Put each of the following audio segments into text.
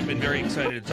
I've been very excited.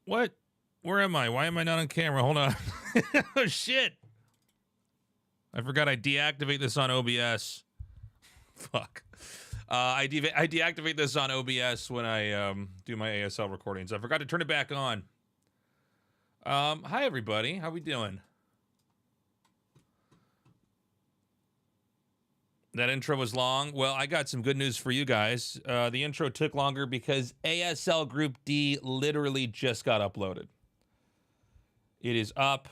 What? Where am I? Why am I not on camera? Hold on. Oh, shit. I forgot I deactivate this on OBS. Fuck. I deactivate this on OBS when I do my ASL recordings. I forgot to turn it back on. Hi, everybody. How we doing? That intro was long. Well, I got some good news for you guys. The intro took longer because ASL Group D literally just got uploaded. It is up.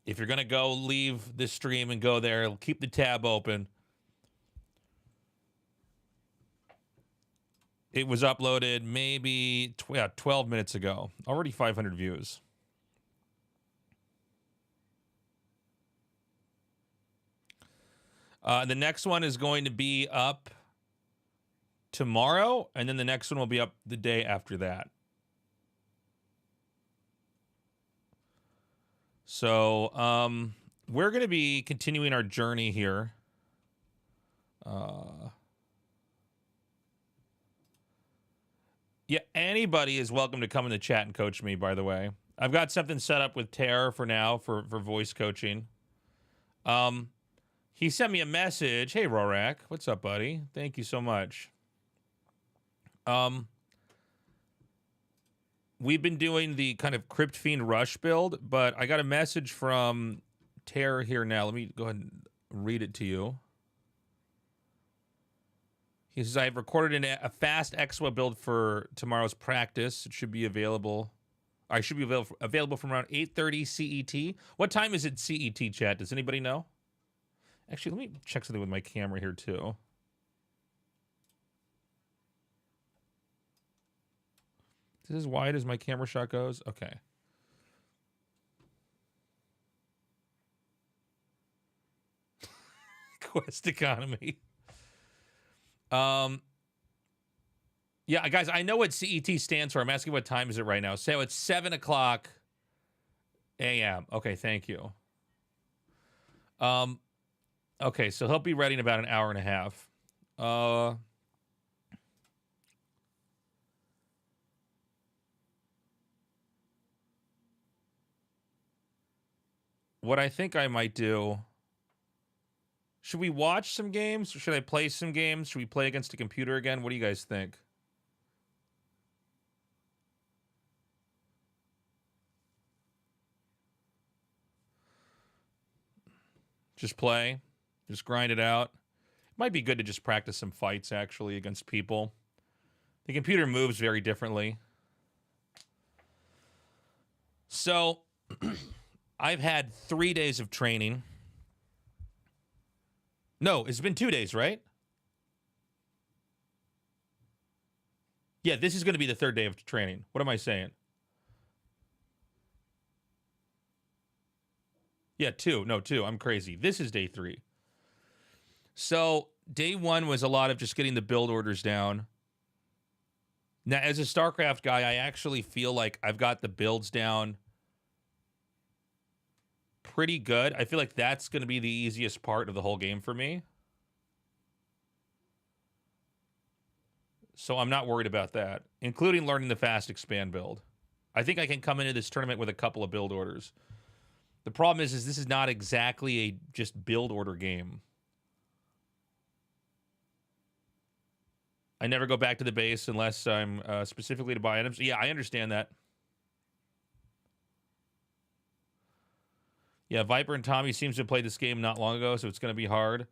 If you're going to go leave this stream and go there, keep the tab open. It was uploaded maybe 12 minutes ago. Already 500 views. The next one is going to be up tomorrow, and then the next one will be up the day after that. So, we're going to be continuing our journey here. Yeah, anybody is welcome to come in the chat and coach me, by the way. I've got something set up with Terror for now for voice coaching. He sent me a message. Hey, Rorak. What's up, buddy? Thank you so much. We've been doing the kind of Crypt Fiend Rush build, but I got a message from Terror here now. Let me go ahead and read it to you. He says, I've recorded a fast Exwa build for tomorrow's practice. It should be available. I should be available from around 8:30 CET. What time is it CET, chat? Does anybody know? Actually, let me check something with my camera here, too. Is this as wide as my camera shot goes? Okay. Quest economy. Yeah, guys, I know what CET stands for. I'm asking what time is it right now. So it's 7 o'clock a.m. Okay, thank you. Okay, so he'll be ready in about an hour and a half. What I think I might do... Should we watch some games? Or should I play some games? Should we play against a computer again? What do you guys think? Just play. Just grind it out. It might be good to just practice some fights, actually, against people. The computer moves very differently. So, I've had 3 days of training. No, it's been 2 days, right? Yeah, this is going to be the 3rd day of training. What am I saying? Yeah, 2. No, 2. I'm crazy. This is day 3. So, day 1 was a lot of just getting the build orders down. Now, as a StarCraft guy, I actually feel like I've got the builds down pretty good. I feel like that's going to be the easiest part of the whole game for me. So I'm not worried about that, including learning the fast expand build. I think I can come into this tournament with a couple of build orders. The problem is this is not exactly a just build order game. I never go back to the base unless I'm specifically to buy items. Yeah, I understand that. Yeah, Viper and Tommy seems to have played this game not long ago, so it's going to be hard.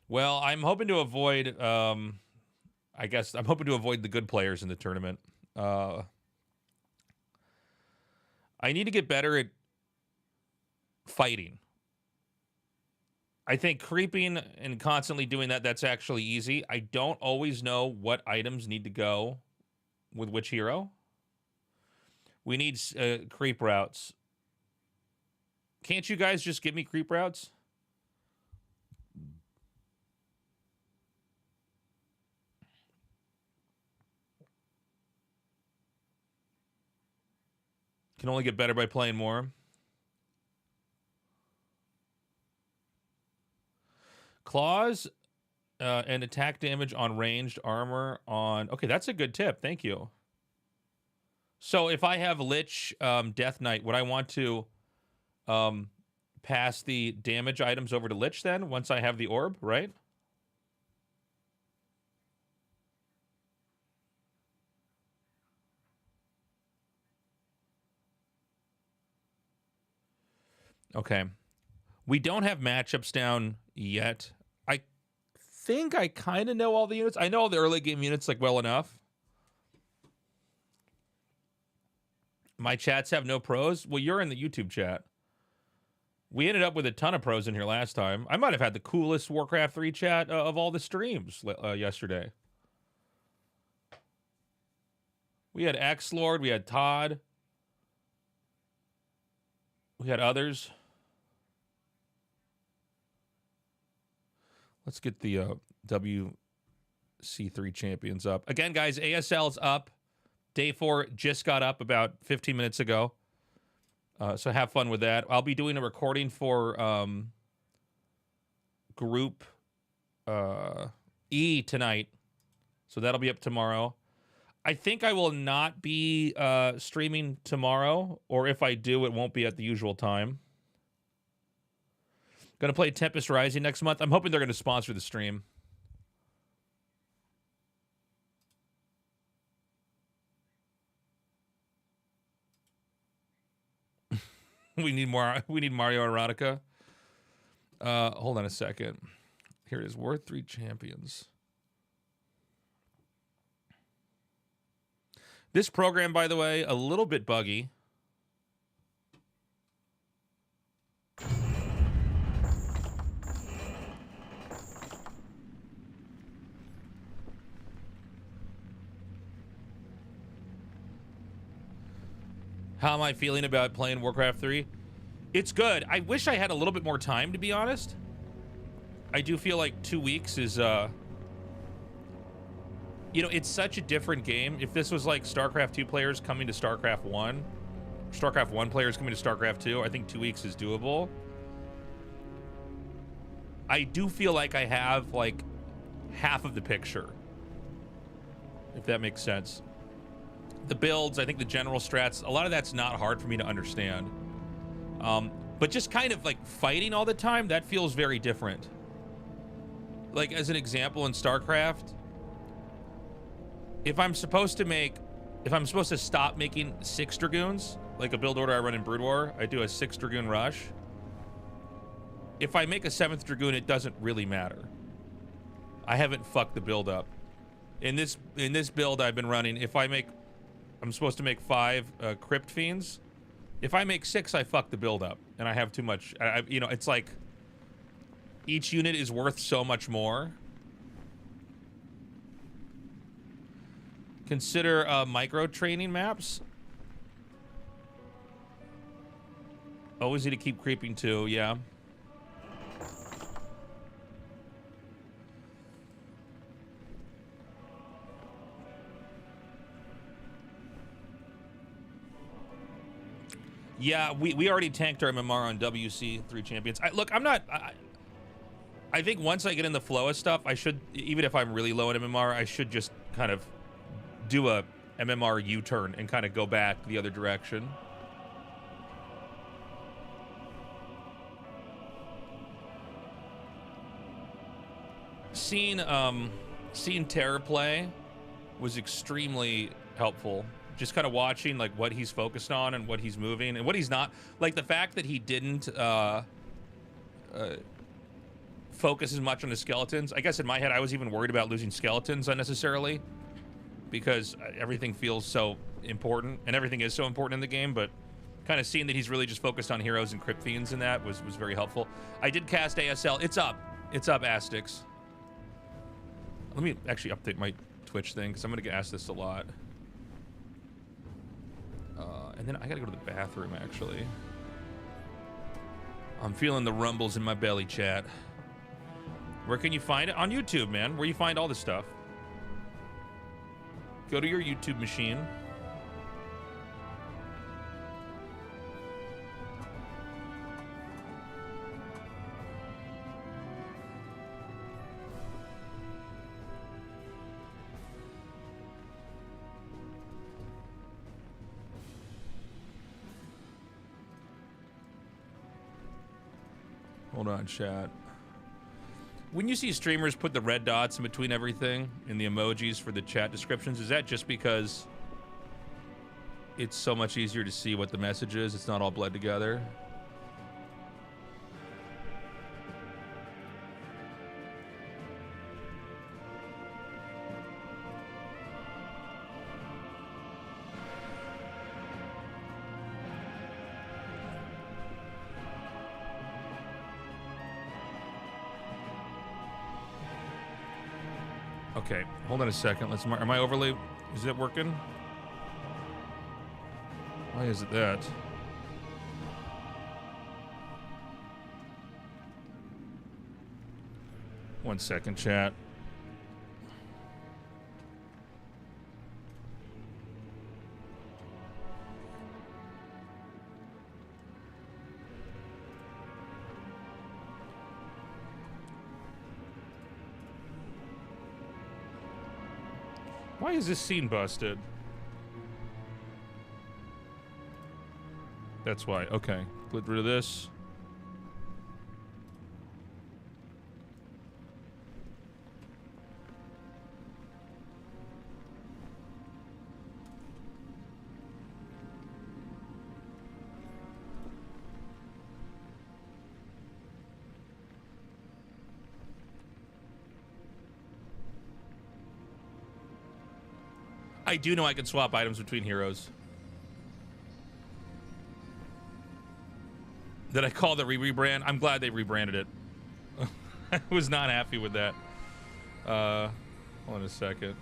Well, I'm hoping to avoid... I guess I'm hoping to avoid the good players in the tournament. I need to get better at fighting. I think creeping and constantly doing that's actually easy. I don't always know what items need to go with which hero. We need creep routes. Can't you guys just give me creep routes? Can only get better by playing more. Claws and attack damage on ranged armor on... Okay, that's a good tip. Thank you. So if I have Lich Death Knight, would I want to pass the damage items over to Lich then once I have the orb, right? Okay. We don't have matchups down yet. I think I kind of know all the units. I know all the early game units like well enough. My chats have no pros. Well, you're in the YouTube chat. We ended up with a ton of pros in here last time. I might have had the coolest Warcraft 3 chat of all the streams yesterday. We had X-Lord. We had Todd. We had others. Let's get the WC3 champions up. Again, guys, ASL's up. Day 4 just got up about 15 minutes ago. So have fun with that. I'll be doing a recording for Group E tonight. So that'll be up tomorrow. I think I will not be streaming tomorrow. Or if I do, it won't be at the usual time. Going to play Tempest Rising next month. I'm hoping they're going to sponsor the stream. We need Mario Erotica. Hold on a second. Here it is. War3 champions. This program, by the way, a little bit buggy. How am I feeling about playing Warcraft 3? It's good. I wish I had a little bit more time, to be honest. I do feel like 2 weeks is, you know, it's such a different game. If this was like StarCraft 2 players coming to StarCraft 1, StarCraft 1 players coming to StarCraft 2, I think 2 weeks is doable. I do feel like I have, like, half of the picture. If that makes sense. The builds, I think the general strats, a lot of that's not hard for me to understand. But just kind of like fighting all the time, that feels very different. Like as an example in StarCraft, if I'm supposed to stop making 6 Dragoons, like a build order I run in Brood War, I do a 6 Dragoon rush. If I make a 7th Dragoon, it doesn't really matter. I haven't fucked the build up. In this build I've been running, I'm supposed to make 5 Crypt Fiends. If I make 6, I fuck the build up, and I have too much. You know, it's like each unit is worth so much more. Consider micro training maps. Always need to keep creeping too. Yeah. Yeah, we already tanked our MMR on WC3 champions. I think once I get in the flow of stuff, I should, even if I'm really low in MMR, I should just kind of do a MMR U-turn and kind of go back the other direction. Seeing Terror play was extremely helpful. Just kind of watching like what he's focused on and what he's moving and what he's not. Like the fact that he didn't focus as much on the skeletons. I guess in my head I was even worried about losing skeletons unnecessarily because everything feels so important and everything is so important in the game, but kind of seeing that he's really just focused on heroes and Crypt Fiends in that was very helpful. I did cast ASL. It's up, Astix. Let me actually update my Twitch thing because I'm gonna get asked this a lot. And then I gotta go to the bathroom, actually. I'm feeling the rumbles in my belly, chat. Where can you find it? On YouTube, man. Where you find all this stuff. Go to your YouTube machine. Hold on, chat. When you see streamers put the red dots in between everything in the emojis for the chat descriptions, is that just because it's so much easier to see what the message is? It's not all bled together? Okay, hold on a second. Let's mark. Am I overlay? Is it working? Why is it that? One second, chat. Why is this scene busted? That's why. Okay. Get rid of this. I do know I can swap items between heroes. Did I call the rebrand? I'm glad they rebranded it. I was not happy with that. Hold on a second.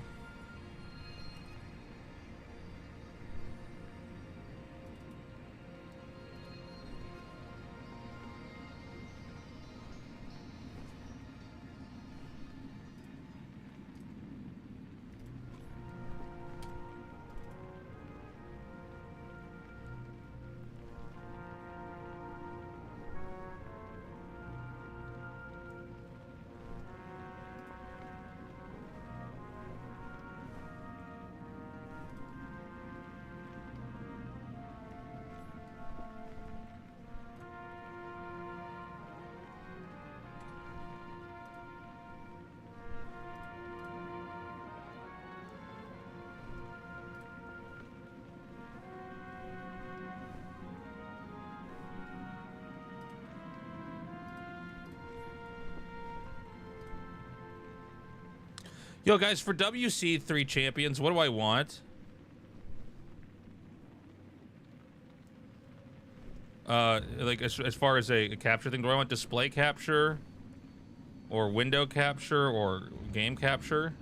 Yo, guys, for WC3 champions, what do I want? Like, as far as a capture thing, do I want display capture? Or window capture? Or game capture?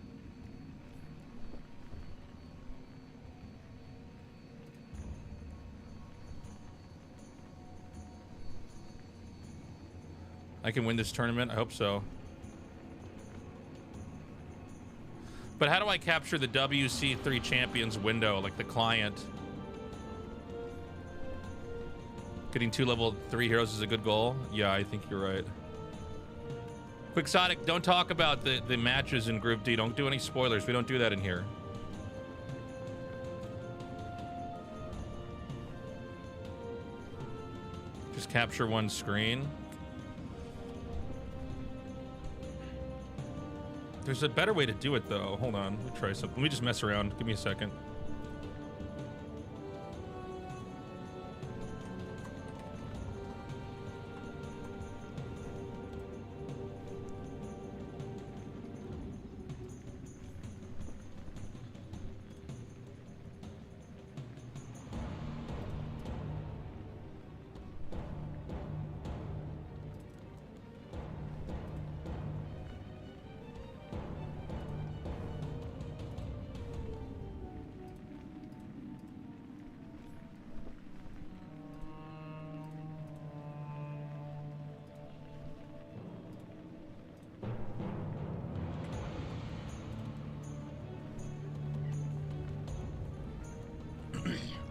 I can win this tournament? I hope so. But how do I capture the WC3 champions window, like the client? Getting 2 level 3 heroes is a good goal? Yeah, I think you're right. Quixotic, don't talk about the matches in Group D. Don't do any spoilers. We don't do that in here. Just capture one screen. There's a better way to do it, though. Hold on. Let me try something. Let me just mess around. Give me a second.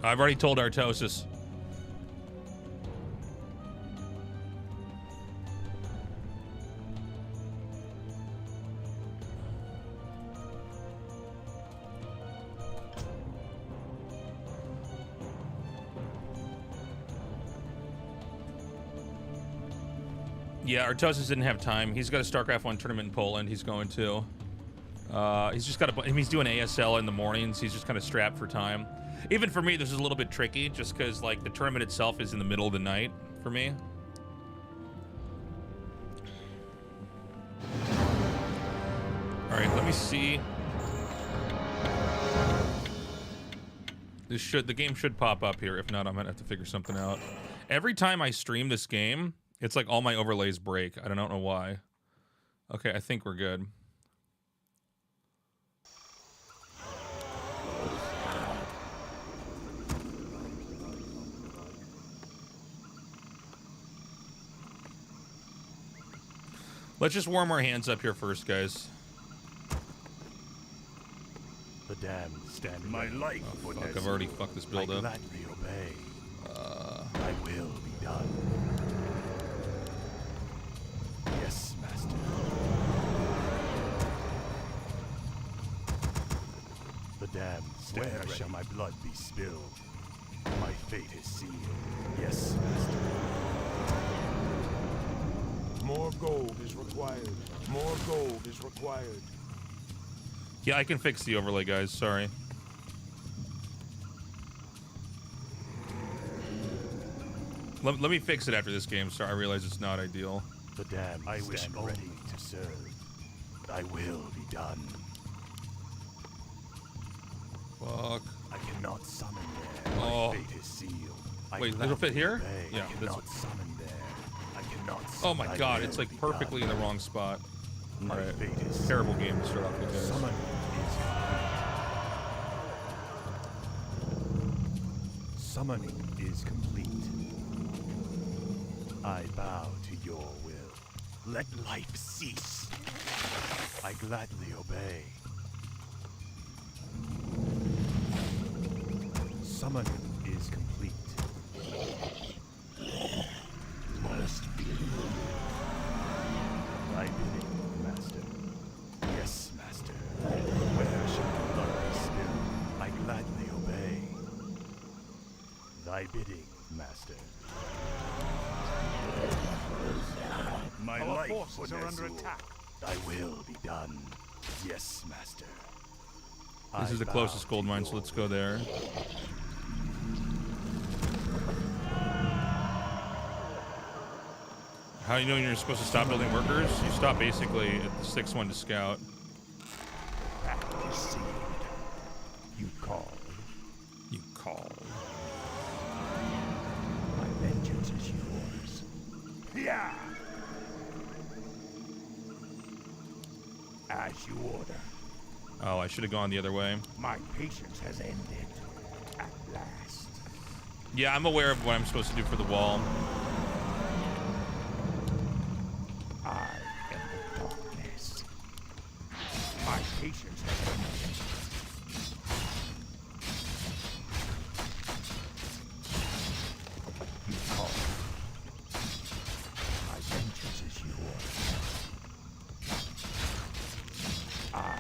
I've already told Artosis. Yeah, Artosis didn't have time. He's got a StarCraft 1 tournament in Poland. He's going to. He's just got he's doing ASL in the mornings. He's just kind of strapped for time. Even for me, this is a little bit tricky, just because like the tournament itself is in the middle of the night for me. All right, let me see. The game should pop up here. If not, I'm gonna have to figure something out. Every time I stream this game, it's like all my overlays break. I don't know why. Okay, I think we're good. Let's just warm our hands up here first, guys. The damned stand my life. Oh, fuck, I've already fucked this build up. I gladly obey. I will be done. Yes, master. The damned stand Where ready. Shall my blood be spilled? My fate is sealed. Yes, master. More gold is required. More gold is required. Yeah, I can fix the overlay, guys. Sorry. Let me fix it after this game. Sorry, I realize it's not ideal. The damned I wish ready to serve. I will be done. Fuck. I cannot summon there. Oh. My fate is sealed. Wait, it'll fit here? Obey. Yeah. I cannot summon there. I cannot Oh my god, it's like perfectly in the wrong spot. Alright. Terrible game to start off with, guys. Summoning is complete. I bow to your will. Let life cease. I gladly obey. Summoning is complete. Must be. Thy bidding, master. Yes, master. Where shall my blood be spilled? I gladly obey. Thy bidding, master. My Our life forces are under attack. Thy will be done. Yes, master. This is the closest gold mine, so let's go there. How do you know when you're supposed to stop building workers? You stop basically at the 6th one to scout. You call. You call. My vengeance is yours. Yeah. As you order. Oh, I should have gone the other way. My patience has ended. At last. Yeah, I'm aware of what I'm supposed to do for the wall. I am the darkness. My patience has ended. You call. My vengeance is yours. I am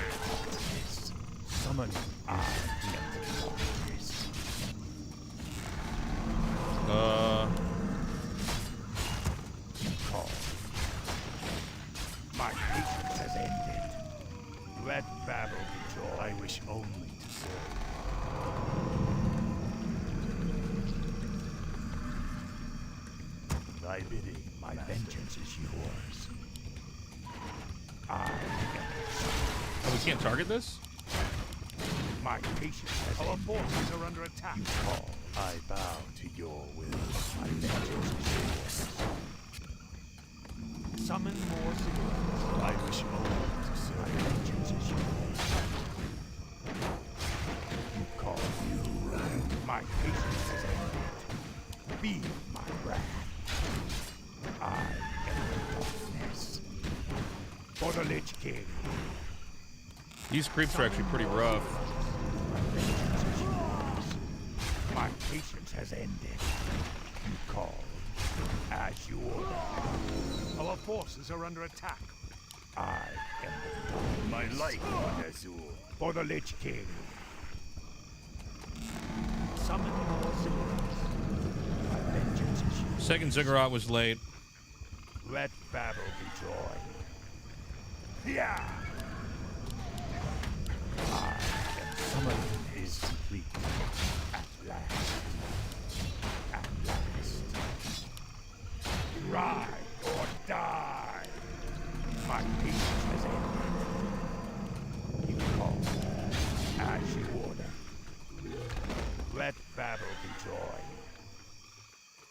the darkness. Summoning. I am the darkness. You call. My patience has ended. Let battle be joy. I wish only to serve. Thy bidding, My master. vengeance is yours. I am Oh, we can't target this? my patience has ended. forces are under attack. You call. I bow to your will. My vengeance is yours. Summon more cigarettes. I wish only to My serve. vengeance is yours. You call. My patience has ended. Feel my wrath. I am the darkness. For the Lich King. These creeps are actually pretty rough. My vengeance is yours. My patience has ended. You called. As you order. Our forces are under attack. I am the darkness. My life, Azul. For the Lich King. Summon more cigarettes. My vengeance is yours. Second ziggurat was late. Let battle be joy. Yeah! Summoning is complete. At last. At last. Ride or die. My patience has ended. You call as you order. Let battle be joy.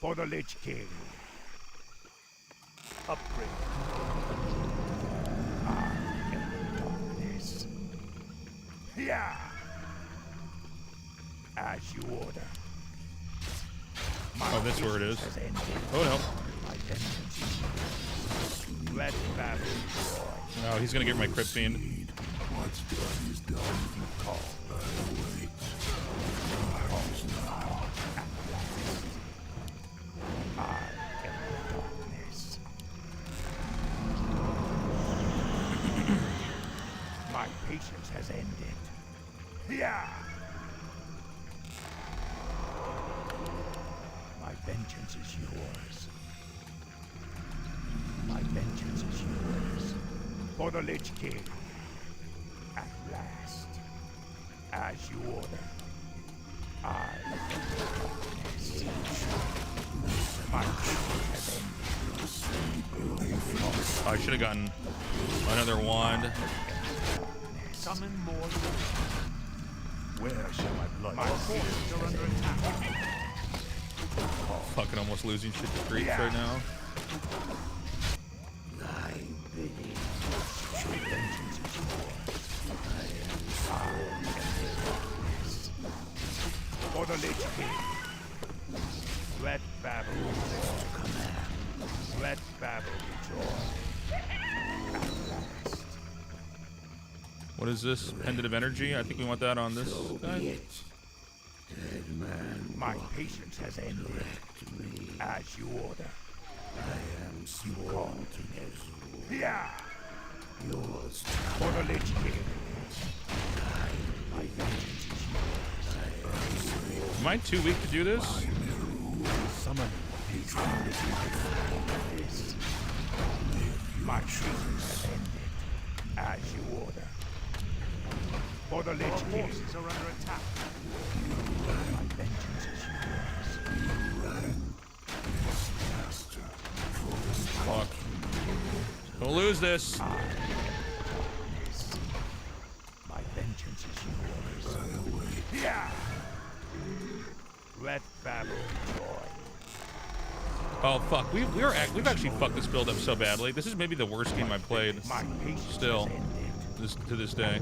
For the Lich King. Upgrade. I am the darkness. Yeah! As you order. Oh, that's where it is. Has ended. Oh no. My vengeance is yours. Let battle be joy. No, he's gonna get my Crypt Fiend. What's done is done. You call. I await. I am the darkness. My patience has ended. Yeah! My vengeance is yours. My vengeance is yours. For the Lich King. At last. As you order. I am the darkness. My patience has ended. Oh, I should have gotten another wand. Summon more. Where shall my blood My forces are under attack. Fucking almost losing shit to grief right now. Thy bidding. Vengeance is yours. For the Lich King. Let battle be joy. Let battle be joy. At last. What is this? Pendant of Energy? I think we want that on this guy. Yet, dead man, My patience has ended. direct me. As you order. I am sworn to Nezul. Yeah! Yours For the Lich King. My vengeance is yours. Am I too weak to do this? Summoning is My patience has ended. As you order. For the Lich King. Forces are under attack. My vengeance is yours. Fuck. Don't lose this. My vengeance is yours. Yeah! Let battle be joy. Oh fuck. We've actually fucked this build up so badly. This is maybe the worst game I've played. My patience Still. has ended. To this day.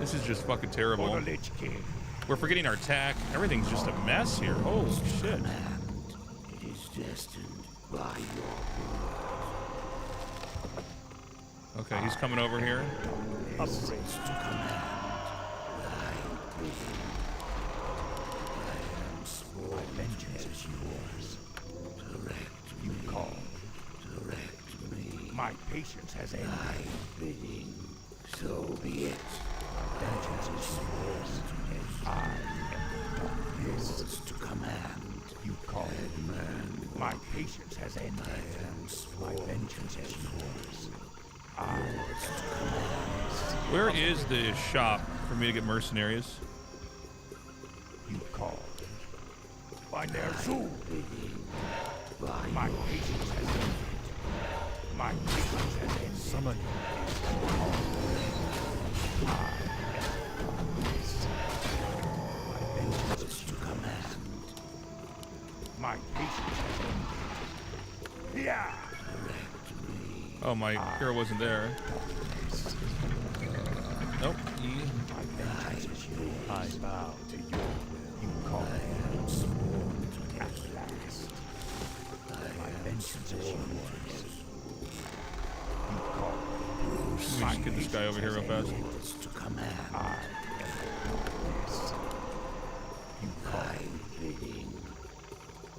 This is just fucking For terrible. the Lich King. We're forgetting our attack. Everything's just a mess here. Holy shit. and it is destined by your Okay, he's coming over here. Upgrades to command. Thy bidding. I am sworn. My vengeance is yours. Direct You me. call. Direct me. My patience has ended. Thy bidding. So be it. Vengeance is yours. I am the darkness. Yours to command. You call. Dead man. My patience has ended. I am My sworn. vengeance is yours. Where is the shop for me to get mercenaries? You call. By their zoo. Bidding. By My patience has ended. My patience has ended. summoning. My vengeance is to command. My patience has ended. Yeah! Direct me. Oh, my hero wasn't there. Nope. My vengeance is yours. I bow to your will. You call. I am sworn to At last. My vengeance is yours. You call. Let me just get this guy over here real fast. yours to command. I am the darkness. You call. Thy bidding.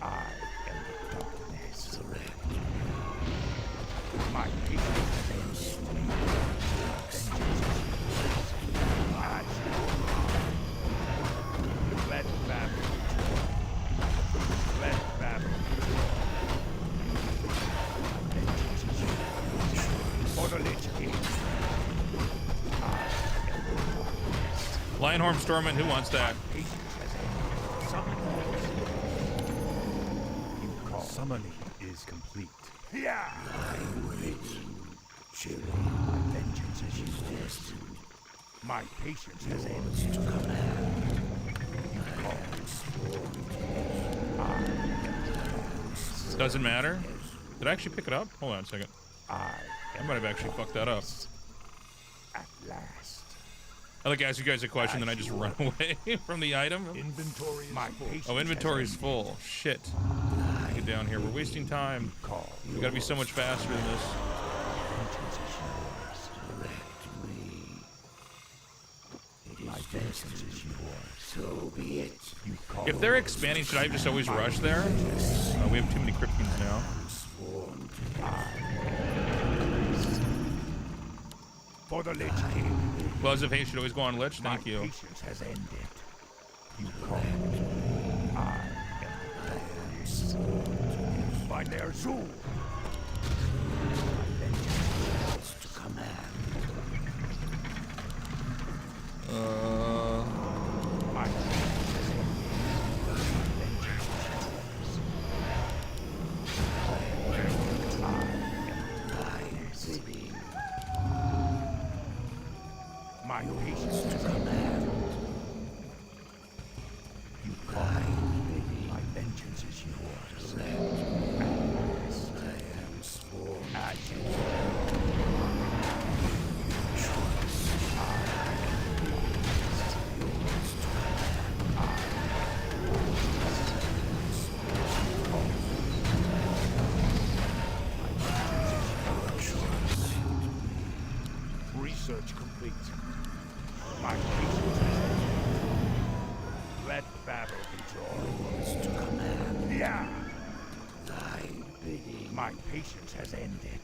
I am the darkness. Direct. My patience has ended. Let battle be joy. Let battle be joy. Lionhorn Stormman, who wants that? Patience has ended. Summoning is complete. Yeah. Chilling. Vengeance is Destined. my patience has ended. To command. Doesn't matter. Did I actually pick it up? Hold on a second. I I might have actually fucked that up. at last. I like to ask you guys a question, then I just run away from the item. Inventory is My full. patience Oh, inventory's has full. Shit. Get down here. We're wasting time. called. We gotta be so much faster than this. Vengeance is yours. Direct me. It My is vengeance destined. is yours. So be it. You call. If they're expanding, should I just always rush there? We have too many Cryptines now. Sworn For the Lich King. Buzz of Haste should always go on Lich. My Thank you. patience has ended. You call. I am the Lich. By their Zool. to command. My patience has Bidding. My patience has Command. You call. My vengeance is yours. I am sworn. As you Research complete. My patience has ended. Let battle be joy. To command. Yeah. Thy bidding. My patience has ended.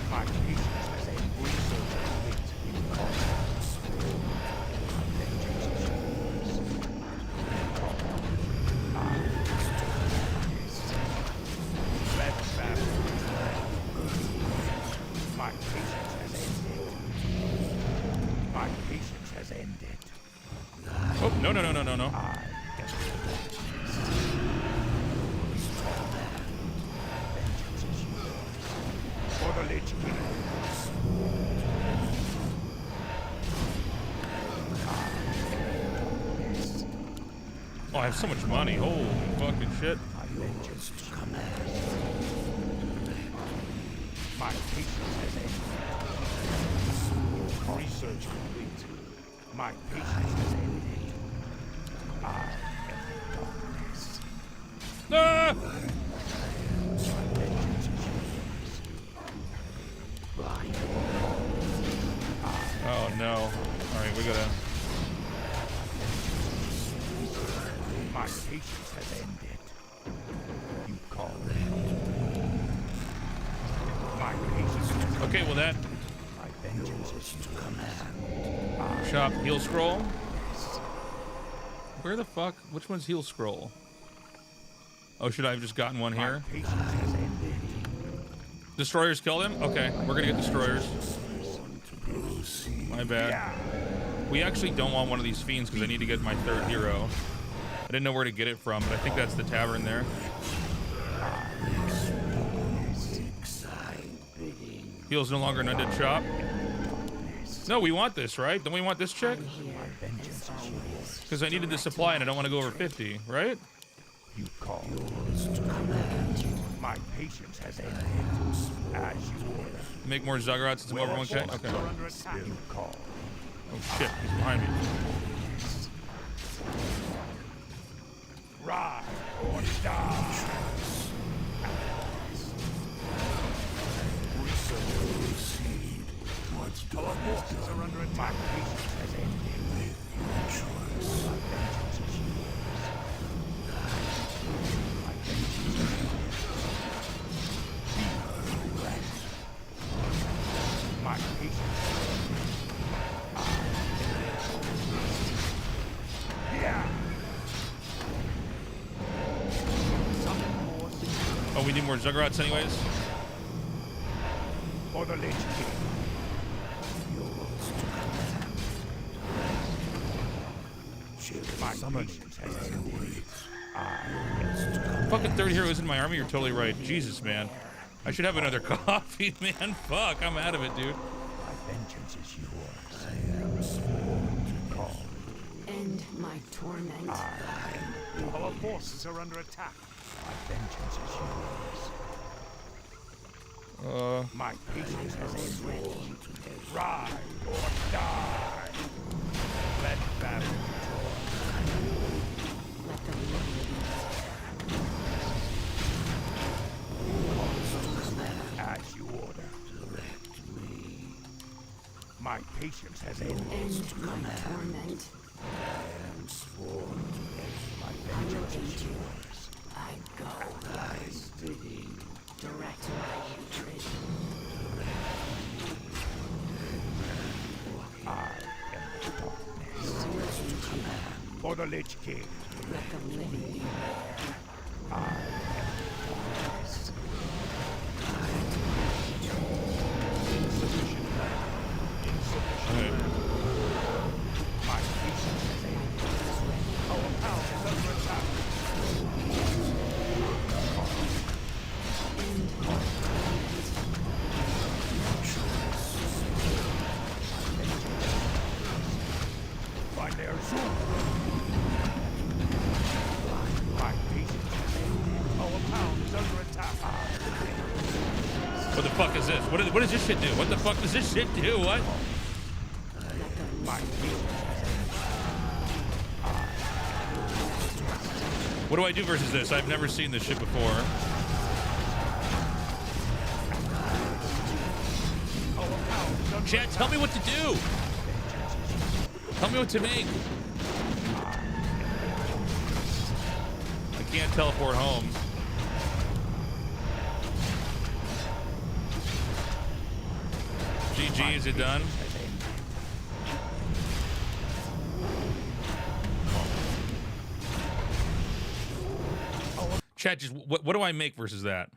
My patience has ended. Research complete. Let battle be joy. My patience has ended. My patience has ended. Oh, no, no, no, no, no, no. I am vengeance is yours. For the Lich King. Oh, I have so much money. Holy fucking shit. My vengeance to command. My patience has ended. Research complete. My patience has ended. I am darkness. Ah! My vengeance is yours. By Oh, no. All right, we gotta... my patience has ended. You call my patience has Okay, well that... my vengeance is to command. Shop heal scroll. Where the fuck? Which one's heal scroll? Oh, should I have just gotten one here? My patience has ended. Destroyers killed him? Okay, we're gonna get destroyers. My bad. Yeah. We actually don't want one of these fiends because I need to get my third hero. I didn't know where to get it from, but I think that's the tavern there. Heal's no longer an undead shop. No, we want this, right? Don't we want this chick? My vengeance is yours. Because I needed the supply and I don't want to go over 50, right? You call to command. My patience has ended. As you order. Make more Zuggurats and some over one check? Okay. Are under attack. You call. Oh shit, he's behind me. Ride or die. Our forces are under My attack. patience has ended. My vengeance is yours. My vengeance has ended. Be rest. My patience has ended. Oh, we need more Zuggurats anyways? For the Lich King. My patience has ended. Fucking 30 heroes in my army, you're totally right. Jesus, man. I should have another coffee, man. Fuck, I'm out of it, dude. My vengeance is yours. I am sworn to call. End my torment. Our forces are under attack. My vengeance is yours. My patience has ended. Ride or die. Let battle Let them live. as you order. Direct me. My patience has ended. End my torment. I am sworn My I will vengeance aid is you. yours. I go. thy bidding. Direct my hatred. I am the darkness. For the Lich King. Let them live in you. My patience has ended. Our power is under attack. By their zoom. My patience has ended. Our power is under attack. What the fuck is this? What does this shit do? What the fuck does this shit do? What? My patience has ended. What do I do versus this? I've never seen this shit before. Chat, tell me what to do. Tell me what to make. I can't teleport home. GG, is it done? Chat, just what do I make versus that?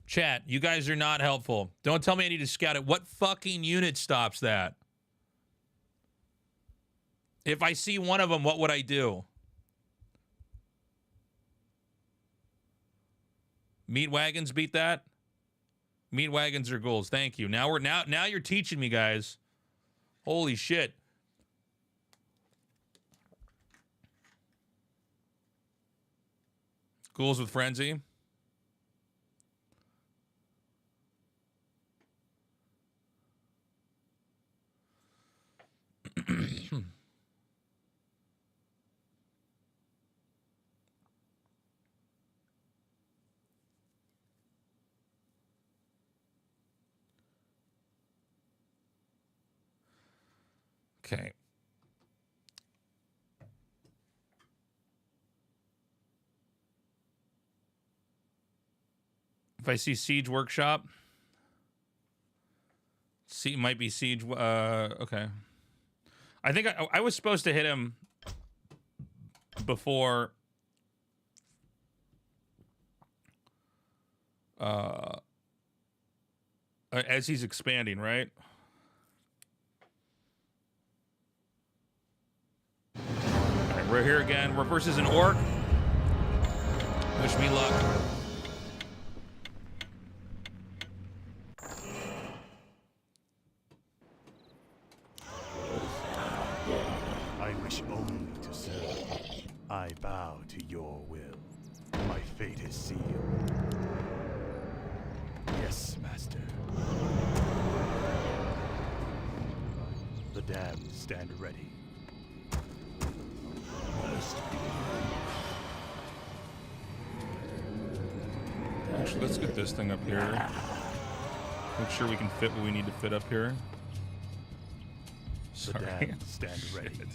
Chat, you guys are not helpful. Don't tell me I need to scout it. What fucking unit stops that? If I see one of them, what would I do? Meat wagons beat that? Meat wagons are ghouls. Thank you. Now you're teaching me, guys. Holy shit. Ghouls with frenzy. Okay. If I see Siege Workshop, see, might be Siege. Okay. I think I was supposed to hit him before. As he's expanding, right? All right, we're here again. We're versus an orc. Wish me luck. I wish only to serve. I bow to your will. My fate is sealed. Yes, Master. The damned stand ready. Actually, let's get this thing up here. Make sure we can fit what we need to fit up here. The Sorry. damned stand ready. Shit.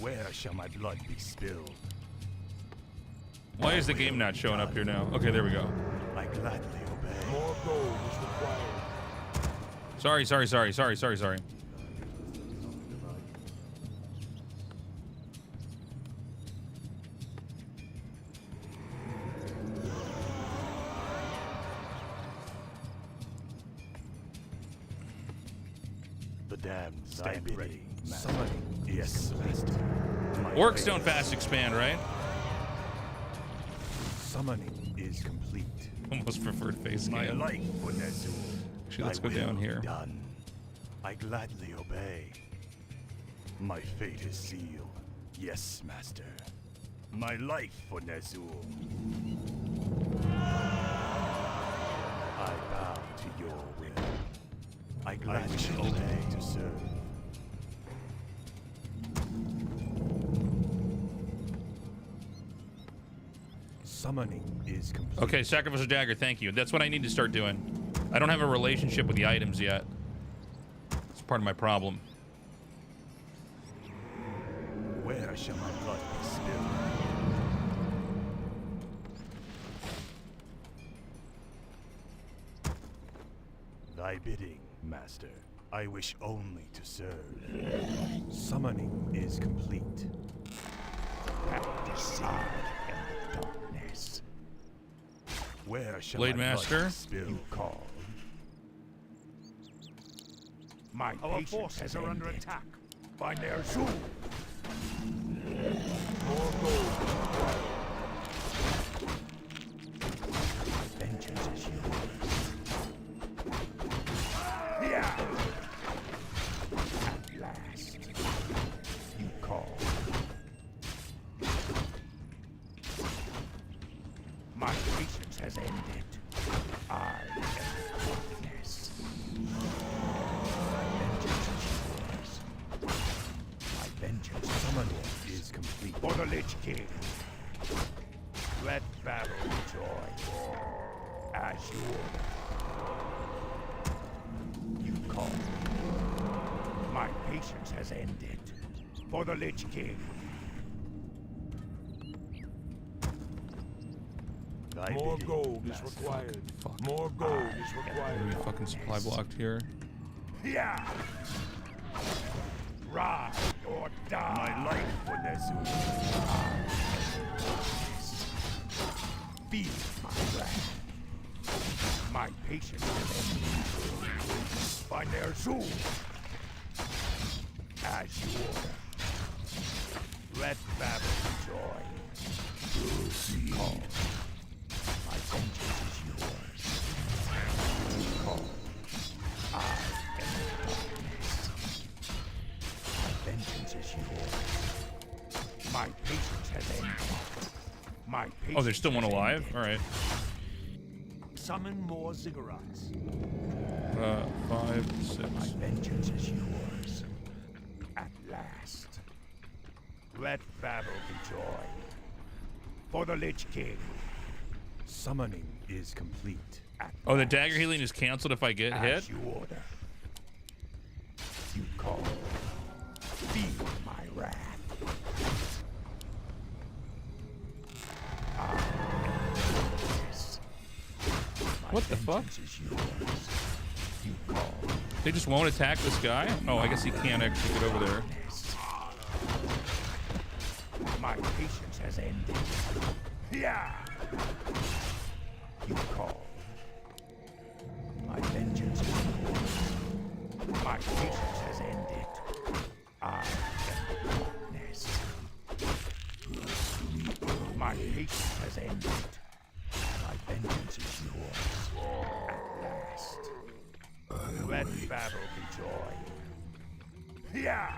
Where shall my blood be spilled? Why is the game not showing up here now? Okay, there we go. I gladly obey. More gold is required. Sorry. The damned stand bidding, ready. master. Summoning. Yes, master. My Orcs fate- don't fast expand, right? Summoning is complete. Almost preferred face My cam. life for Nezul. Actually, let's Thy go will down be here. Done. I gladly obey. My fate is sealed. Yes, master. My life for Nezul. I bow to your will. I gladly obey to serve. Summoning is complete. Okay, sacrificial dagger, thank you. That's what I need to start doing. I don't have a relationship with the items yet. It's part of my problem. Where shall my blood be spilled? Thy bidding, master. I wish only to serve. Summoning is complete. Decide in the darkness. Where shall Blade my Master? blood be spilled? You call. My Our patience forces has are under ended. attack. By Ner'zhul. More gold. My vengeance is yours. Yeah. At last, you call. My patience has ended. I am the darkness. My vengeance summoning Is complete. for the Lich King. Let battle be joy. As you order. You call. My patience has ended. For the Lich King. Thy More bidding, gold is master. required. Fuck. More gold is Are required. we fucking supply blocked here? Yeah. Ride or die. My life for Nezul. Feel my wrath. My patience is ended. By Ner'zhul. As you order. Let battle be joy. Call. My vengeance is yours. Call. I am the darkness. My vengeance is yours. My patience has ended. My patience Oh, there's still one has alive? ended. Alright. Summon more ziggurats. 5, My 6. vengeance is yours. At last. Let battle be joy. For the Lich King. Summoning is complete. At Oh, the last. dagger healing is canceled if I get hit? As you order. You call. Feel my wrath. Yes. My What the fuck? vengeance is yours. You call. They just won't attack this guy? Oh, I guess he can't actually get over there. Yes. My patience has ended. Yeah. You call. My vengeance is yours. My patience has ended. I am the darkness. My patience has ended. My vengeance is yours. At last. Let battle be joy. Yeah.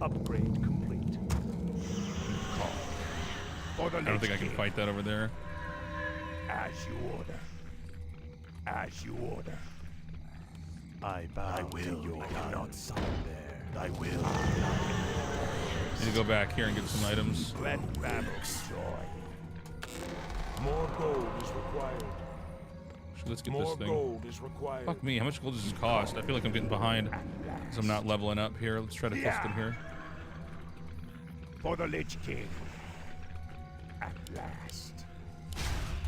Upgrade complete. You call. For the I don't think I can Lich fight that over there. King. As you order. As you order. I bow to your I cannot summon there. Thy will. Need to go back here and get some items. Let battle be joy. More gold is required. Actually, let's get this More thing. gold is required. Fuck me, how much gold does this cost? I feel like I'm getting behind because I'm not leveling up here. Let's try to test it here. For the Lich King. At last.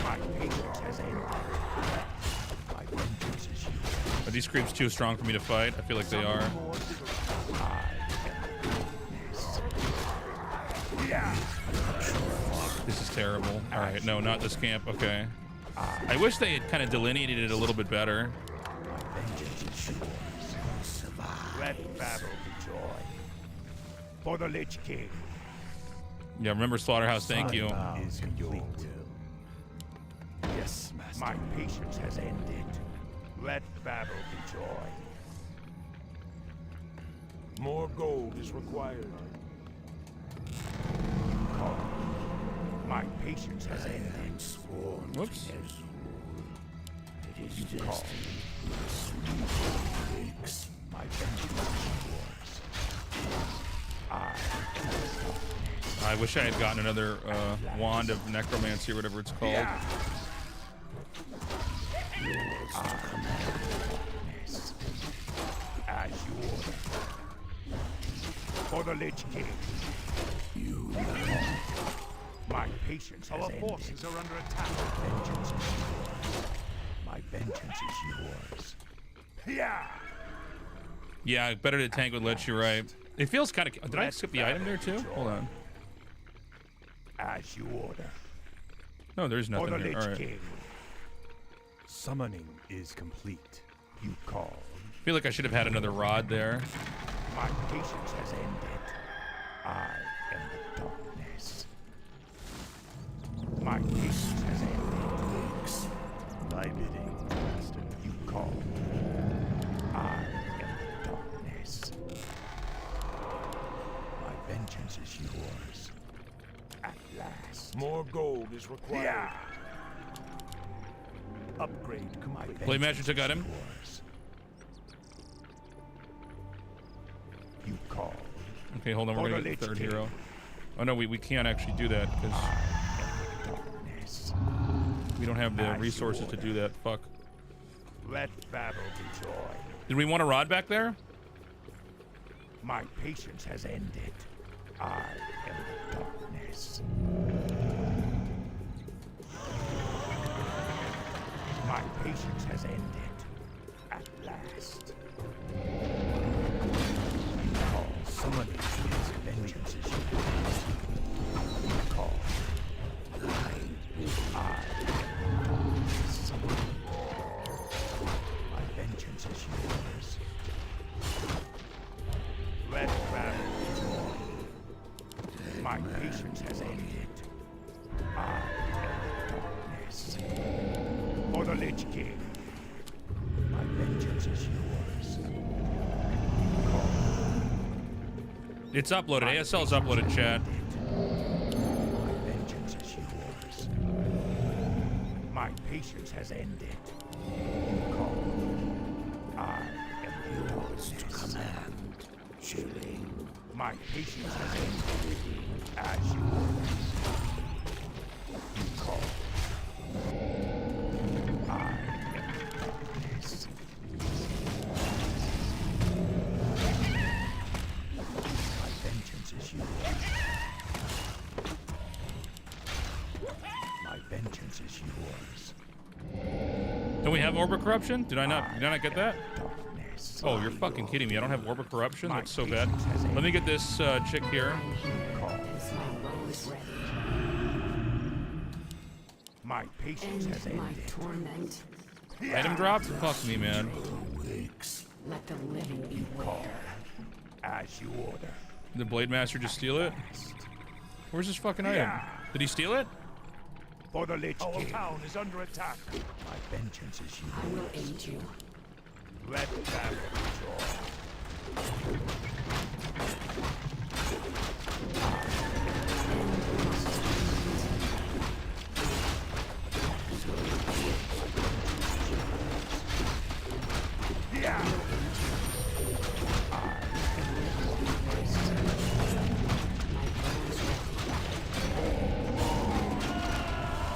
My patience has ended. My vengeance is yours. Are these creeps too strong for me to fight? I feel like they are. More ziggurats. I am the darkness. Yeah. This is terrible. All right, no, not this camp. Okay. I wish they had kind of delineated it a little bit better. My vengeance is yours. survive. Let battle be joy. For the Lich King. Yeah, remember Slaughterhouse, thank you. Is complete. Yes, master. My patience has ended. Let battle be joy. More gold is required. Call. My patience has ended. Sworn Whoops. it is You call. breaks. My vengeance is yours. I wish I had gotten another wand of necromancy or whatever it's called. Yeah. As you order. For the Lich King. You My patience has Our ended. forces are under attack. Vengeance is yours. My vengeance is yours. Yeah. Yeah, better to tank with Lich, you're right. It feels kind of... Did I skip the item there too? Hold on. As you order. No, there's For nothing the here. Lich All right. King. Summoning is complete. You call. I feel like I should have had another rod there. My patience has ended. I am the darkness. My patience has ended. Thy bidding, master. You call. I am the darkness. My vengeance is yours. At last. More gold is required. Yeah. Upgrade My complete. Blade vengeance Master took is out him. yours. You call. Okay, hold on. We're For going the to get the Lich third King. hero. Oh, no, we can't actually do that because Darkness. we don't have the As you resources to do that. Fuck. Let battle be joy. Did we want a rod back there? My patience has ended. I am the darkness. My patience has ended. At last. You call. Summoning is Vengeance is yours. You call. I am the darkness. My vengeance is yours. Let battle be joy. My patience has ended. I am the darkness. For the Lich King. My vengeance is yours. It's uploaded. ASL's uploaded, chat. My vengeance is yours. My patience has ended. You call. I am yours to command. Chilling. My patience has ended. As you order. You call. I am the darkness. My vengeance is yours. My vengeance is yours. Don't we have Orb of Corruption? Did I not get that? Darkness. Oh, you're fucking kidding me. I don't have Orb of Corruption? My That's so bad. patience has Let me get this chick here. Call. My bow is ready. My patience has End my ended. torment. Item drop? Fuck me, man. Let the living beware. As you order. Did the Blade Master just steal it? Where's this fucking item? Did he steal it? For the Lich Our King. town is under attack. My vengeance is I will yours. aid you. Let battle be joy. Yeah.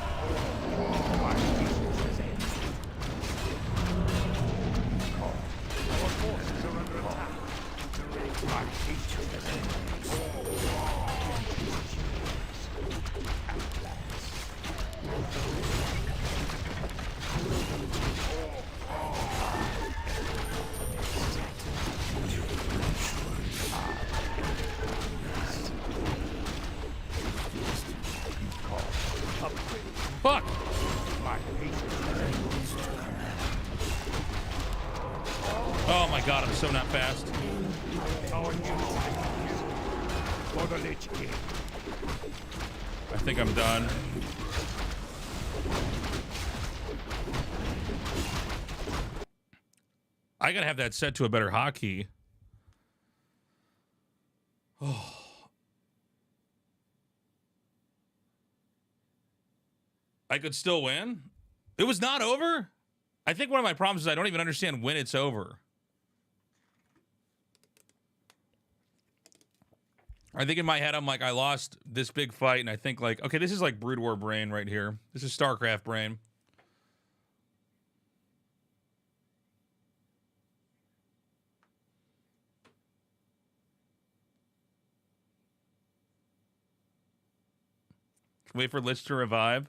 My patience has ended. Call. Our forces are under attack. My patience has ended. Vengeance is yours. At last. Fuck! My patience has ended. Oh my god, I'm so not fast. Our unit for the Lich King. I think I'm done. I gotta have that set to a better hotkey. Oh. I could still win? It was not over? I think one of my problems is I don't even understand when it's over. I think in my head, I'm like, I lost this big fight, and I think like, okay, this is like Brood War brain right here. This is StarCraft brain. Wait for Lich to revive.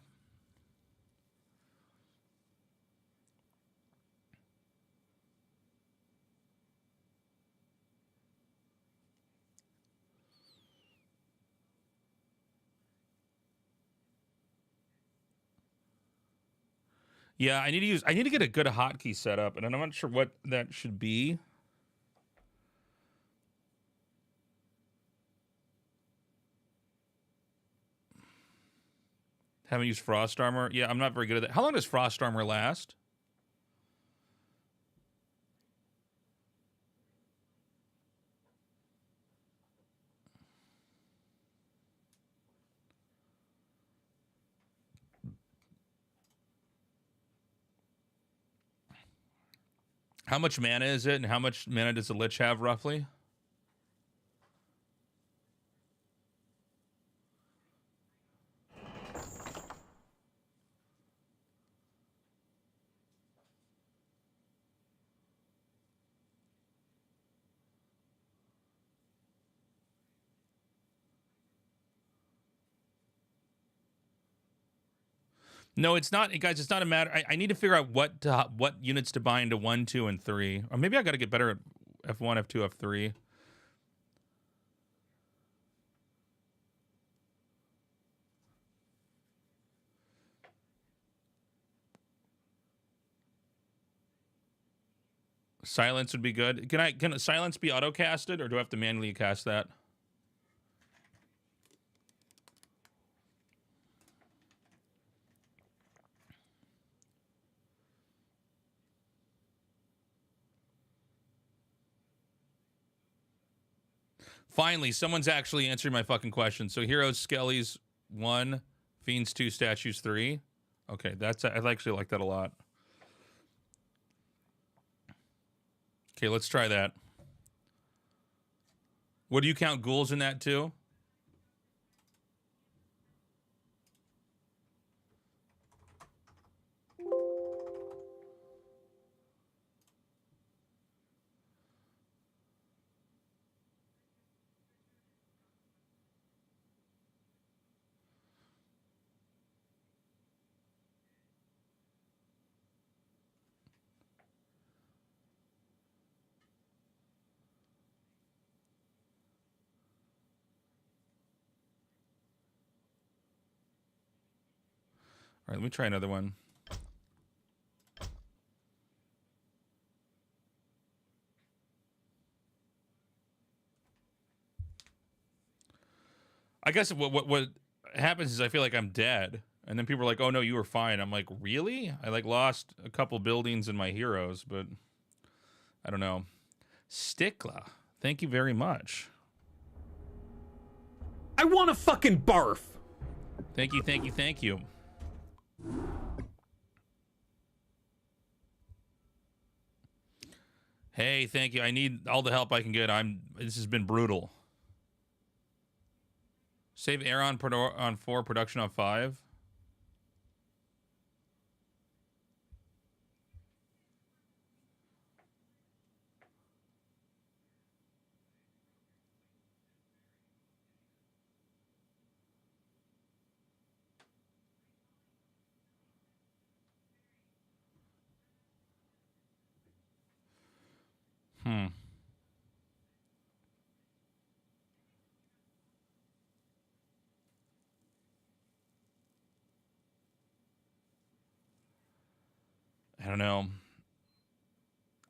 Yeah, I need to get a good hotkey set up, and I'm not sure what that should be. Haven't used Frost Armor. Yeah, I'm not very good at that. How long does Frost Armor last? How much mana is it, and how much mana does the Lich have, roughly? No, it's not, guys. It's not a matter. I need to figure out what units to bind to 1, 2, and 3. Or maybe I got to get better at F1, F2, F3. Silence would be good. Can silence be auto casted, or do I have to manually cast that? Finally, someone's actually answering my fucking question. So heroes, skellies 1, fiends 2, statues 3. Okay, I actually like that a lot. Okay, let's try that. What do you count ghouls in that too? All right, let me try another one. I guess what happens is I feel like I'm dead, and then people are like, "Oh no, you were fine." I'm like, "Really?" I like lost a couple buildings in my heroes, but I don't know. Stickla, thank you very much. I want to fucking barf. Thank you, thank you, thank you. Hey, thank you. I need all the help I can get. This has been brutal. Save air on 4, production on 5. I don't know.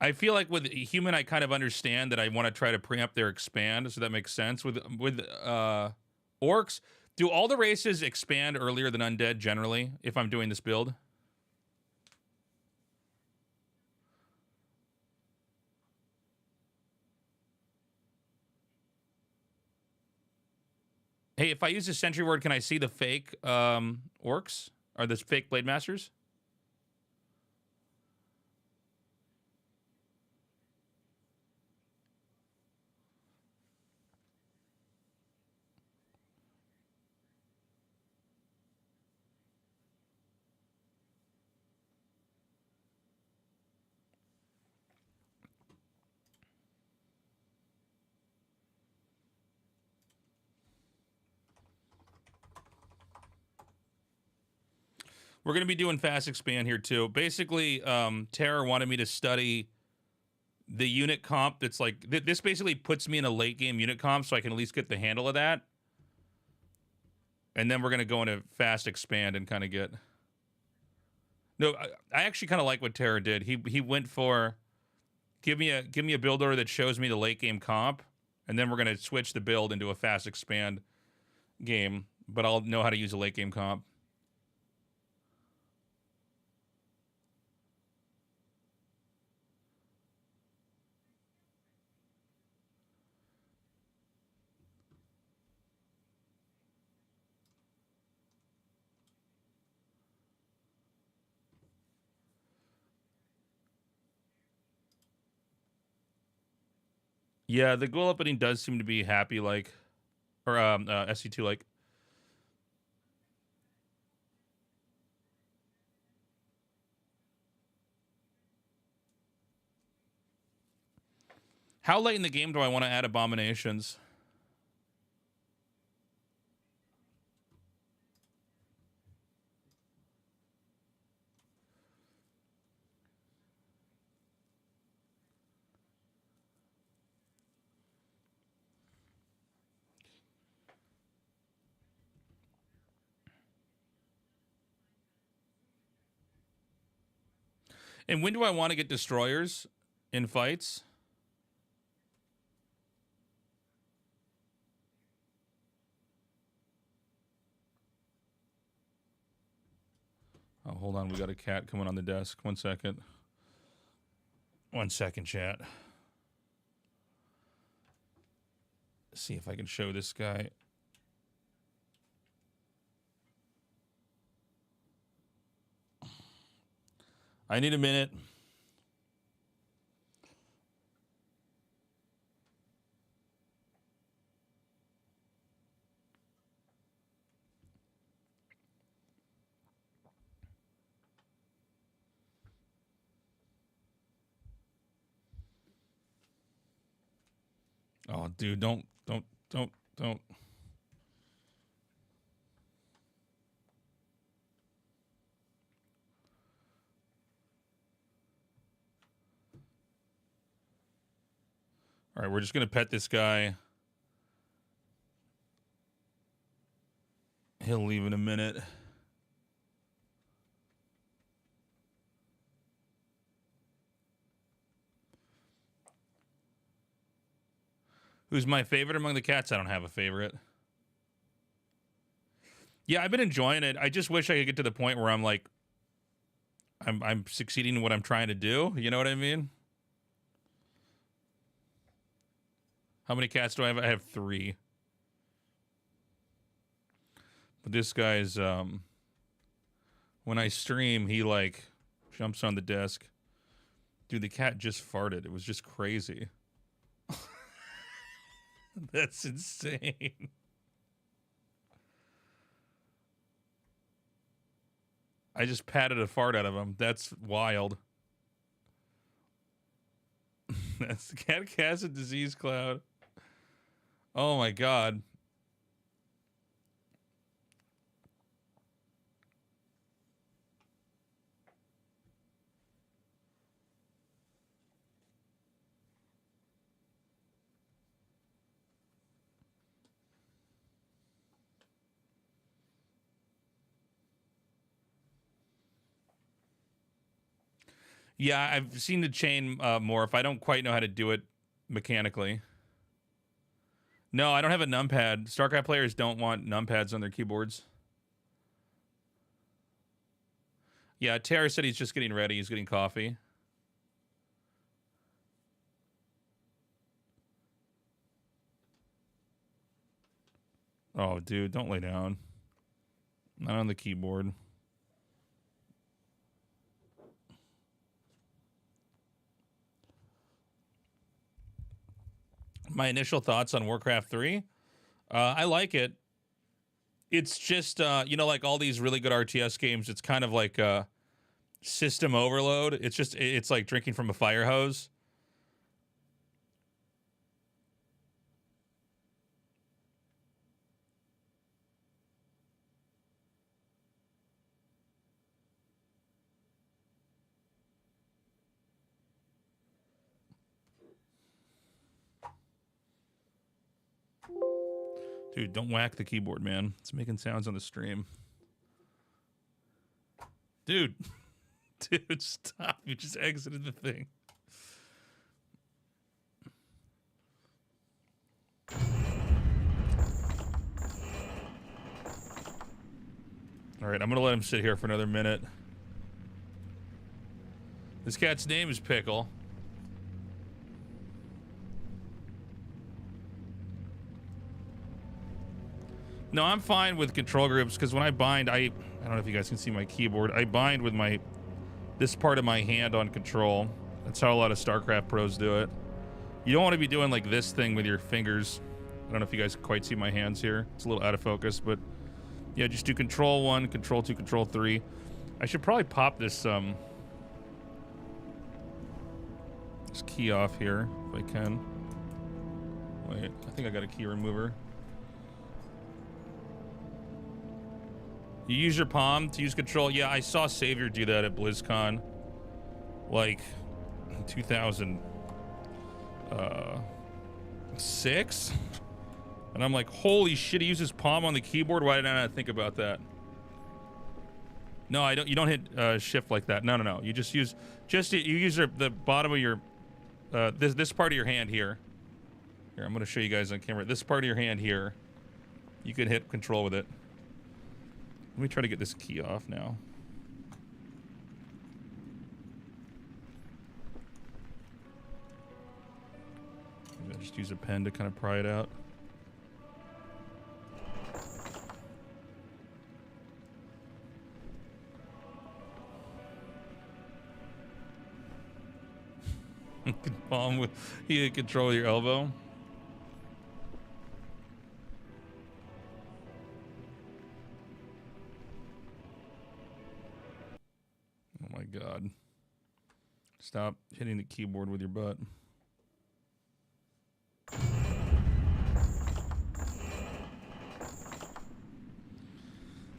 I feel like with human, I kind of understand that I want to try to preempt their expand, so that makes sense. With orcs, do all the races expand earlier than undead generally? If I'm doing this build, hey, if I use a sentry word, can I see the fake orcs or the fake blade masters? We're going to be doing fast expand here too. Basically, Terror wanted me to study the unit comp that's like... this basically puts me in a late game unit comp so I can at least get the handle of that. And then we're going to go into fast expand and kind of get... No, I actually kind of like what Terror did. He went for... Give me a build order that shows me the late game comp, and then we're going to switch the build into a fast expand game, but I'll know how to use a late game comp. Yeah, the goal opening does seem to be happy like, or SC2 like. How late in the game do I want to add abominations? And when do I want to get destroyers in fights? Oh, hold on. We got a cat coming on the desk. 1 second. 1 second, chat. See if I can show this guy. I need a minute. Oh, dude, don't. All right, we're just going to pet this guy. He'll leave in a minute. Who's my favorite among the cats? I don't have a favorite. Yeah, I've been enjoying it. I just wish I could get to the point where I'm like, I'm succeeding in what I'm trying to do. You know what I mean? How many cats do I have? I have 3. But this guy's, when I stream, he like jumps on the desk. Dude, the cat just farted. It was just crazy. That's insane. I just patted a fart out of him. That's wild. That's the cat has a disease cloud. Oh my god. Yeah, I've seen the chain morph. I don't quite know how to do it mechanically. No, I don't have a numpad. StarCraft players don't want numpads on their keyboards. Yeah, Tara said he's just getting ready. He's getting coffee. Oh, dude, don't lay down. Not on the keyboard. My initial thoughts on Warcraft 3. I like it. It's just, you know, like all these really good RTS games, it's kind of like system overload. It's like drinking from a fire hose. Dude, don't whack the keyboard, man. It's making sounds on the stream. Dude. Dude, stop. You just exited the thing. All right, I'm going to let him sit here for another minute. This cat's name is Pickle. No, I'm fine with control groups because when I bind, I don't know if you guys can see my keyboard. I bind with this part of my hand on control. That's how a lot of StarCraft pros do it. You don't want to be doing like this thing with your fingers. I don't know if you guys can quite see my hands here. It's a little out of focus, but yeah, just do control 1, control 2, control 3. I should probably pop this key off here if I can. Wait, I think I got a key remover. You use your palm to use control. Yeah, I saw Savior do that at BlizzCon, like 2006, and I'm like, holy shit! He uses palm on the keyboard. Why did I not think about that? No, I don't. You don't hit shift like that. No. You just use you use the bottom of your this part of your hand here. Here, I'm gonna show you guys on camera. This part of your hand here, you can hit control with it. Let me try to get this key off now. Maybe I'll just use a pen to kind of pry it out. Palm with you can control your elbow. Oh my God. Stop hitting the keyboard with your butt.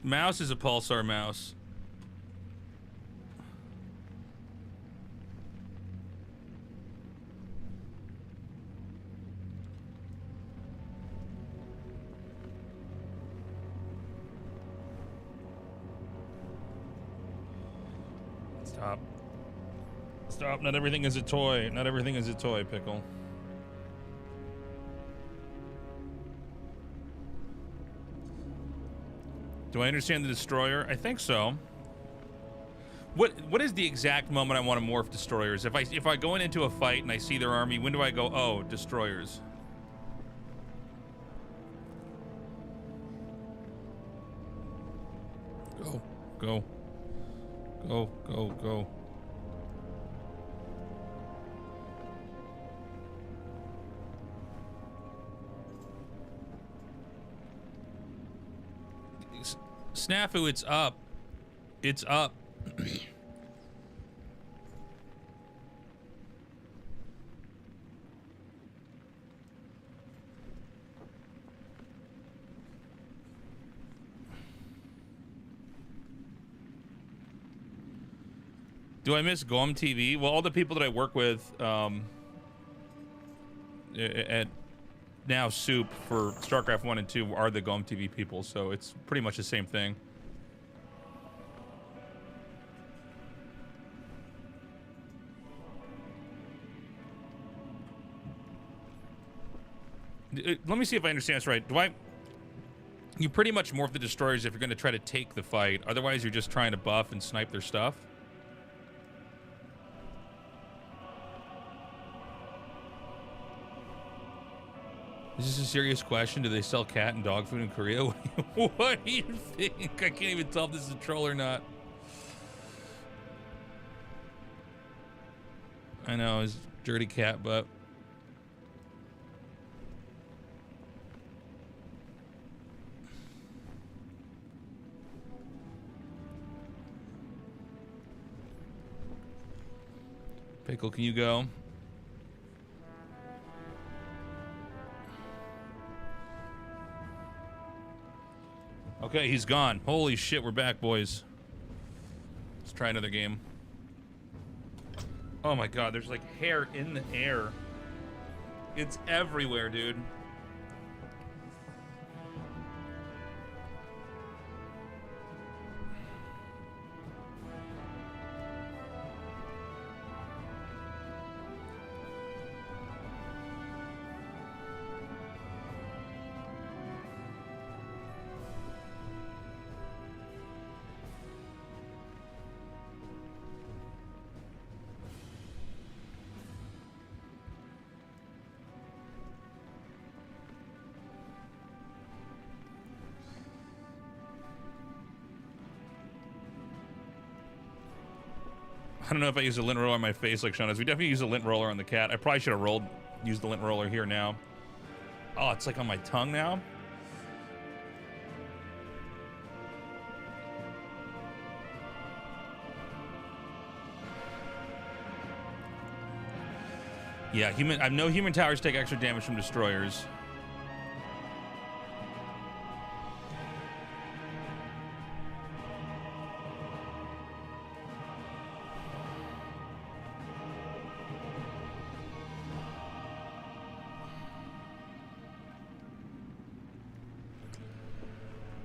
Mouse is a pulsar mouse. Stop. Stop. Not everything is a toy. Not everything is a toy, Pickle. Do I understand the destroyer? I think so. What is the exact moment I want to morph destroyers? If I go into a fight and I see their army, when do I go, oh, destroyers? Go. Go. Go, go, go. Snafu, it's up. It's up. Do I miss GOM TV? Well, all the people that I work with at now Soup for StarCraft 1 and 2 are the GOM TV people, so it's pretty much the same thing. Let me see if I understand this right. You pretty much morph the destroyers if you're going to try to take the fight. Otherwise, you're just trying to buff and snipe their stuff. Is this a serious question? Do they sell cat and dog food in Korea? What do you think? I can't even tell if this is a troll or not. I know, his dirty cat butt. Pickle, can you go? Okay, he's gone. Holy shit, we're back, boys. Let's try another game. Oh my god, there's like hair in the air. It's everywhere, dude. I don't know if I use a lint roller on my face like Sean does. We definitely use a lint roller on the cat. I probably should have used the lint roller here now. Oh, it's like on my tongue now. Yeah, I know human towers take extra damage from destroyers.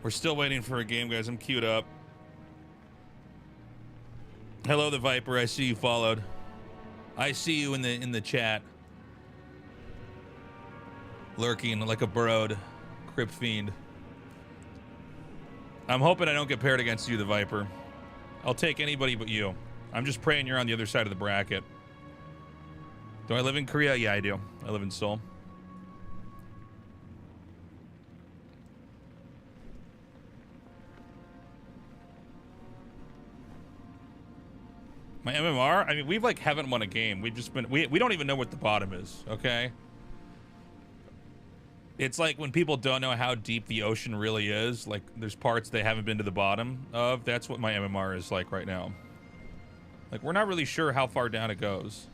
We're still waiting for a game, guys. I'm queued up. Hello, the Viper. I see you followed. I see you in the chat. Lurking like a burrowed crypt fiend. I'm hoping I don't get paired against you, the Viper. I'll take anybody but you. I'm just praying you're on the other side of the bracket. Do I live in Korea? Yeah, I do. I live in Seoul. My MMR? I mean, we've like haven't won a game. We've just been, we don't even know what the bottom is, okay? It's like when people don't know how deep the ocean really is, like there's parts they haven't been to the bottom of. That's what my MMR is like right now. Like we're not really sure how far down it goes.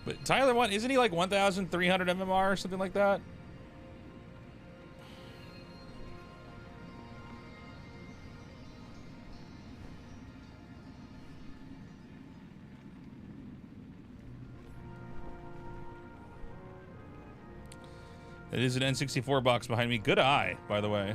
But Tyler, isn't he like 1,300 MMR or something like that? It is an N64 box behind me. Good eye, by the way.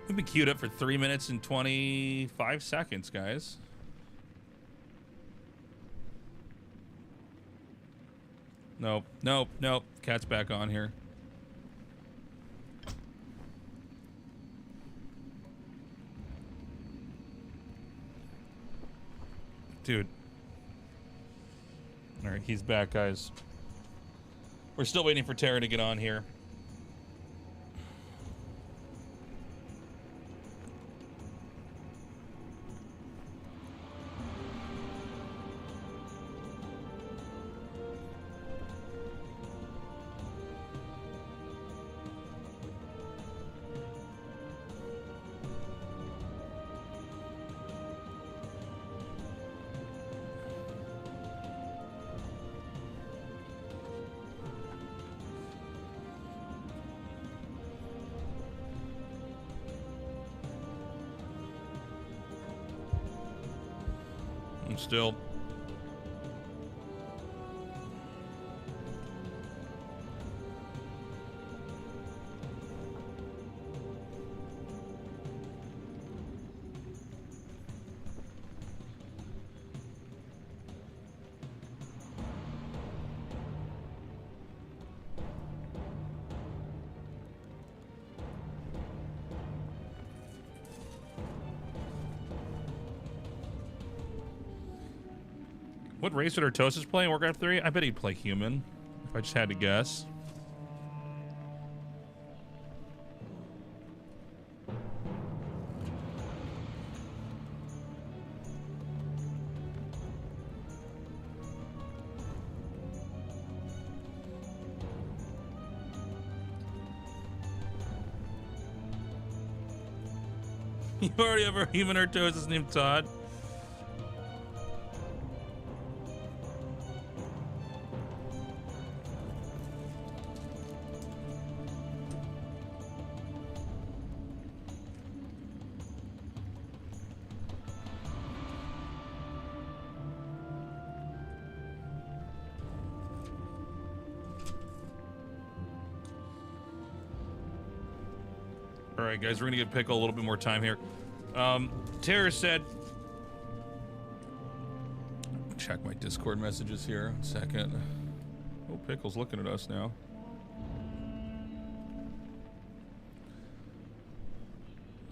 We've been queued up for 3 minutes and 25 seconds, guys. Nope, nope, nope. Cat's back on here. Dude. All right, he's back, guys. We're still waiting for Tara to get on here. I'm still. What race would Artosis play in Warcraft 3? I bet he'd play human, if I just had to guess. You already have a human Artosis named Todd. All right, guys, we're gonna give Pickle a little bit more time here. Tara said, check my Discord messages here. 1 second. Oh, Pickle's looking at us now.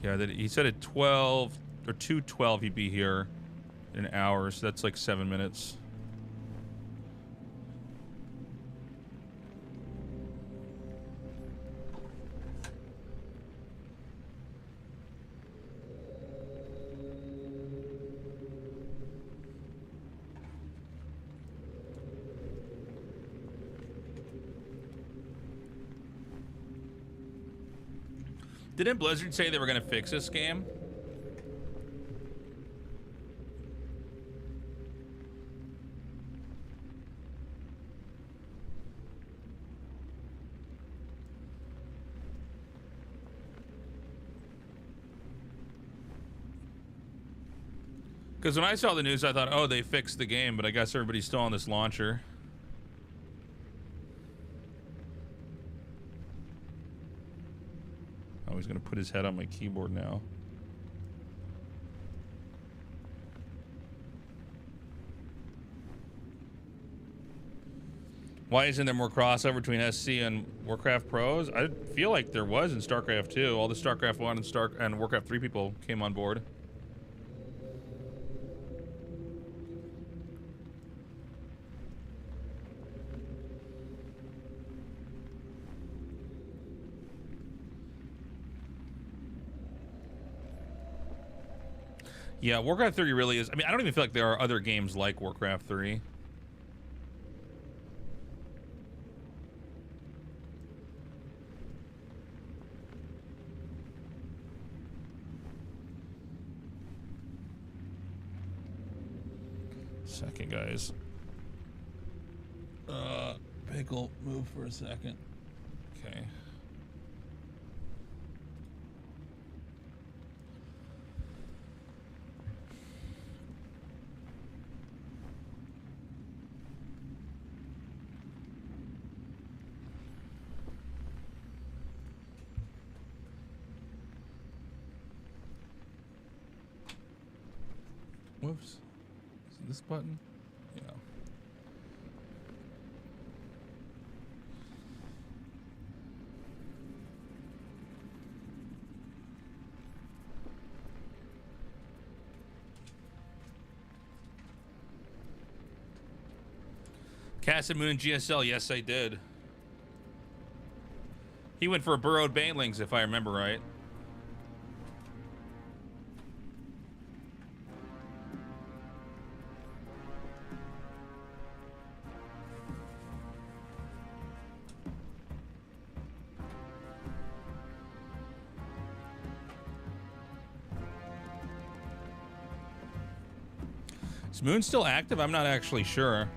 Yeah, that he said at 12 or 2:12 he'd be here in an hour, so that's like 7 minutes. Didn't Blizzard say they were going to fix this game? Because when I saw the news, I thought, oh, they fixed the game, but I guess everybody's still on this launcher. Oh, he's gonna put his head on my keyboard now. Why isn't there more crossover between SC and Warcraft pros? I feel like there was in StarCraft 2. All the StarCraft 1 and Warcraft 3 people came on board. Yeah, Warcraft 3 really is. I mean, I don't even feel like there are other games like Warcraft 3. Second, guys. Pickle, move for a second. Okay. Whoops. Is it this button? Yeah. Cassid Moon and GSL, yes I did. He went for a burrowed banelings, if I remember right. Is Moon still active? I'm not actually sure.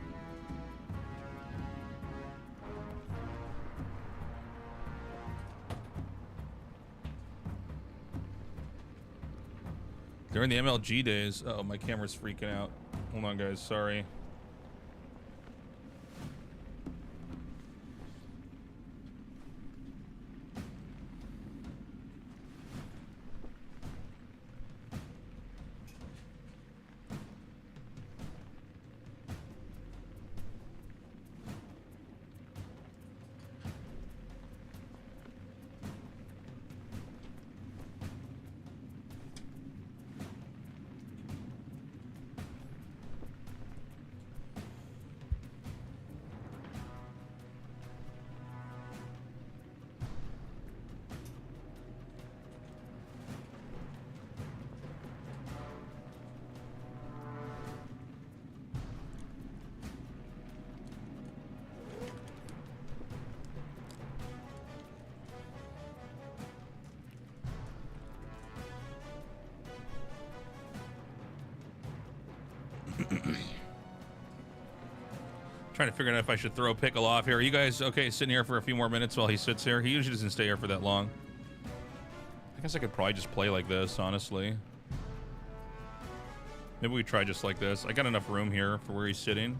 During the MLG days. Uh oh, my camera's freaking out. Hold on, guys. Sorry. Trying to figure out if I should throw Pickle off here. Are you guys okay sitting here for a few more minutes while he sits here? He usually doesn't stay here for that long. I guess I could probably just play like this, honestly. Maybe we try just like this. I got enough room here for where he's sitting.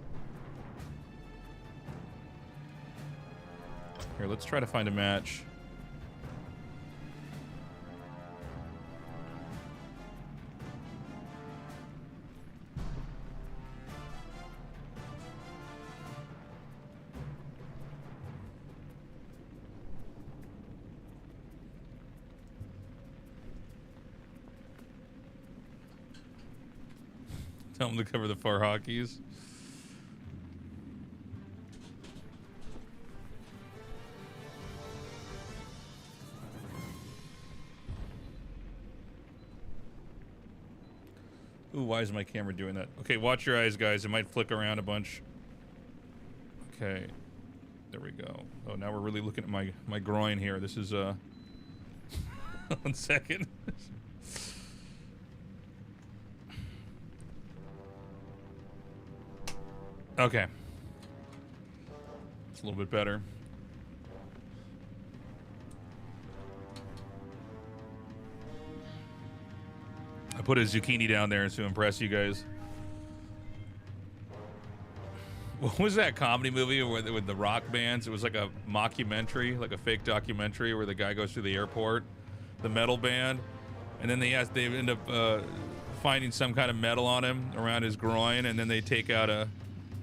Here, let's try to find a match. Tell him to cover the far hockeys. Ooh, why is my camera doing that? Okay, watch your eyes, guys. It might flick around a bunch. Okay. There we go. Oh, now we're really looking at my groin here. This is, 1 second. Okay. It's a little bit better. I put a zucchini down there to impress you guys. What was that comedy movie with the rock bands? It was like a mockumentary, like a fake documentary where the guy goes through the airport, the metal band, and then they end up finding some kind of metal on him around his groin, and then they take out a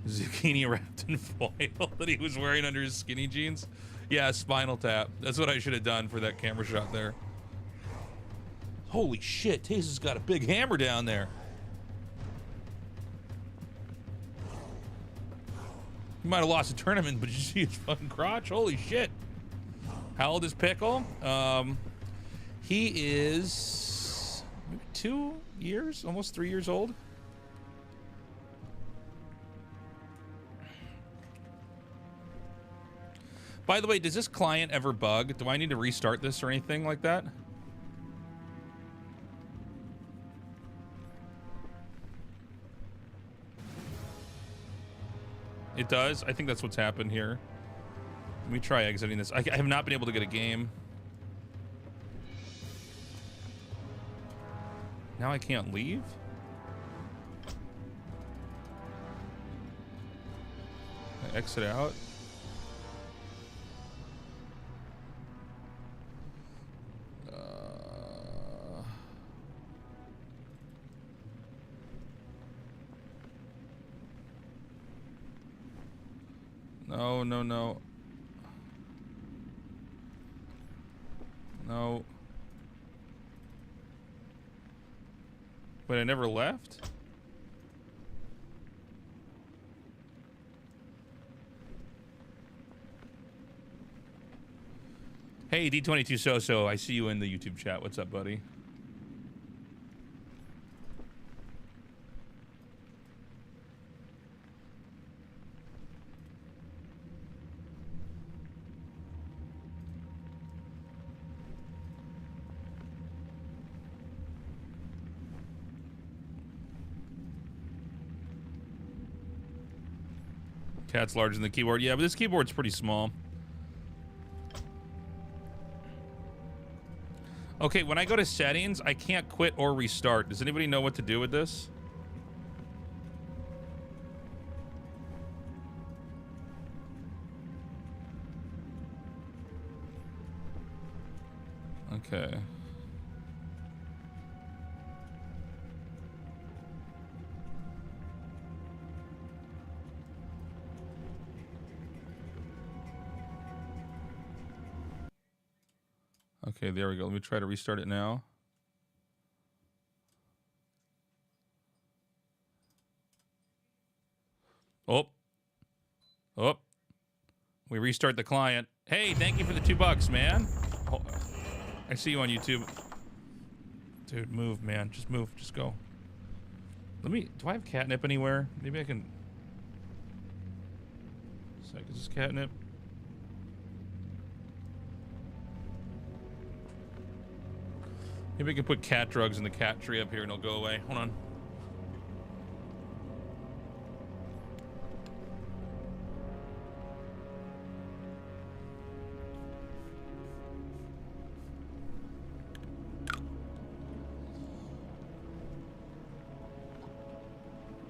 zucchini wrapped in foil that he was wearing under his skinny jeans. Yeah, Spinal Tap. That's what I should have done for that camera shot there. Holy shit, Taze has got a big hammer down there. He might have lost a tournament, but did you see his fucking crotch? Holy shit. How old is Pickle? He is maybe 2 years, almost 3 years old. By the way, does this client ever bug? Do I need to restart this or anything like that? It does? I think that's what's happened here. Let me try exiting this. I have not been able to get a game. Now I can't leave? I exit out. No, no, no. No. But I never left? Hey, D22 So-So, I see you in the YouTube chat. What's up, buddy? Cat's larger than the keyboard. Yeah, but this keyboard's pretty small. Okay, when I go to settings, I can't quit or restart. Does anybody know what to do with this? Okay. Okay, there we go. Let me try to restart it now. Oh. Oh. We restart the client. Hey, thank you for the $2, man. Oh, I see you on YouTube. Dude, move, man. Just move. Just go. Let me... Do I have catnip anywhere? Maybe I can... Is this catnip? Maybe I can put cat drugs in the cat tree up here and it'll go away. Hold on.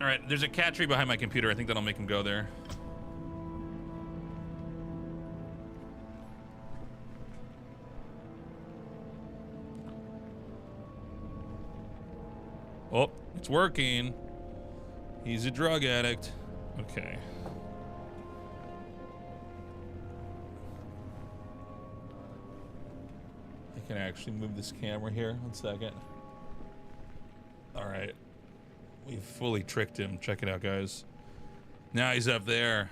All right, there's a cat tree behind my computer. I think that'll make him go there. Oh, it's working. He's a drug addict. Okay. I can actually move this camera here. 1 second. All right. We've fully tricked him. Check it out, guys. Now he's up there.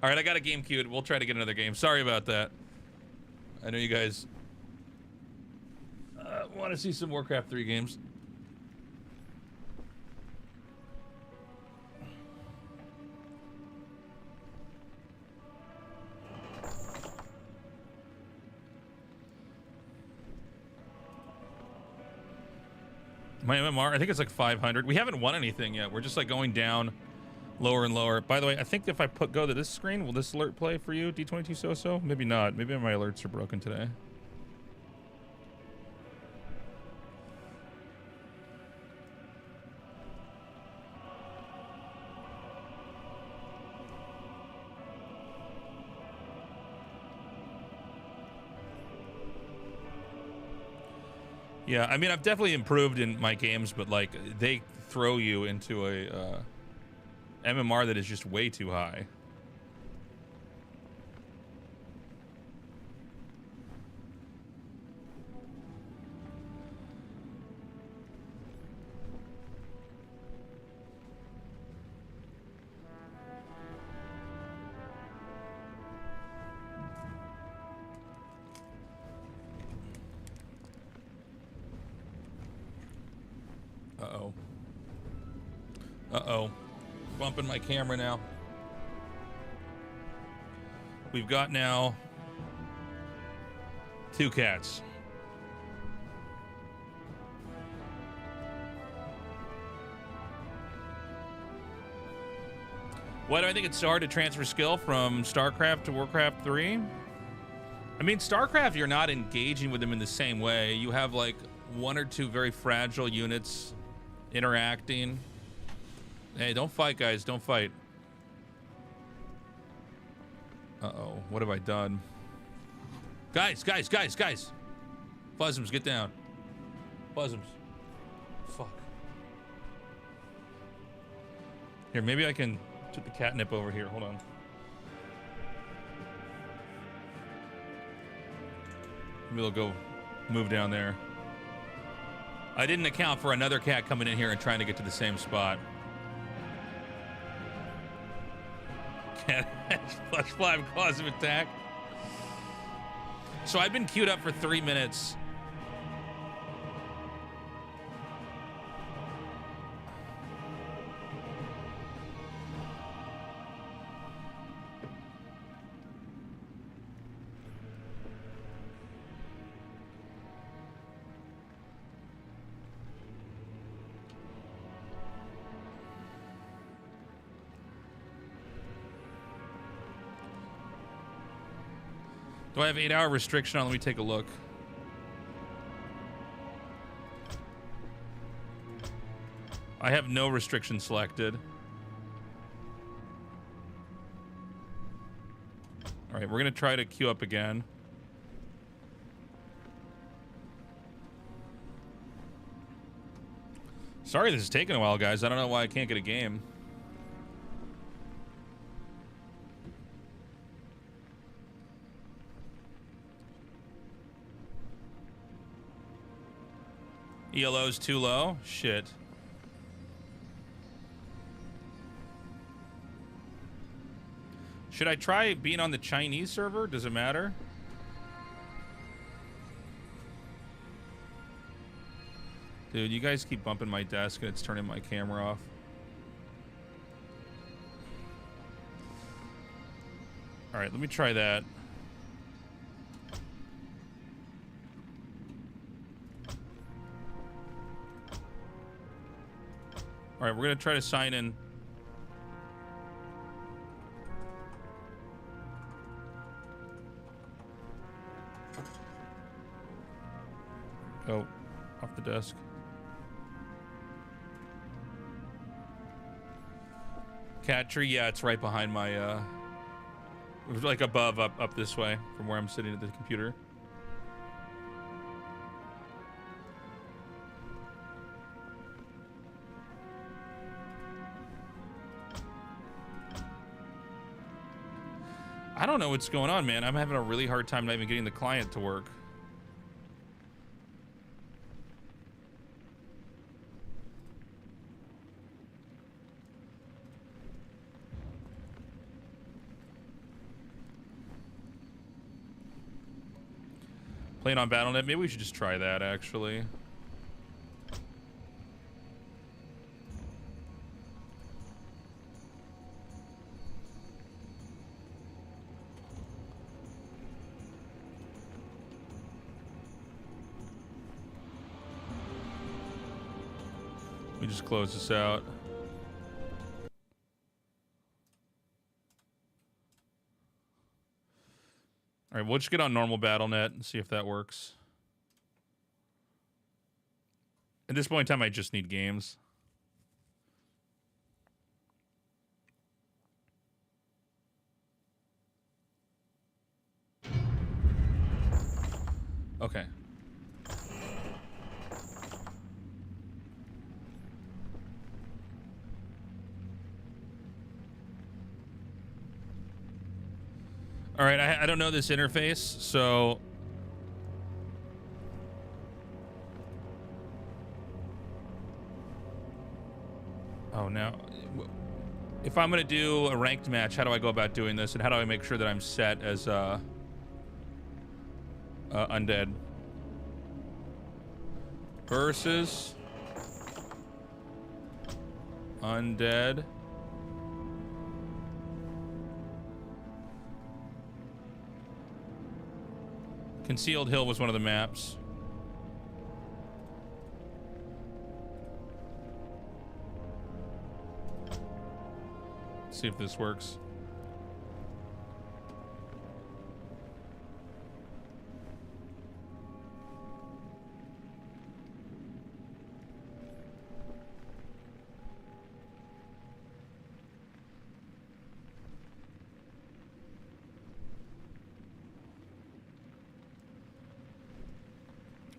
All right, I got a game queued. We'll try to get another game. Sorry about that. I know you guys want to see some Warcraft 3 games. My MMR, I think it's like 500. We haven't won anything yet. We're just like going down lower and lower. By the way, I think if I go to this screen, will this alert play for you, D22 So-So? Maybe not. Maybe my alerts are broken today. Yeah, I mean, I've definitely improved in my games, but like they throw you into a MMR that is just way too high. Uh-oh. Uh-oh. Bumping my camera now. We've got now 2 cats. Why do I think it's so hard to transfer skill from StarCraft to Warcraft 3? I mean, StarCraft, you're not engaging with them in the same way. You have like 1 or 2 very fragile units interacting. Hey, don't fight, guys. Don't fight. Uh-oh. What have I done? Guys. Fuzzums, get down. Fuzzums. Fuck. Here, maybe I can put the catnip over here. Hold on. Maybe they'll go move down there. I didn't account for another cat coming in here and trying to get to the same spot. Cat has +5 cause of attack. So I've been queued up for 3 minutes. Do I have 8-hour restriction on? Let me take a look. I have no restriction selected. All right, we're gonna try to queue up again. Sorry this is taking a while, guys. I don't know why I can't get a game. ELO's too low? Shit. Should I try being on the Chinese server? Does it matter? Dude, you guys keep bumping my desk and it's turning my camera off. All right, let me try that. All right, we're gonna try to sign in. Go off the desk. Cat tree, yeah, it's right behind my, like above, up this way from where I'm sitting at the computer. I don't know what's going on, man. I'm having a really hard time not even getting the client to work. Playing on BattleNet, maybe we should just try that, actually. We just close this out. All right, we'll just get on normal BattleNet and see if that works. At this point in time, I just need games. Okay. All right, I don't know this interface, so... Oh, now... If I'm going to do a ranked match, how do I go about doing this? And how do I make sure that I'm set as undead? Versus... Undead... Concealed Hill was one of the maps. Let's see if this works.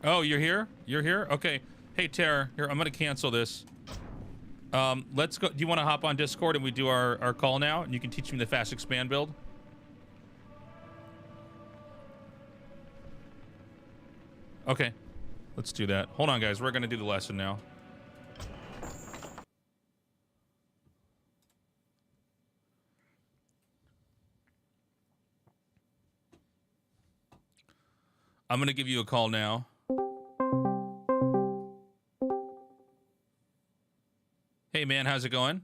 Oh, you're here? You're here? Okay. Hey, Terror. Here, I'm going to cancel this. Let's go. Do you want to hop on Discord and we do our call now? And you can teach me the fast expand build? Okay. Let's do that. Hold on, guys. We're going to do the lesson now. I'm going to give you a call now. Hey, man, how's it going?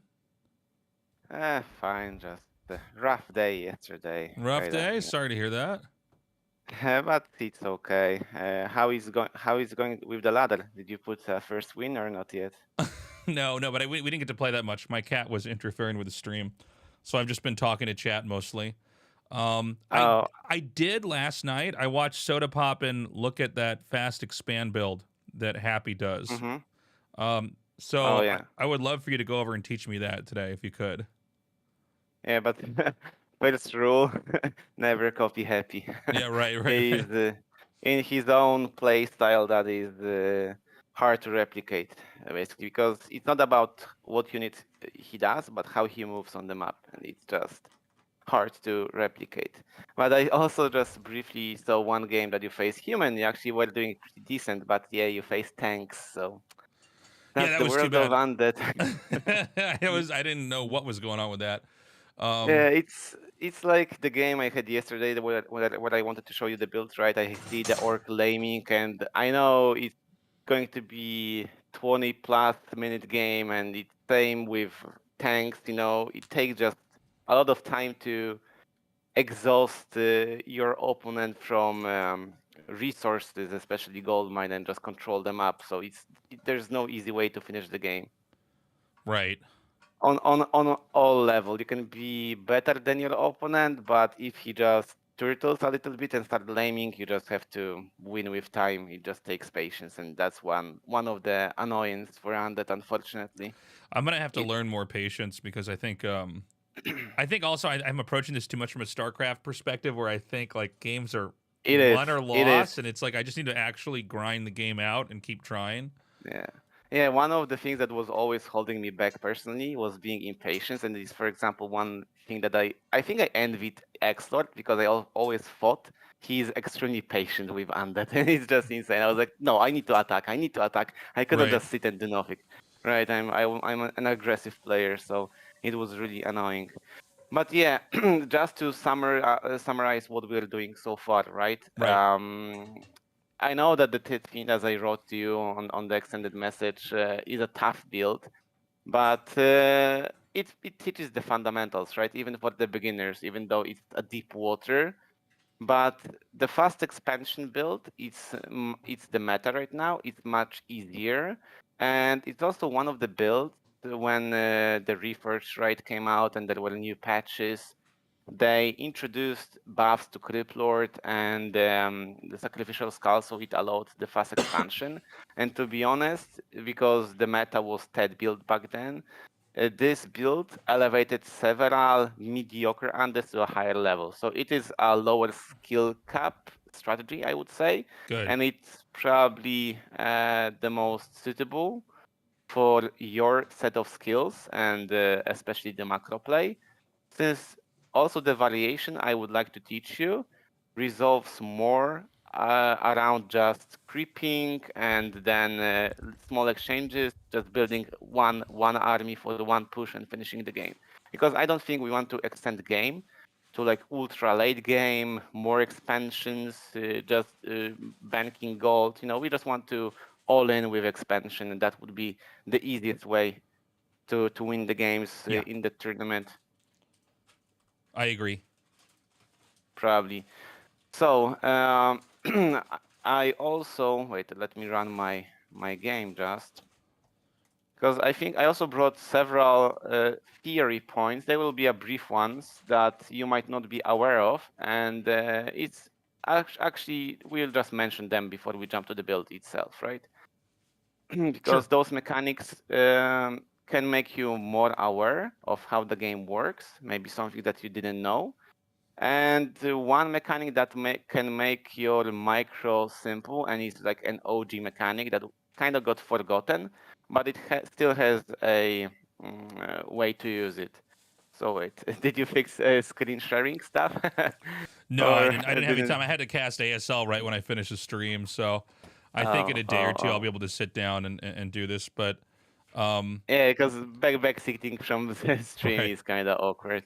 Fine. Just a rough day yesterday. Rough day? Sorry to hear that. But it's okay. How is going with the ladder? Did you put first win or not yet? No, but we didn't get to play that much. My cat was interfering with the stream, so I've just been talking to chat mostly. I did last night. I watched Soda Pop and look at that fast expand build that Happy does. Mm-hmm. I would love for you to go over and teach me that today if you could. Yeah, but First rule: never copy Happy. Yeah, right, right, He's right. in his own play style that is hard to replicate, basically, because it's not about what unit he does, but how he moves on the map, and it's just hard to replicate. But I also just briefly saw one game that you face human. You actually were doing pretty decent, but yeah, you face tanks. So Yeah, that's that the was too world of bad. undead. I didn't know what was going on with that. Yeah, it's like the game I had yesterday where I wanted to show you the build, right? I see the orc laming, and I know it's going to be 20 plus minute game, and it's same with tanks. It takes just a lot of time to exhaust your opponent from resources, especially gold mine, and just control them up. So there's no easy way to finish the game. Right. On all level, you can be better than your opponent, but if he just turtles a little bit and start laming, you just have to win with time. It just takes patience, and that's one of the annoyance for undead, unfortunately. I'm gonna have to It learn more patience because I think also I'm approaching this too much from a StarCraft perspective, where I think like games are it is. won or It is. lost, and it's like I just need to actually grind the game out and keep trying. Yeah. Yeah, one of the things that was always holding me back personally was being impatient. And is, for example, one thing that I think I envied X-Lord because I always thought he's extremely patient with undead. And it's just insane. I was like, no, I need to attack. I need to attack. I couldn't Right. just sit and do nothing. Right. I'm an aggressive player. So it was really annoying. But yeah, just to summarize what we're doing so far, right? Right. I know that the Titfin, as I wrote to you on the extended message, is a tough build, but it teaches the fundamentals, right? Even for the beginners, even though it's a deep water. But the fast expansion build, it's the meta right now. It's much easier, and it's also one of the builds when the Reforged right came out and there were new patches. They introduced buffs to Criplord and the Sacrificial Skull, so it allowed the fast expansion. And to be honest, because the meta was TED build back then, this build elevated several mediocre undeads to a higher level. So it is a lower skill cap strategy, I would say, Good. and it's probably the most suitable for your set of skills and especially the macro play. Since also the variation I would like to teach you resolves more around just creeping and then small exchanges, just building one army for the one push and finishing the game. Because I don't think we want to extend the game to like ultra late game, more expansions, just banking gold. We just want to all in with expansion, and that would be the easiest way to win the games Yeah, in the tournament. I agree. Probably. So I also wait. Let me run my game just because I think I also brought several theory points. They will be a brief ones that you might not be aware of, and it's actually we'll just mention them before we jump to the build itself, right? Because Sure. those mechanics can make you more aware of how the game works. Maybe something that you didn't know. And one mechanic that can make your micro simple, and it's like an OG mechanic that kind of got forgotten, but it still has a way to use it. So wait, did you fix screen sharing stuff? No, I Or didn't. I didn't have any didn't? time. I had to cast ASL right when I finished the stream, so I think in Oh, a day or oh, two I'll be oh. able to sit down and do this. But Yeah, because back sitting from the stream right. is kind of awkward.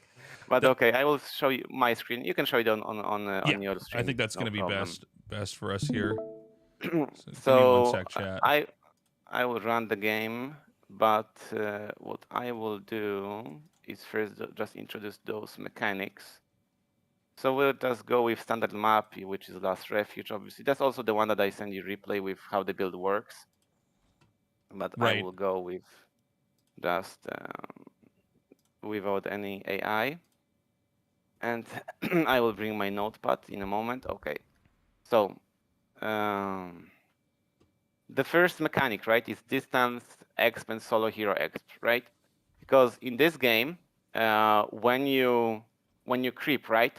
But The, okay, I will show you my screen. You can show it yeah, on your I think stream, that's no gonna be problem. best for us here. So give me one So sec, chat. I will run the game, but what I will do is first just introduce those mechanics. So we'll just go with standard map, which is Last Refuge, obviously. That's also the one that I send you replay with how the build works. But I Right. will go with just without any AI. And I will bring my notepad in a moment. Okay. So um, the first mechanic, right, is distance exp and solo hero exp, right? Because in this game, when you when you creep, right?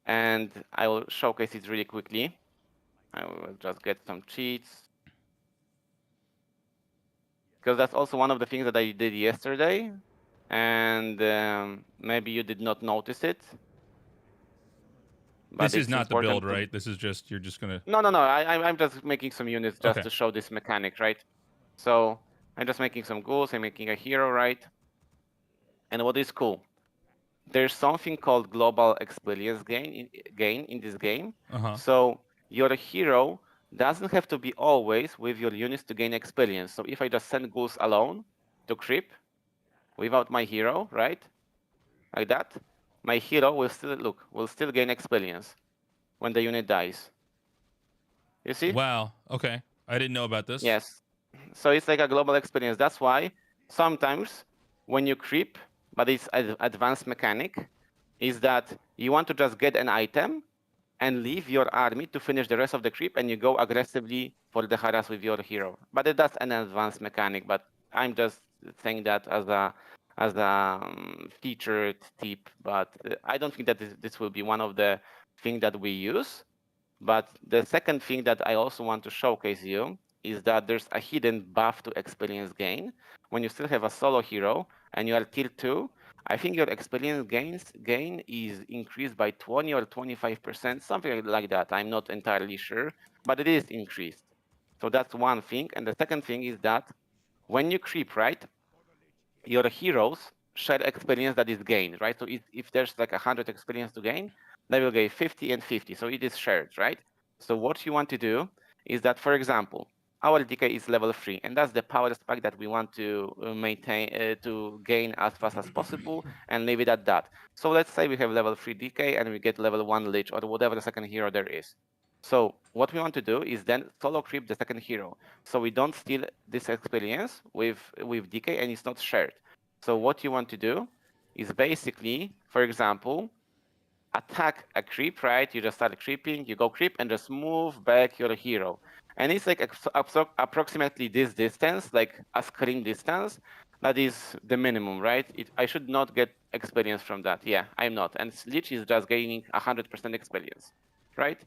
And I will showcase it really quickly. I will just get some cheats. Because that's also one of the things that I did yesterday. And maybe you did not notice it. This is not the build, right? This is just, you're just going to... No. I'm just making some units just to show this mechanic, right? So I'm just making some ghouls. I'm making a hero, right? And what is cool? There's something called global experience gain in this game. So your hero doesn't have to be always with your units to gain experience. So if I just send ghouls alone to creep without my hero, right? Like that, my hero will still gain experience when the unit dies. You see? Wow. Okay. I didn't know about this. Yes. So it's like a global experience. That's why sometimes when you creep, but it's an advanced mechanic, is that you want to just get an item and leave your army to finish the rest of the creep, and you go aggressively for the harass with your hero. But that's an advanced mechanic. But I'm just saying that as a featured tip. But I don't think that this will be one of the things that we use. But the second thing that I also want to showcase you is that there's a hidden buff to experience gain. When you still have a solo hero and you are tier 2, I think your experience gain is increased by 20 or 25%, something like that. I'm not entirely sure, but it is increased. So that's one thing. And the second thing is that when you creep, right, your heroes share experience that is gained, right? So if there's like 100 experience to gain, they will gain 50 and 50. So it is shared, right? So what you want to do is that, for example, our DK is level 3, and that's the power spike that we want to maintain, to gain as fast as possible, and leave it at that. So let's say we have level 3 DK and we get level 1 Lich or whatever the second hero there is. So what we want to do is then solo creep the second hero. So we don't steal this experience with DK, and it's not shared. So what you want to do is basically, for example, attack a creep, right? You just start creeping, you go creep, and just move back your hero. And it's like approximately this distance, like a screen distance. That is the minimum, right? I should not get experience from that. Yeah, I'm not. And Lich is just gaining 100% experience, right?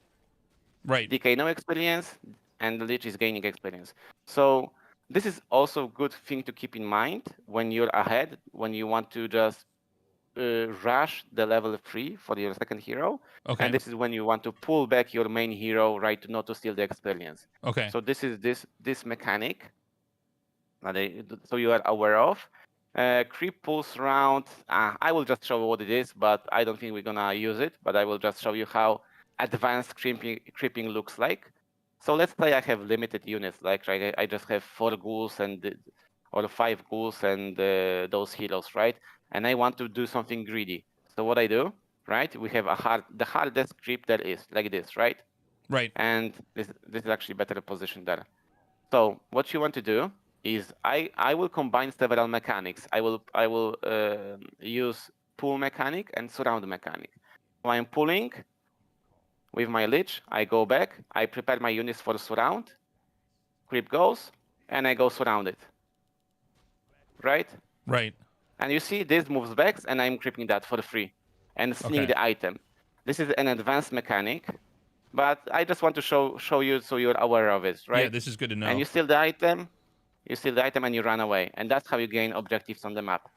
Right. DK no experience, and the Lich is gaining experience. So this is also a good thing to keep in mind when you're ahead, when you want to just rush the level 3 for your second hero. Okay. And this is when you want to pull back your main hero, right, not to steal the experience. Okay. So this is this mechanic so you are aware of. Creep pulse round, I will just show you what it is, but I don't think we're gonna use it, but I will just show you how advanced creeping looks like. So let's say I have limited units, like right, I just have 4 ghouls or 5 ghouls and those heroes, right? And I want to do something greedy. So what I do, right? We have the hardest creep there is, like this, right? Right. And this is actually better position there. So what you want to do is I will combine several mechanics. I will use pull mechanic and surround mechanic. So I'm pulling with my Lich. I go back. I prepare my units for surround. Creep goes, and I go surround it. Right? Right. And you see this moves back, and I'm creeping that for free and stealing the item. This is an advanced mechanic, but I just want to show you so you're aware of it, right? Yeah, this is good to know. And you steal the item, and you run away. And that's how you gain objectives on the map.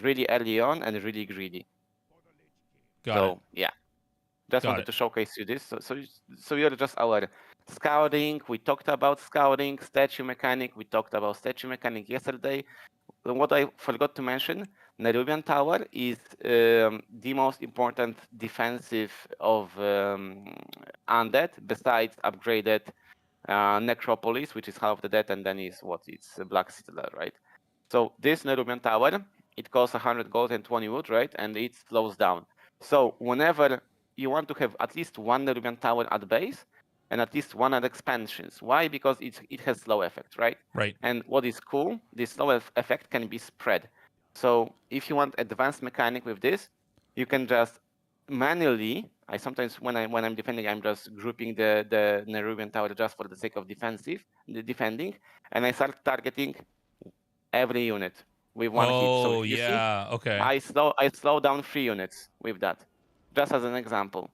Really early on and really greedy. Got it. Yeah. Just wanted to showcase you this. So you're just aware. Scouting, we talked about scouting. Statue mechanic, we talked about statue mechanic yesterday. What I forgot to mention, Nerubian Tower is the most important defensive of undead, besides upgraded Necropolis, which is Half the Dead, and then it's Black Citadel, right? So this Nerubian Tower, it costs 100 gold and 20 wood, right? And it slows down. So whenever you want to have at least one Nerubian Tower at base, and at least one at expansions. Why? Because it has slow effect, right? Right. And what is cool, this slow effect can be spread. So if you want advanced mechanic with this, you can just manually. I sometimes when I'm defending, I'm just grouping the Nerubian Tower just for the sake of defending, and I start targeting every unit. with one hit. So Oh, you see, yeah. Okay. I slow down 3 units with that, just as an example.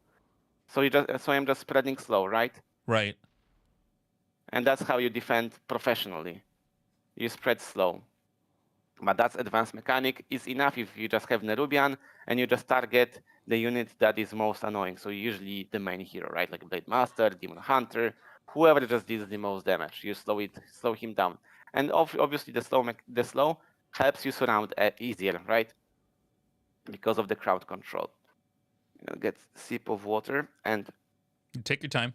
So I'm just spreading slow, right? Right. And that's how you defend professionally. You spread slow. But that's advanced mechanic. Is enough if you just have Nerubian and you just target the unit that is most annoying. So usually the main hero, right? Like Blade Master, Demon Hunter, whoever just deals the most damage. You slow him down. And obviously the slow helps you surround easier, right? Because of the crowd control. Get a sip of water and Take your time.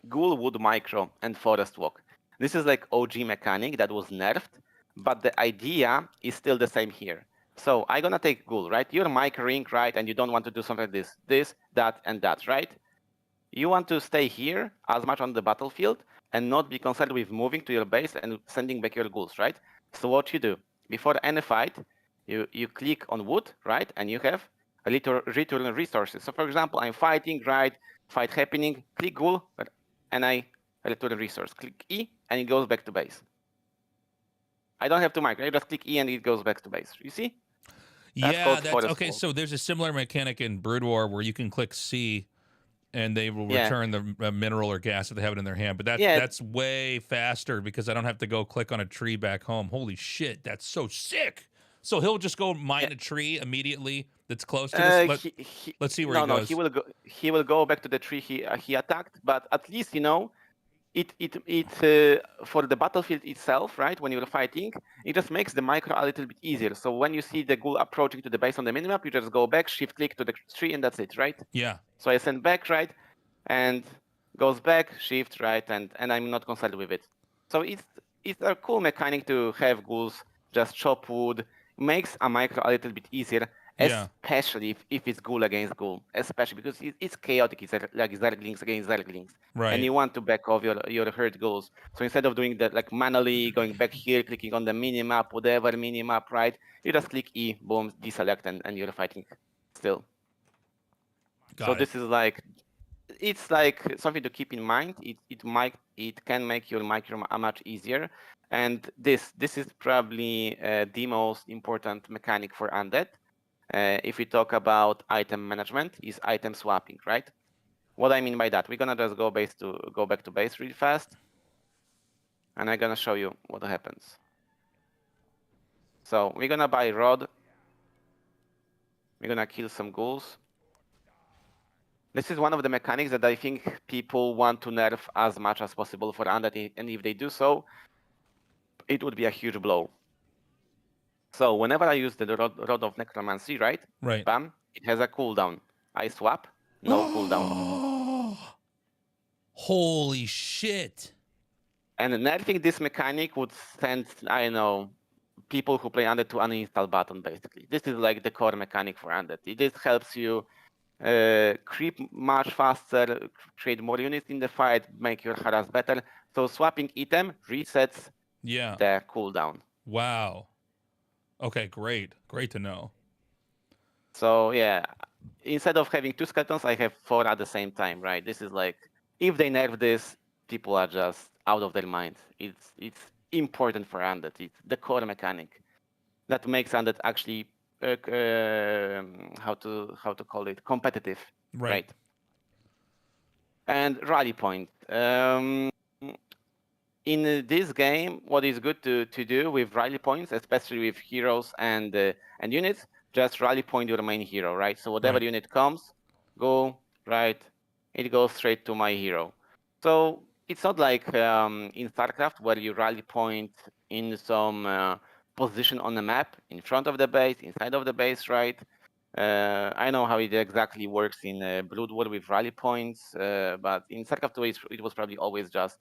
Ghoul, Wood Micro, and Forest Walk. This is like OG mechanic that was nerfed, but the idea is still the same here. So I'm gonna take Ghoul, right? You're microing, right? And you don't want to do something like this, that, and that, right? You want to stay here as much on the battlefield and not be concerned with moving to your base and sending back your ghouls, right? So what you do, before any fight, you click on wood, right? And you have a little return resources. So for example, I'm fighting, right? Fight happening, click ghoul, and I return resource. Click E, and it goes back to base. I don't have to micro, I just click E and it goes back to base. You see? That's Forest okay. Walk. So there's a similar mechanic in Brood War where you can click C and they will Yeah. return the mineral or gas if they have it in their hand. But Yeah. that's way faster because I don't have to go click on a tree back home. Holy shit, that's so sick. So he'll just go mine a tree immediately that's close to this. Let's see where he goes. He will go back to the tree he attacked, but at least it for the battlefield itself, right? When you're fighting, it just makes the micro a little bit easier. So when you see the ghoul approaching to the base on the minimap, you just go back, shift click to the tree, and that's it, right? Yeah. So I send back, right, and goes back, shift, right, and I'm not concerned with it. So it's a cool mechanic to have ghouls just chop wood, makes a micro a little bit easier. Yeah. Especially if it's ghoul against ghoul, especially because it's chaotic. It's like zerglings against zerglings, Right. and you want to back off your hurt ghouls. So instead of doing that like manually going back here, clicking on the minimap, whatever minimap, right? You just click E, boom, deselect, and you're fighting still. So this is like, it's like something to keep in mind. It can make your micro much easier, and this is probably the most important mechanic for undead. If we talk about item management, is item swapping, right? What I mean by that, we're gonna just go back to base really fast, and I'm gonna show you what happens. So we're gonna buy rod. We're gonna kill some ghouls. This is one of the mechanics that I think people want to nerf as much as possible for undead, and if they do so, it would be a huge blow. So whenever I use the rod of necromancy, right? Right. Bam, it has a cooldown. I swap, no cooldown. Holy shit. And nerfing this mechanic would send, I don't know, people who play undead to uninstall button, basically. This is like the core mechanic for undead. It just helps you creep much faster, create more units in the fight, make your harass better. So swapping item resets the cooldown. Wow. Okay, great. Great to know. So yeah, instead of having 2 skeletons, I have 4 at the same time, right? This is like, if they nerf this, people are just out of their mind. It's important for undead. It's the core mechanic that makes undead actually how to call it, competitive, right? And rally point. In this game, what is good to do with rally points, especially with heroes and units, just rally point your main hero, right? So whatever unit comes, go right, it goes straight to my hero. So it's not like in StarCraft where you rally point in some position on the map, in front of the base, inside of the base, right? I know how it exactly works in Brood War with rally points, but in StarCraft 2 it was probably always just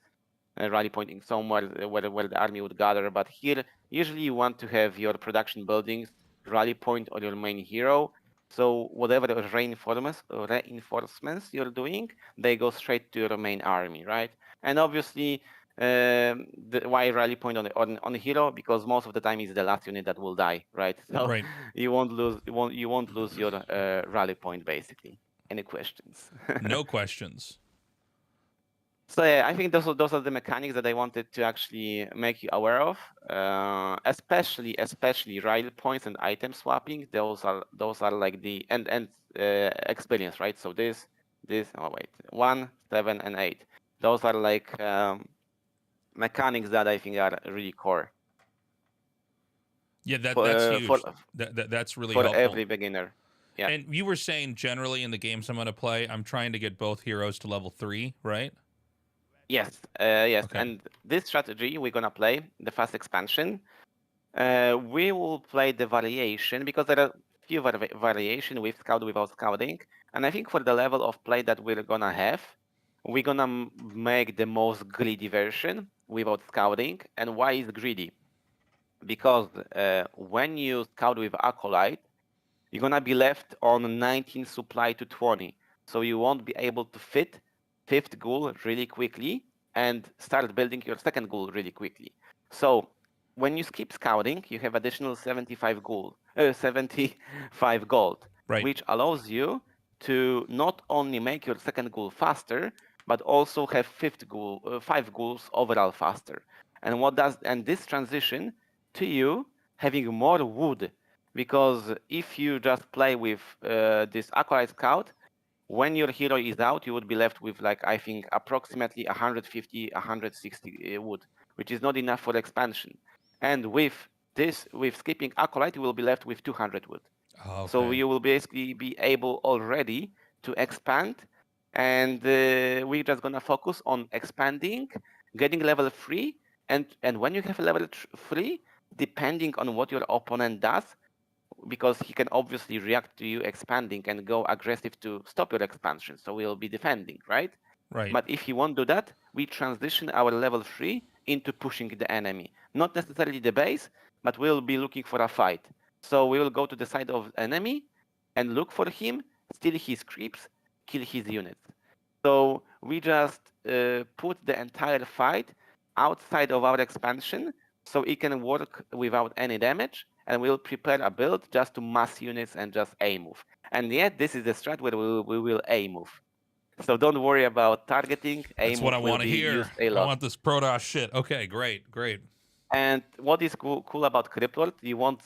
rally pointing somewhere where the army would gather. But here, usually you want to have your production buildings rally point on your main hero. So whatever reinforcements you're doing, they go straight to your main army, right? And obviously, why rally point on the hero? Because most of the time it's the last unit that will die, right? So you won't lose your rally point basically. Any questions? No questions. So yeah, I think those are the mechanics that I wanted to actually make you aware of, especially rail points and item swapping. Those are like the and experience, right? So this oh wait, 1, 7, and 8. Those are like mechanics that I think are really core Yeah, for that's uh, for huge. That's really for helpful. every beginner. Yeah. And you were saying generally in the games I'm going to play, I'm trying to get both heroes to level 3, right? Yes. Yes. Okay. And this strategy we're gonna play the fast expansion. We will play the variation because there are few variation with scout without scouting, and I think for the level of play that we're gonna have, we're gonna make the most greedy version without scouting. And why is greedy? Because when you scout with acolyte, you're gonna be left on 19 supply to 20, so you won't be able to fit 5th ghoul really quickly and start building your 2nd ghoul really quickly. So when you skip scouting, you have additional 75 gold, Right. which allows you to not only make your 2nd ghoul faster, but also have 5 ghouls overall faster. And this transition to you having more wood, because if you just play with this acolyte scout, when your hero is out, you would be left with, like, I think approximately 150, 160 wood, which is not enough for expansion. And with skipping acolyte, you will be left with 200 wood. Okay. So you will basically be able already to expand, and we're just gonna focus on expanding, getting level 3, and when you have level 3, depending on what your opponent does, because he can obviously react to you expanding and go aggressive to stop your expansion, so we'll be defending, right? Right. But if he won't do that, we transition our level 3 into pushing the enemy. Not necessarily the base, but we'll be looking for a fight. So we will go to the side of enemy and look for him, steal his creeps, kill his units. So we just put the entire fight outside of our expansion so it can work without any damage, and we'll prepare a build just to mass units and just A move. And yet this is the strat where we will A move. So don't worry about targeting. That's what I want to hear. Used a I lot. want this Protoss shit. Okay, great. And what is cool about Crippler, you won't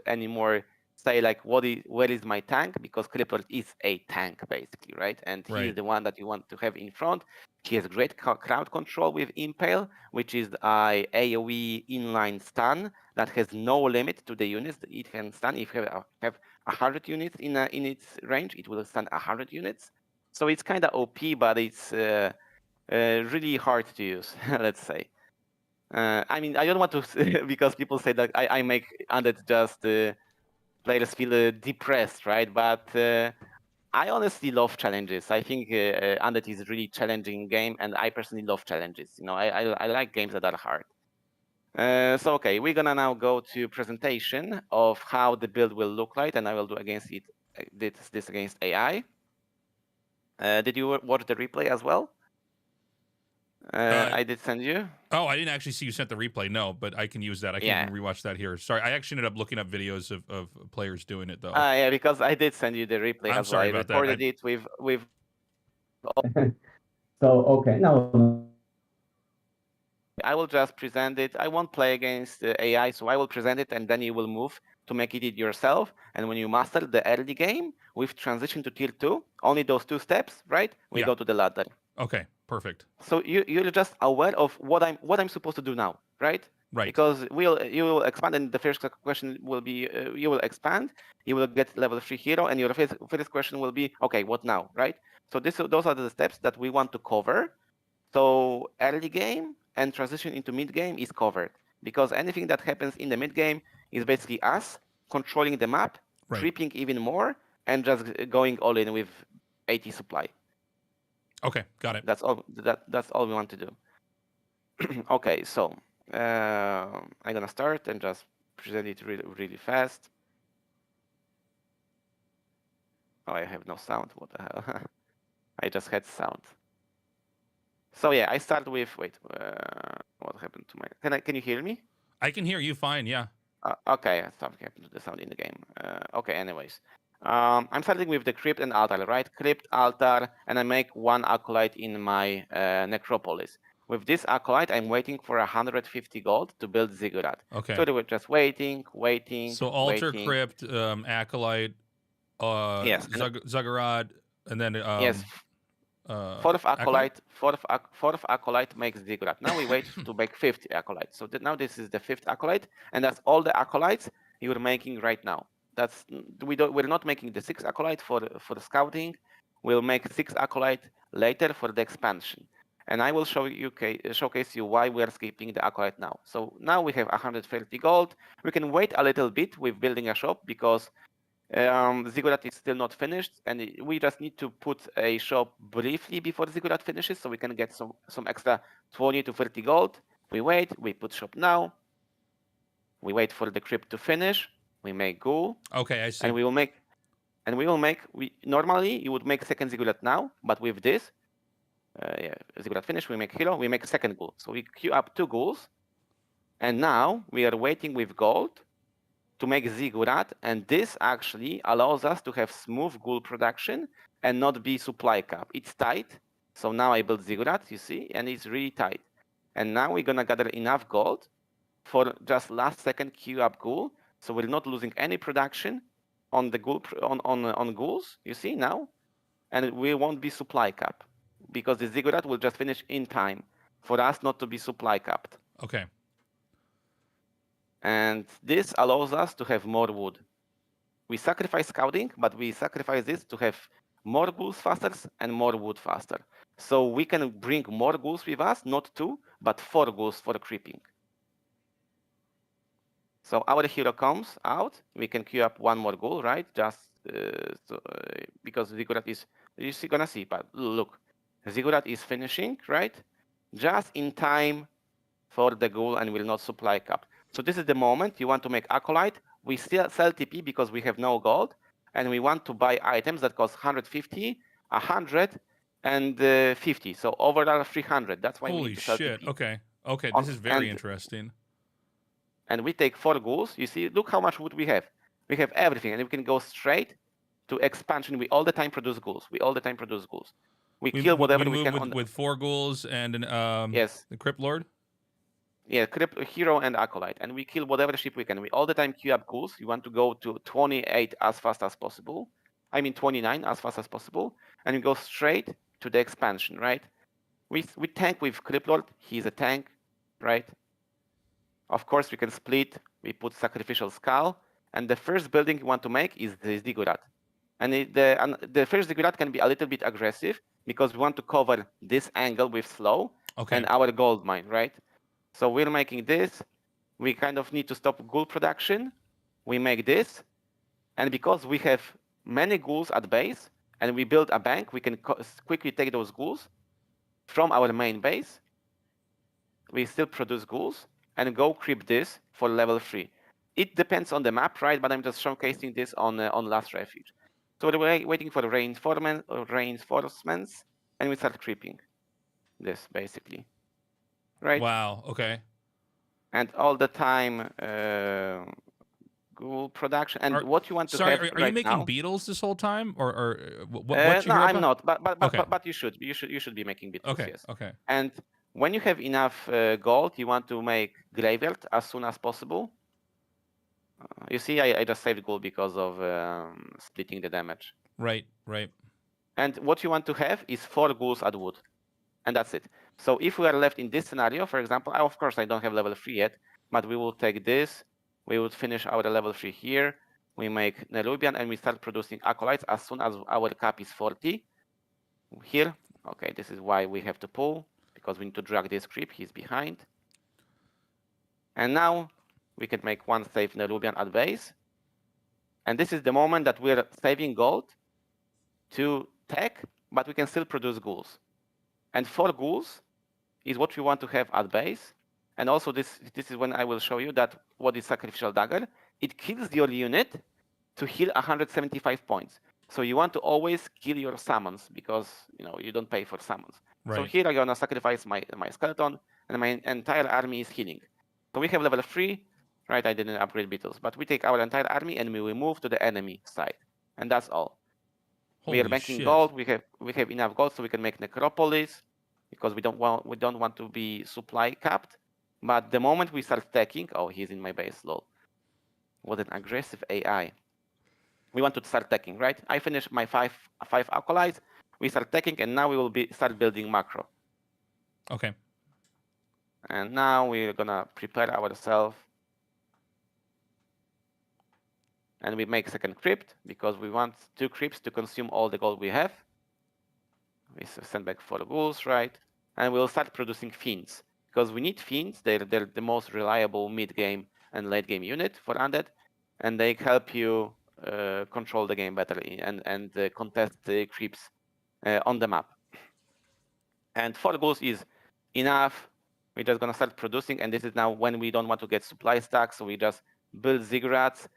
anymore say like where is my tank, because Crippler is a tank basically, right? And he's the one that you want to have in front. He has great crowd control with Impale, which is a AoE inline stun that has no limit to the units that it can stun. If you have 100 units in its range, it will stun 100 units. So it's kind of OP, but it's really hard to use, let's say. I mean, I don't want to, because people say that I make Undead just players feel depressed, right? But I honestly love challenges. I think Undead is a really challenging game, and I personally love challenges. You know, I like games that are hard. So okay, we're gonna now go to presentation of how the build will look like, and I will do this against AI. Did you watch the replay as well? I did send you. Oh, I didn't actually see you sent the replay. No, but I can use that. I can rewatch that here. Sorry, I actually ended up looking up videos of players doing it though. Yeah, because I did send you the replay I'm as well. sorry I about recorded that. it with. So okay, now I will just present it. I won't play against the AI, so I will present it, and then you will move to make it yourself. And when you master the early game with transition to tier 2, only those 2 steps, right? We go to the ladder. Okay, perfect. So you're just aware of what I'm supposed to do now, right? Right. Because you will expand, and the first question will be you will expand, you will get level 3 hero, and your first question will be, okay, what now, right? So those are the steps that we want to cover. So early game and transition into mid game is covered, because anything that happens in the mid game is basically us controlling the map, creeping even more, and just going all in with 80 supply. Okay, got it. That's all we want to do. Okay, so I'm gonna start and just present it really fast. Oh, I have no sound. What the hell? I just had sound. So yeah, I start with what happened to my? Can you hear me? I can hear you fine. Yeah. Okay, something happened to the sound in the game. Okay, anyways, I'm starting with the crypt and altar, right? Crypt, altar, and I make one acolyte in my necropolis. With this acolyte, I'm waiting for 150 gold to build ziggurat. Okay. So they were just waiting. So altar, waiting. crypt, acolyte, Yes. zuggurat, and then Yes. Fourth acolyte makes ziggurat. Now we wait to make 50 acolyte. So now this is the 5th acolyte, and that's all the acolytes you're making right now. We're not making the 6th acolyte for the scouting. We'll make 6th acolyte later for the expansion. And I will showcase you why we are skipping the acolyte now. So now we have 130 gold. We can wait a little bit with building a shop because ziggurat is still not finished, and we just need to put a shop briefly before ziggurat finishes, so we can get some extra 20 to 30 gold. We wait, we put shop now. We wait for the crypt to finish. We make ghoul. Okay, I see. And we will make. Normally you would make second ziggurat now, but with this, ziggurat finish, we make hero, we make second ghoul. So we queue up 2 ghouls, and now we are waiting with gold to make ziggurat, and this actually allows us to have smooth ghoul production and not be supply cap. It's tight, so now I build ziggurat, you see, and it's really tight. And now we're gonna gather enough gold for just last second queue up ghoul, so we're not losing any production on the ghoul on ghouls, you see now, and we won't be supply cap because the ziggurat will just finish in time for us not to be supply capped. Okay. And this allows us to have more wood. We sacrifice scouting, but we sacrifice this to have more ghouls faster and more wood faster. So we can bring more ghouls with us, not 2, but 4 ghouls for creeping. So our hero comes out, we can queue up 1 more ghoul, right? Just because ziggurat is, you're gonna see, but look, ziggurat is finishing, right? Just in time for the ghoul and will not supply cap. So this is the moment you want to make acolyte. We still sell TP because we have no gold, and we want to buy items that cost 150, 100, and 50. So overall 300. That's why we Holy need to sell shit. TP. Okay. Okay, this is very interesting. And we take 4 ghouls. You see, look how much wood we have. We have everything, and we can go straight to expansion. We all the time produce ghouls. We kill whatever we can with 4 ghouls and an yes, the crypt lord. Yeah, crypt hero and acolyte, and we kill whatever ship we can. We all the time queue up ghouls. You want to go to 28 as fast as possible. I mean 29 as fast as possible, and we go straight to the expansion, right? We tank with crypt lord. He's a tank, right? Of course, we can split. We put sacrificial skull, and the first building you want to make is the ziggurat. And the first ziggurat can be a little bit aggressive because we want to cover this angle with slow and our gold mine, right? So we're making this. We kind of need to stop ghoul production. We make this. And because we have many ghouls at base and we build a bank, we can quickly take those ghouls from our main base. We still produce ghouls and go creep this for level 3. It depends on the map, right? But I'm just showcasing this on Last Refuge. So we're waiting for reinforcements, and we start creeping this basically. Right? Wow. Okay. And all the time, ghoul production. And what you want to have are you making beetles this whole time, or what? No, I'm not. But you should be making beetles. Okay. Yes. Okay. And when you have enough gold, you want to make graveyard as soon as possible. You see, I just saved gold because of splitting the damage. Right. Right. And what you want to have is 4 ghouls at wood. And that's it. So if we are left in this scenario, for example, of course I don't have level 3 yet, but we will take this, we would finish our level 3 here, we make Nerubian, and we start producing acolytes as soon as our cap is 40. Here, okay, this is why we have to pull, because we need to drag this creep, he's behind. And now we can make 1 save Nerubian at base. And this is the moment that we're saving gold to tech, but we can still produce ghouls. And 4 ghouls is what we want to have at base. And also this is when I will show you that what is Sacrificial Dagger. It kills your unit to heal 175 points. So you want to always kill your summons because you don't pay for summons. Right. So here I'm gonna sacrifice my skeleton and my entire army is healing. So we have level 3, right? I didn't upgrade beetles, but we take our entire army and we will move to the enemy side. and that's all. We Holy are banking shit. gold. We have enough gold, so we can make necropolis, because we don't want to be supply capped. But the moment we start stacking, oh, he's in my base, lol. What an aggressive AI. We want to start stacking, right? I finished my five acolytes. We start stacking, and now we will start building macro. Okay. And now we're gonna prepare ourselves. And we make second crypt, because we want 2 crypts to consume all the gold we have. We send back 4 ghouls, right? And we'll start producing fiends, because we need fiends. They're the most reliable mid-game and late-game unit for undead, and they help you control the game better and contest the creeps on the map. And 4 ghouls is enough. We're just gonna start producing, and this is now when we don't want to get supply stacks, so we just build ziggurats.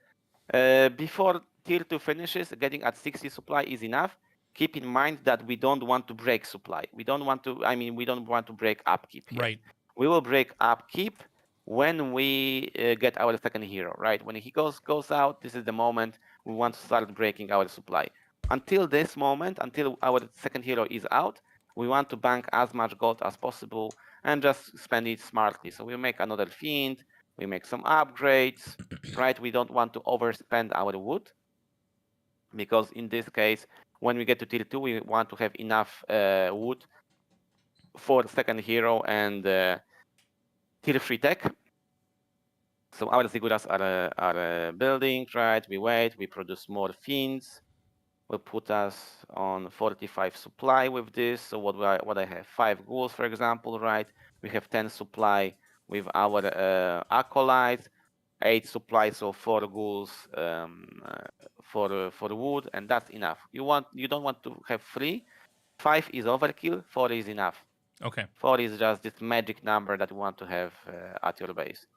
Before tier 2 finishes, getting at 60 supply is enough. Keep in mind that we don't want to break supply. We don't want to break upkeep yet. Right. We will break upkeep when we get our second hero, right? When he goes out, this is the moment we want to start breaking our supply. Until this moment, until our second hero is out, we want to bank as much gold as possible and just spend it smartly. So we make another fiend, we make some upgrades, right? We don't want to overspend our wood, because in this case, when we get to tier 2, we want to have enough wood for second hero and tier 3 tech. So our zigguras are building, right? We wait, we produce more fiends. Will put us on 45 supply with this. So what I have, 5 ghouls, for example, right? We have 10 supply with our acolytes, 8 supply, so 4 ghouls for wood, and that's enough. You don't want to have 3. 5 is overkill. 4 is enough. Okay. 4 is just this magic number that you want to have at your base.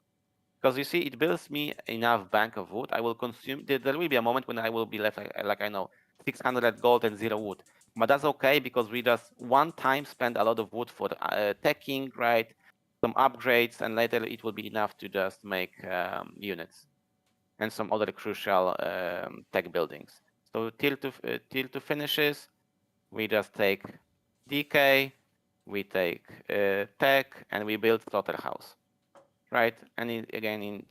Because you see, it builds me enough bank of wood. I will consume. There will be a moment when I will be left like I know 600 gold and 0 wood, but that's okay, because we just one time spend a lot of wood for teching, right? Some upgrades, and later it will be enough to just make units and some other crucial tech buildings. So tier 2 finishes, we just take DK, we take tech, and we build slaughterhouse. Right, and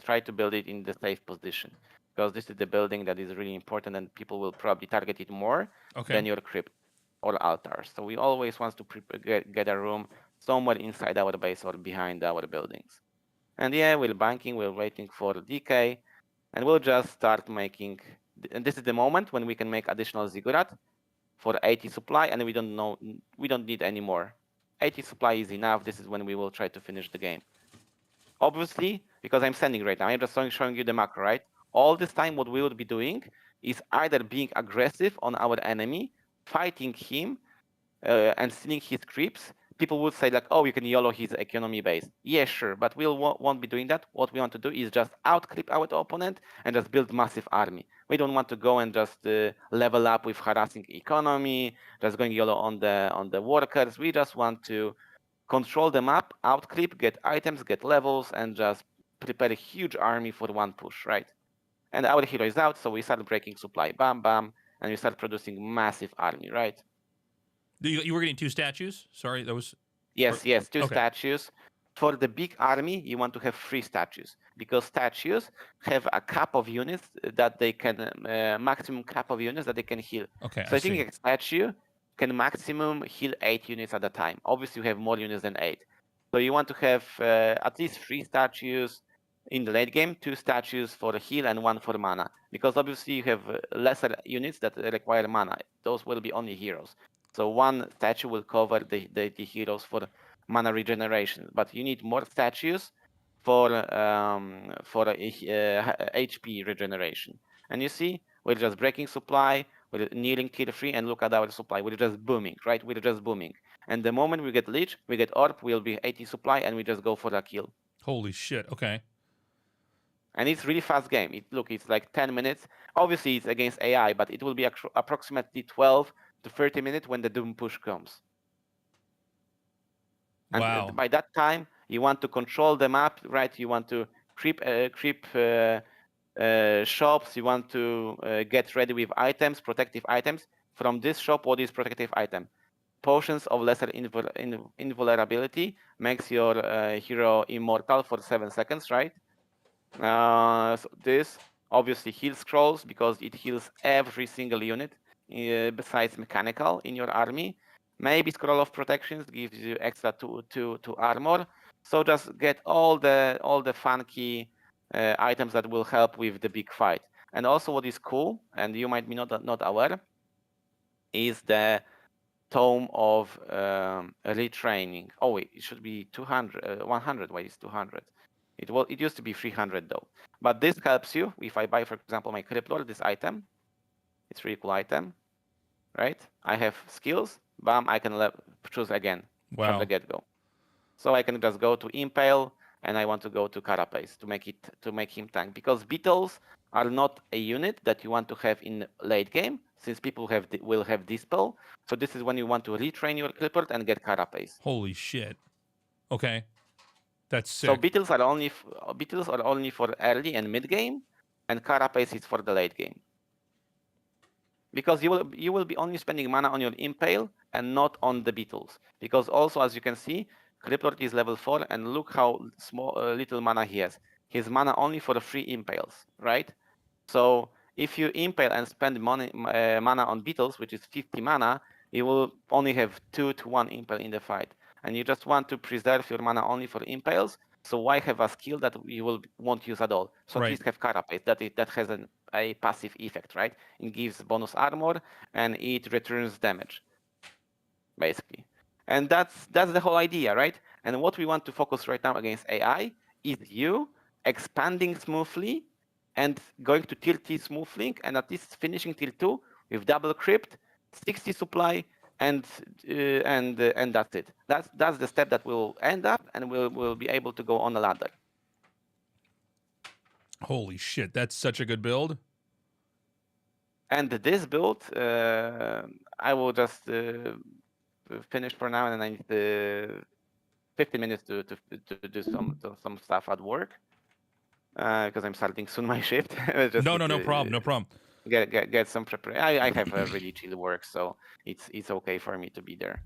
try to build it in the safe position, because this is the building that is really important, and people will probably target it more than your crypt or altars. So we always want to get a room somewhere inside our base or behind our buildings. And yeah, we're banking, we're waiting for DK, and we'll just start making. And this is the moment when we can make additional ziggurat for 80 supply, and we don't need any more. 80 supply is enough. This is when we will try to finish the game. Obviously, because I'm standing right now, I'm just showing you the macro, right? All this time, what we would be doing is either being aggressive on our enemy, fighting him, and stealing his creeps. People would say like, oh, you can YOLO his economy base. Yeah, sure, but we won't be doing that. What we want to do is just outcreep our opponent and just build massive army. We don't want to go and just level up with harassing economy, just going YOLO on the workers. We just want to control the map, outcreep, get items, get levels, and just prepare a huge army for one push, right? And our hero is out, so we start breaking supply, bam, bam, and we start producing massive army, right? You were getting 2 statues? Sorry, that was... Yes, 2 statues. For the big army, you want to have 3 statues, because statues have a cap of units that they can, maximum cap of units that they can heal. Okay, so I think a statue can maximum heal 8 units at a time. Obviously, you have more units than 8. So you want to have at least 3 statues in the late game, 2 statues for heal and 1 for mana. Because obviously you have lesser units that require mana. Those will be only heroes. So 1 statue will cover the heroes for mana regeneration. But you need more statues for HP regeneration. And you see, we're just breaking supply. We're nearing tier 3, and look at our supply. We're just booming, right? We're just booming. And the moment we get Lich, we get Orb, we'll be 80 supply, and we just go for a kill. Holy shit, okay. And it's really fast game. It's like 10 minutes. Obviously, it's against AI, but it will be approximately 12 to 30 minutes when the Doom push comes. Wow. And by that time, you want to control the map, right? You want to creep shops. You want to get ready with items, protective items. From this shop, what is protective item? Potions of lesser invulnerability makes your hero immortal for 7 seconds, right? So this obviously heal scrolls because it heals every single unit besides mechanical in your army. Maybe scroll of protections gives you extra to armor. So just get all the funky items that will help with the big fight. And also, what is cool, and you might be not aware, is the tome of retraining. Oh wait, it should be 200, 100. Why is 200? It used to be 300 though. But this helps you if I buy, for example, my Criplord, this item. It's a really cool item, right? I have skills. Bam, I can choose again from the get-go. So I can just go to Impale, and I want to go to Carapace to make him tank, because beetles are not a unit that you want to have in late game, since people will have Dispel. So this is when you want to retrain your Clippert and get Carapace. Holy shit. Okay. That's sick. So beetles are only for early and mid game, and Carapace is for the late game. Because you will be only spending mana on your Impale and not on the beetles. Because also, as you can see, Criplord is level 4, and look how small little mana he has. His mana only for 3 Impales, right? So if you Impale and spend mana on beetles, which is 50 mana, you will only have 2 to 1 Impale in the fight. And you just want to preserve your mana only for Impales, so why have a skill that you won't use at all? So at least have Carapace, that has a passive effect, right? It gives bonus armor, and it returns damage, basically. And that's the whole idea, right? And what we want to focus right now against AI is you expanding smoothly and going to tier 3 smoothly, and at least finishing tier 2 with double crypt, 60 supply, and that's it. That's the step that will end up, and we'll be able to go on a ladder. Holy shit, that's such a good build. And this build, I will just finish for now, and I need 15 minutes to do some stuff at work, because I'm starting soon my shift. No problem. Get some preparation. I have a really chill work, so it's okay for me to be there.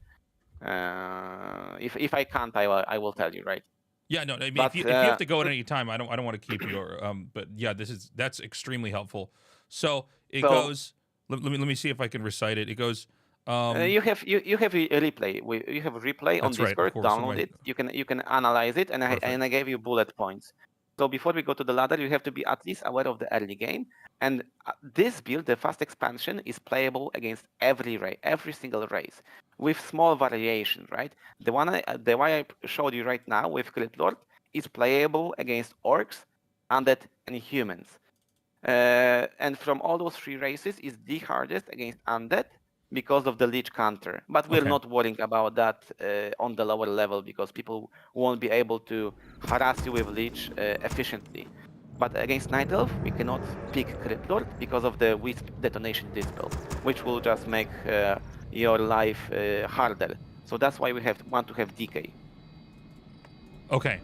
If I can't, I will tell you, right? Yeah, no. I mean, if you have to go at any time, I don't want to keep you. But yeah, that's extremely helpful. So it goes. Let me see if I can recite it. It goes. You have a replay. You have a replay on Discord. Right, download it. You can analyze it, and I gave you bullet points. So before we go to the ladder, you have to be at least aware of the early game. And this build, the fast expansion, is playable against every single race, with small variation, right? The one I showed you right now with Cliplord is playable against orcs, undead, and humans. And from all those 3 races, is the hardest against undead, because of the leech counter. But we're not worrying about that on the lower level, because people won't be able to harass you with leech efficiently. But against Night Elf, we cannot pick Cryptlord because of the Wisp Detonation Dispel, which will just make your life harder. So that's why we want to have DK. Okay.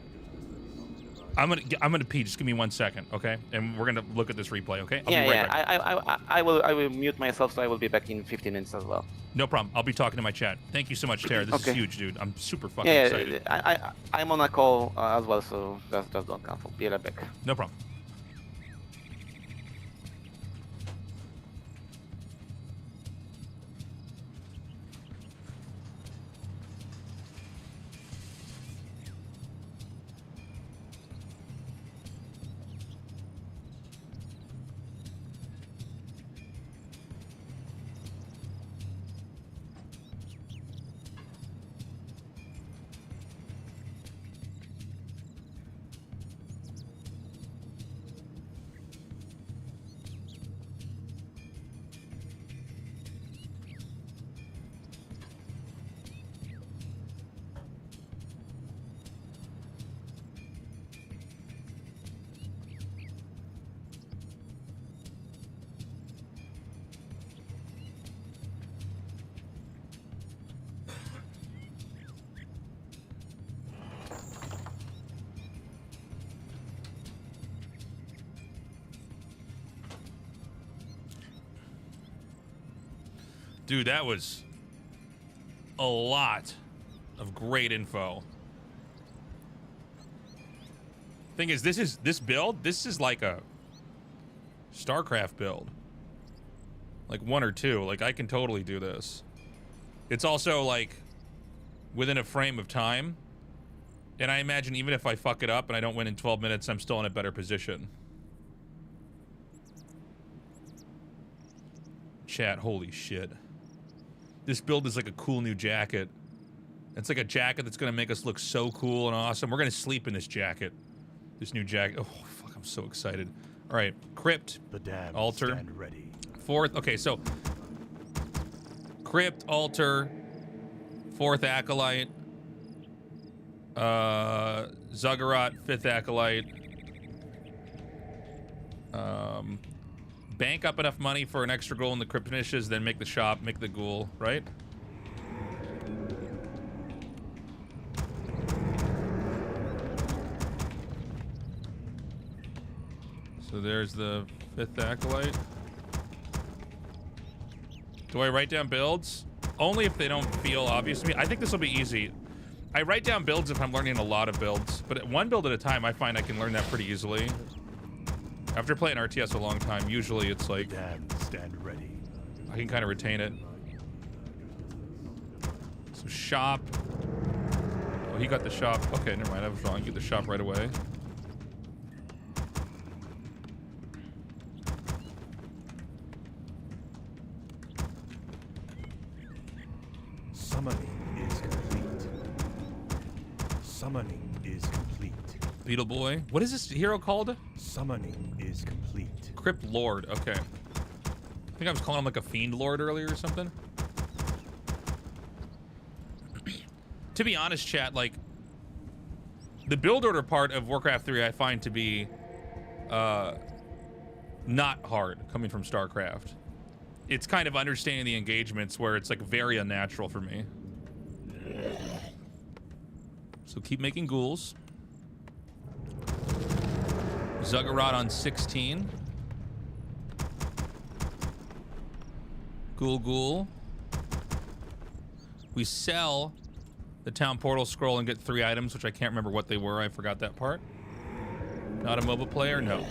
I'm gonna pee. Just give me 1 second, okay? And we're gonna look at this replay, okay? I'll be right back. I will mute myself, so I will be back in 15 minutes as well. No problem. I'll be talking to my chat. Thank you so much, Tara. This is huge, dude. I'm super fucking excited. I'm on a call as well, so just don't cancel. Be right back. No problem. Dude, that was a lot of great info. Thing is, this build, this is like a StarCraft build. Like 1 or 2. Like, I can totally do this. It's also, like, within a frame of time. And I imagine even if I fuck it up and I don't win in 12 minutes, I'm still in a better position. Chat, holy shit. This build is like a cool new jacket. It's like a jacket that's gonna make us look so cool and awesome. We're gonna sleep in this jacket. This new jacket. Oh, fuck, I'm so excited. All right, Crypt, The dam Altar. stand ready. 4th, okay, so Crypt, Altar, 4th Acolyte, Zuggurat, 5th Acolyte, bank up enough money for an extra ghoul in the Crypt niches, then make the shop, make the ghoul, right? So there's the 5th Acolyte. Do I write down builds? Only if they don't feel obvious to me. I think this will be easy. I write down builds if I'm learning a lot of builds, but one build at a time, I find I can learn that pretty easily. After playing RTS a long time, usually it's like, Dam stand ready. I can kind of retain it. So shop. Oh, he got the shop. Okay, never mind, I was wrong. Get the shop right away. Summoning is complete. Summoning is complete. Beetle Boy. What is this hero called? Summoning is complete. Crypt Lord. Okay. I think I was calling him like a Fiend Lord earlier or something. To be honest, chat, like, the build order part of Warcraft 3 I find to be not hard coming from StarCraft. It's kind of understanding the engagements where it's like very unnatural for me. So keep making ghouls. Zuggurat on 16. Ghoul. We sell the town portal scroll and get 3 items, which I can't remember what they were. I forgot that part. Not a MOBA player? No.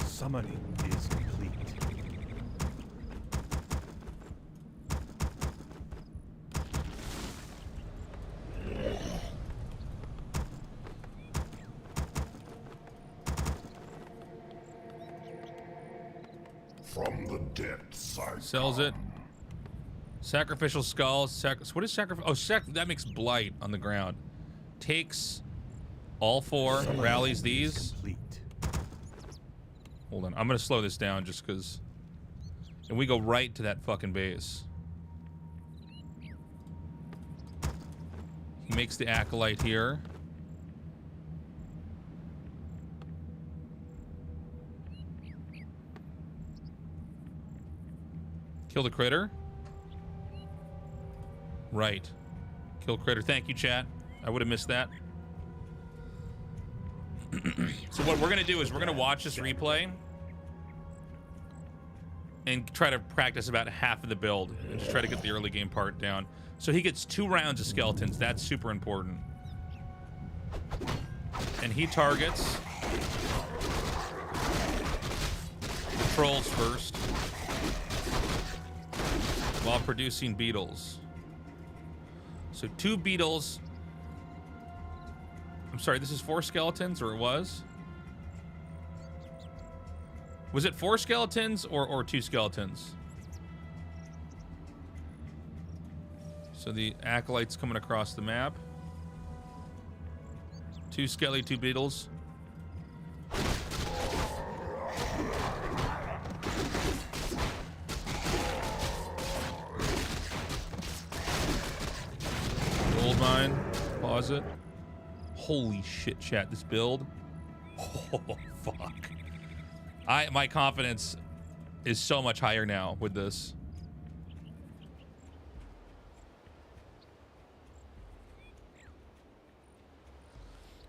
Summoning is complete. From the depths I Sells it. Sacrificial skull. What is sacrifice? Oh, that makes blight on the ground. Takes all 4. Summoning Rallies is these. complete. Hold on. I'm going to slow this down just because. And we go right to that fucking base. He makes the Acolyte here. Kill the critter. Right. Kill critter. Thank you, chat. I would have missed that. So what we're going to do is we're going to watch this replay and try to practice about half of the build and just try to get the early game part down. So he gets 2 rounds of skeletons. That's super important. And he targets the trolls first while producing beetles. So 2 beetles. I'm sorry, this is 4 skeletons, or it was? Was it 4 skeletons or 2 skeletons? So the Acolyte's coming across the map. 2 skelly, 2 beetles. Gold mine. Pause it. Holy shit, chat, this build. Oh, fuck. My confidence is so much higher now with this.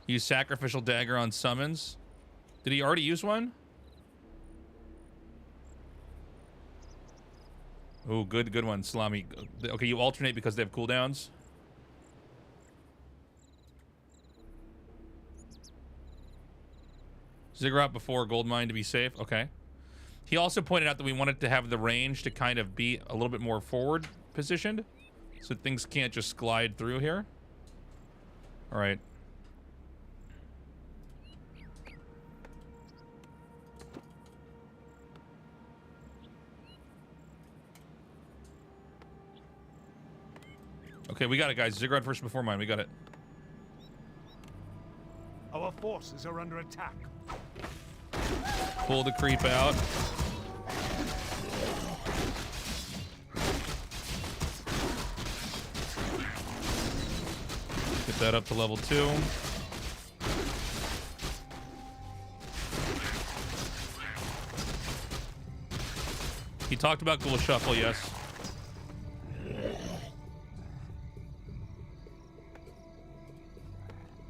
Use sacrificial dagger on summons. Did he already use one? Oh, good one, Salami. Okay, you alternate because they have cooldowns. Ziggurat before Goldmine to be safe. Okay. He also pointed out that we wanted to have the range to kind of be a little bit more forward positioned, so things can't just glide through here. All right. Okay, we got it, guys. Ziggurat first before mine. We got it. Our forces are under attack. Pull the creep out. Get that up to level 2. He talked about Ghoul Shuffle, yes.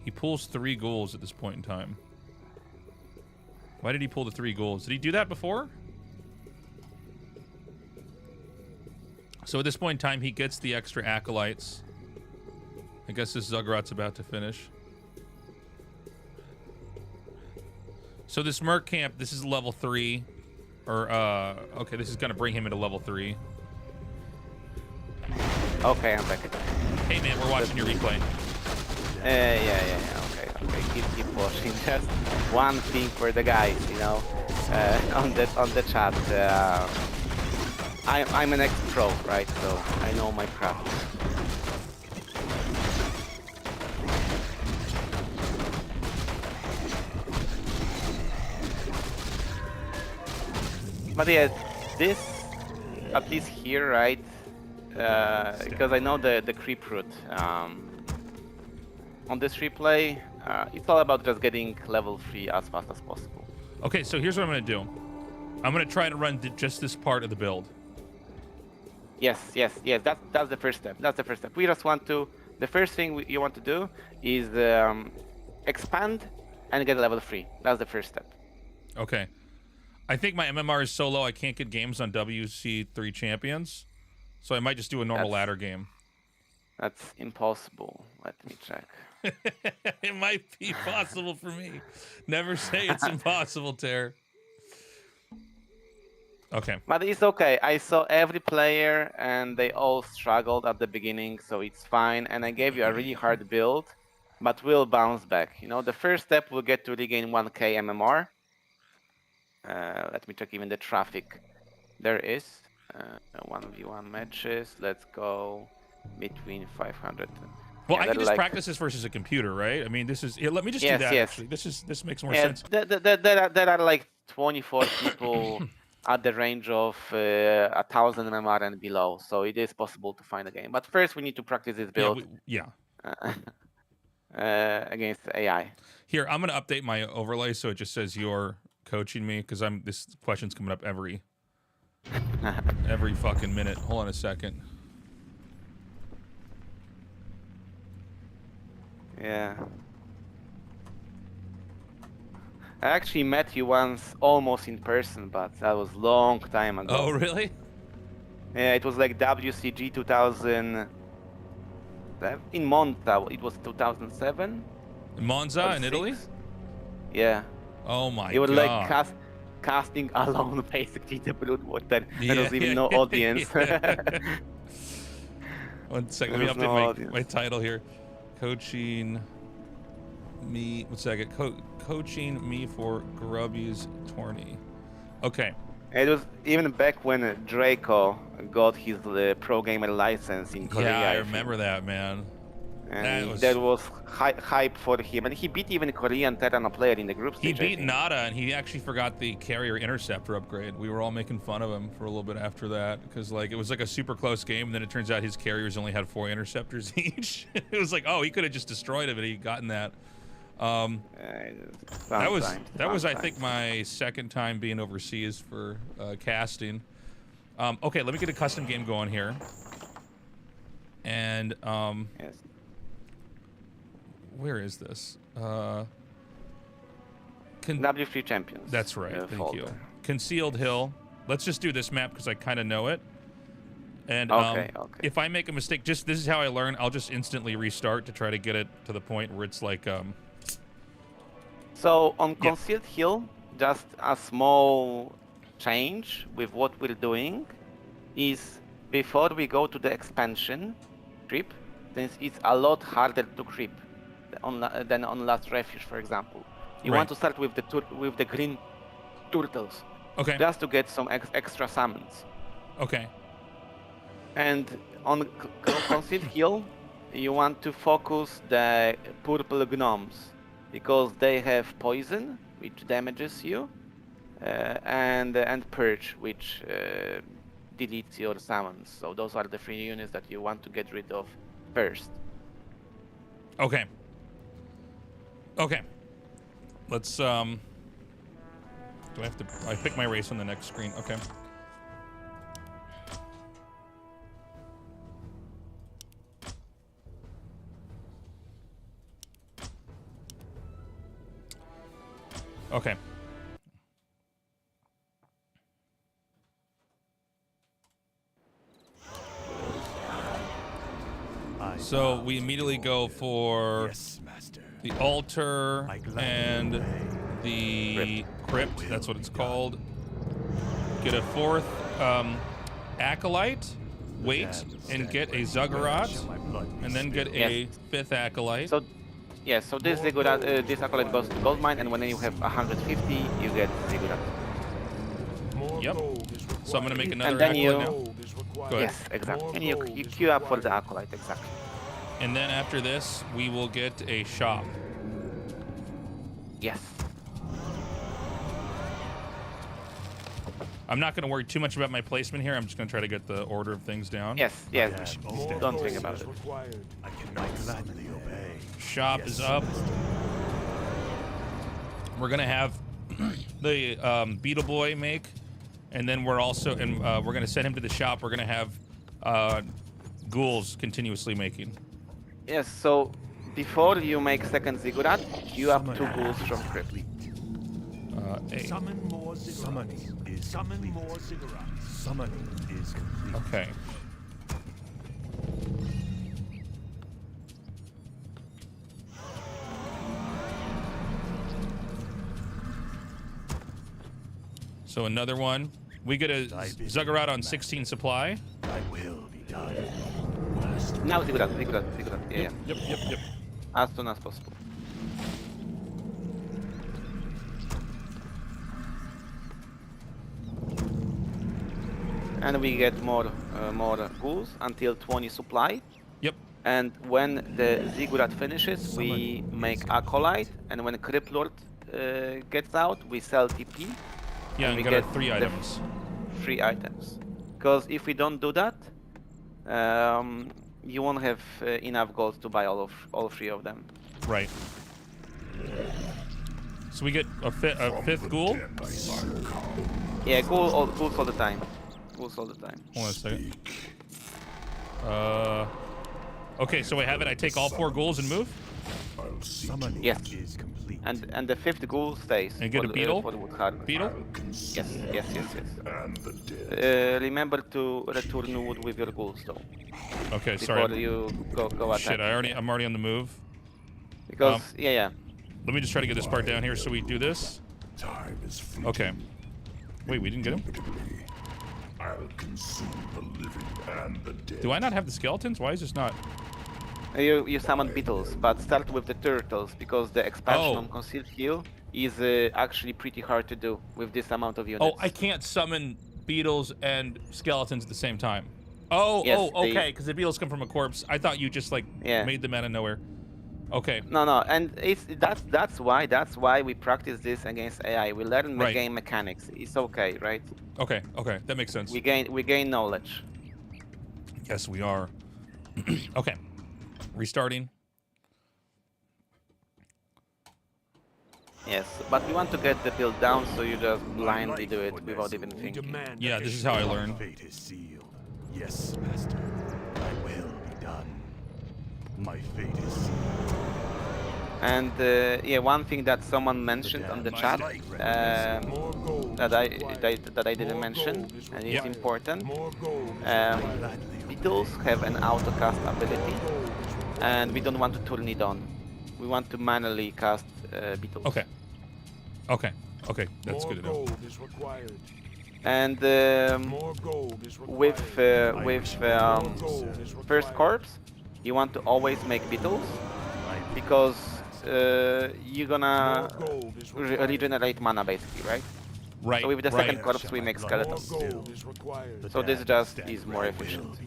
He pulls 3 ghouls at this point in time. Why did he pull the 3 ghouls? Did he do that before? So at this point in time, he gets the extra acolytes. I guess this Zuggurat's about to finish. So this Merc camp, this is level 3. Or, okay, this is gonna bring him into level 3. Okay, I'm back. Hey man, we're watching your replay. Yeah. Okay. Keep pushing. Just one thing for the guys, you know, on the chat. I'm an ex-pro, right? So I know my craft. But yeah, this at least here, right? Because I know the creep route. On this replay, it's all about just getting level 3 as fast as possible. Okay, so here's what I'm gonna do. I'm gonna try to run just this part of the build. Yes. That's the first step. That's the first step. We just want to. The first thing you want to do is expand and get level 3. That's the first step. Okay. I think my MMR is so low I can't get games on WC3 champions, so I might just do a normal ladder game. That's impossible. Let me check. It might be possible for me. Never say it's impossible, Ter. Okay. But it's okay. I saw every player and they all struggled at the beginning, so it's fine. And I gave you a really hard build, but we'll bounce back. You know, the first step will get to regain 1k MMR. Let me check even the traffic. There is 1v1 matches. Let's go between 500. Well, I can just practice this versus a computer, right? I mean, this is. Let me just do that. Yes. Actually, this makes more sense. There are like 24 people at the range of 1,000 MMR and below, so it is possible to find a game. But first, we need to practice this build. Against AI. Here, I'm gonna update my overlay so it just says you're coaching me because this question's coming up every fucking minute. Hold on a second. Yeah. I actually met you once almost in person, but that was long time ago. Oh, really? Yeah, it was like WCG 2000. In Monza, it was 2007. Monza in Italy? Yeah. Oh my god. It was like casting alone, basically, the Bloodwater. There was even no audience. 1 second, let me update my title here. Coaching me. 1 second. Coaching me for Grubbys tourney. Okay. It was even back when Draco got his pro gamer license in Korea. Yeah, I remember that, man. And that was hype for him, and he beat even Korean Terrano player in the group stage. He beat Nada, and he actually forgot the carrier interceptor upgrade. We were all making fun of him for a little bit after that because like it was like a super close game, and then it turns out his carriers only had 4 interceptors each. It was like, oh, he could have just destroyed him, and he'd gotten that. That was I think my second time being overseas for casting. Okay, let me get a custom game going here, and yes. Where is this? W3 champions. That's right. Thank folder. you. Concealed hill. Let's just do this map because I kind of know it. And Okay. if I make a mistake, this is how I learn. I'll just instantly restart to try to get it to the point where it's like So on Concealed Hill, just a small change with what we're doing is before we go to the expansion trip, since it's a lot harder to creep than on Last Refuge, for example. You want to start with the green turtles. Okay. Just to get some extra summons. Okay. And on Concealed Hill, you want to focus the purple gnomes because they have poison, which damages you, and purge, which deletes your summons. So those are the 3 units that you want to get rid of first. Okay. Okay. Let's do I have to? I pick my race on the next screen. Okay. Okay. So we immediately go for Yes, master. the altar I gladly and obey. the crypt. That's what it's called. Get a 4th acolyte. Wait and get a zuggurat, and then get a 5th acolyte. So, yeah. So this ziggurat, this acolyte goes to gold mine, and when you have 150, you get ziggurat. Yep. So I'm gonna make another And then acolyte you- now. Go ahead. Yes, exactly. And you queue up for the acolyte, exactly. And then after this, we will get a shop. Yes. I'm not going to worry too much about my placement here. I'm just going to try to get the order of things down. Yes. Don't think about it. I cannot gladly obey. Shop Yes, is up. We're going to have the Beetle Boy make, and then we're also, we're going to send him to the shop. We're going to have ghouls continuously making. Yes. So before you make second ziggurat, queue up 2 ghouls from crypt. A. Summon more ziggurats. Summoning is Summon complete. more ziggurats. Summoning is complete. Okay. So another one. We get a zuggurat on 16 supply. Thy will be done. Now ziggurat. Yeah. Yep. As soon as possible. And we get more ghouls until 20 supply. Yep. And when the ziggurat finishes, we make acolyte, and when Crypt Lord gets out, we sell TP. Yeah, and and we get our get 3 the items. 3 items. Because if we don't do that, you won't have enough gold to buy all 3 of them. Right. So we get a 5th ghoul. Yeah, ghouls all the time. Ghouls all the time. Hold on a second. Okay, so I have it. I take all 4 ghouls and move. Summoning Yes. is complete. And the 5th ghoul stays. And get for a beetle? For the wood harvest. Beetle. Yes. Remember to return wood with your ghouls though. Okay, Before sorry. you go attack. Shit, I'm already on the move. Because yeah. Let me just try to get this part down here so we do this. Time is fleeting. Okay. Wait, we didn't get him? I'll consume the living and the dead. Do I not have the skeletons? Why is this not? You summon beetles, but start with the turtles because the expansion on Concealed Hill is actually pretty hard to do with this amount of units. Oh, I can't summon beetles and skeletons at the same time. Oh, Yes, okay, because the beetles come from a corpse. I thought you just like made them out of nowhere. Okay. No, and that's why we practice this against AI. We learn the game mechanics. It's okay, right? Okay, that makes sense. We gain knowledge. Yes, we are. Okay. Restarting. Yes, but we want to get the build down, so you just blindly do it without even thinking. Yeah, this is how I learn. Fate is sealed. Yes, master. Thy will be done. My fate is sealed. And yeah, one thing that someone mentioned on the chat that I didn't mention, and it's important. Beetles have an auto-cast ability, and we don't want to turn it on. We want to manually cast beetles. Okay. Okay. Okay. That's good to know. And with first corpse, you want to always make beetles because you're gonna regenerate mana basically, right? Right. So with the right. second corpse, we make skeletons. So this just is more efficient.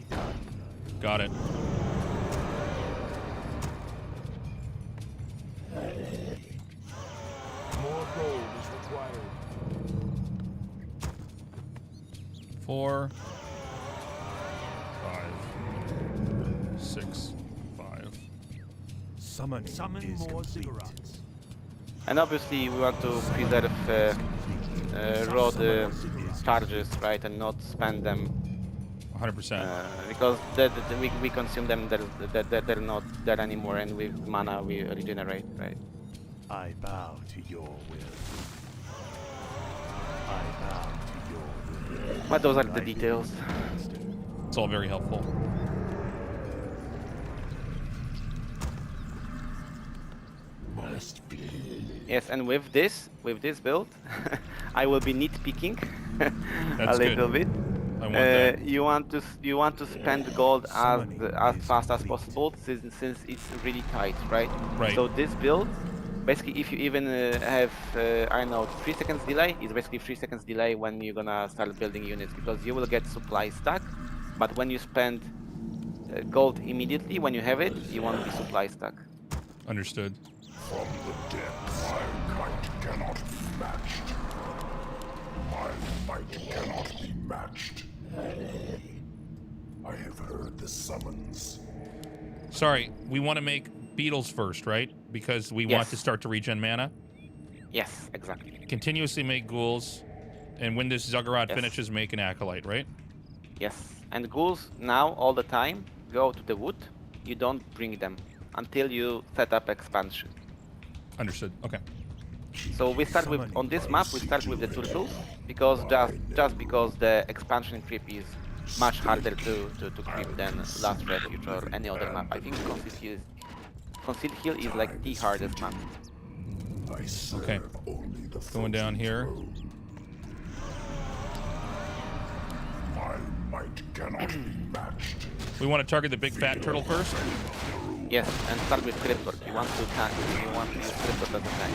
Got it. More gold is required. 4, 5, 6, 5. Summon more ziggurats. And obviously we want to preserve raw charges, right, and not spend them 100%. because we consume them, they're not there anymore, and with mana we regenerate, right? I bow to your will. I bow to your will. But those are the details. It's all very helpful. Yes, and with this build, I will be nitpicking a That's little good. bit. I want that. You want to spend gold as fast as possible since it's really tight, right? Right. So this build, basically, if you even have I don't know 3 seconds delay, it's basically 3 seconds delay when you're gonna start building units because you will get supply stuck, but when you spend gold immediately when you have it, you won't be supply stuck. Understood. From the dead, my might cannot be matched. My might cannot be matched. I have heard the summons. Sorry, we want to make beetles first, right? Because we want Yes. to start to regen mana. Yes, exactly. Continuously make ghouls, and when this Zuggurat Yes. finishes, make an acolyte, right? Yes, and ghouls now all the time go to the wood. You don't bring them until you set up expansion. Understood. Okay. So we start with on this map. We start with the turtles because just because the expansion creep is much harder to creep than Last Refuge or any other map. I think Concealed Hill is like the hardest map. I serve Okay. only the Going down frozen here. throne. My might cannot be matched. We want to target the big fat turtle first. Yes, and start with Cryptor. You want to attack. You want to use Cryptor as attack.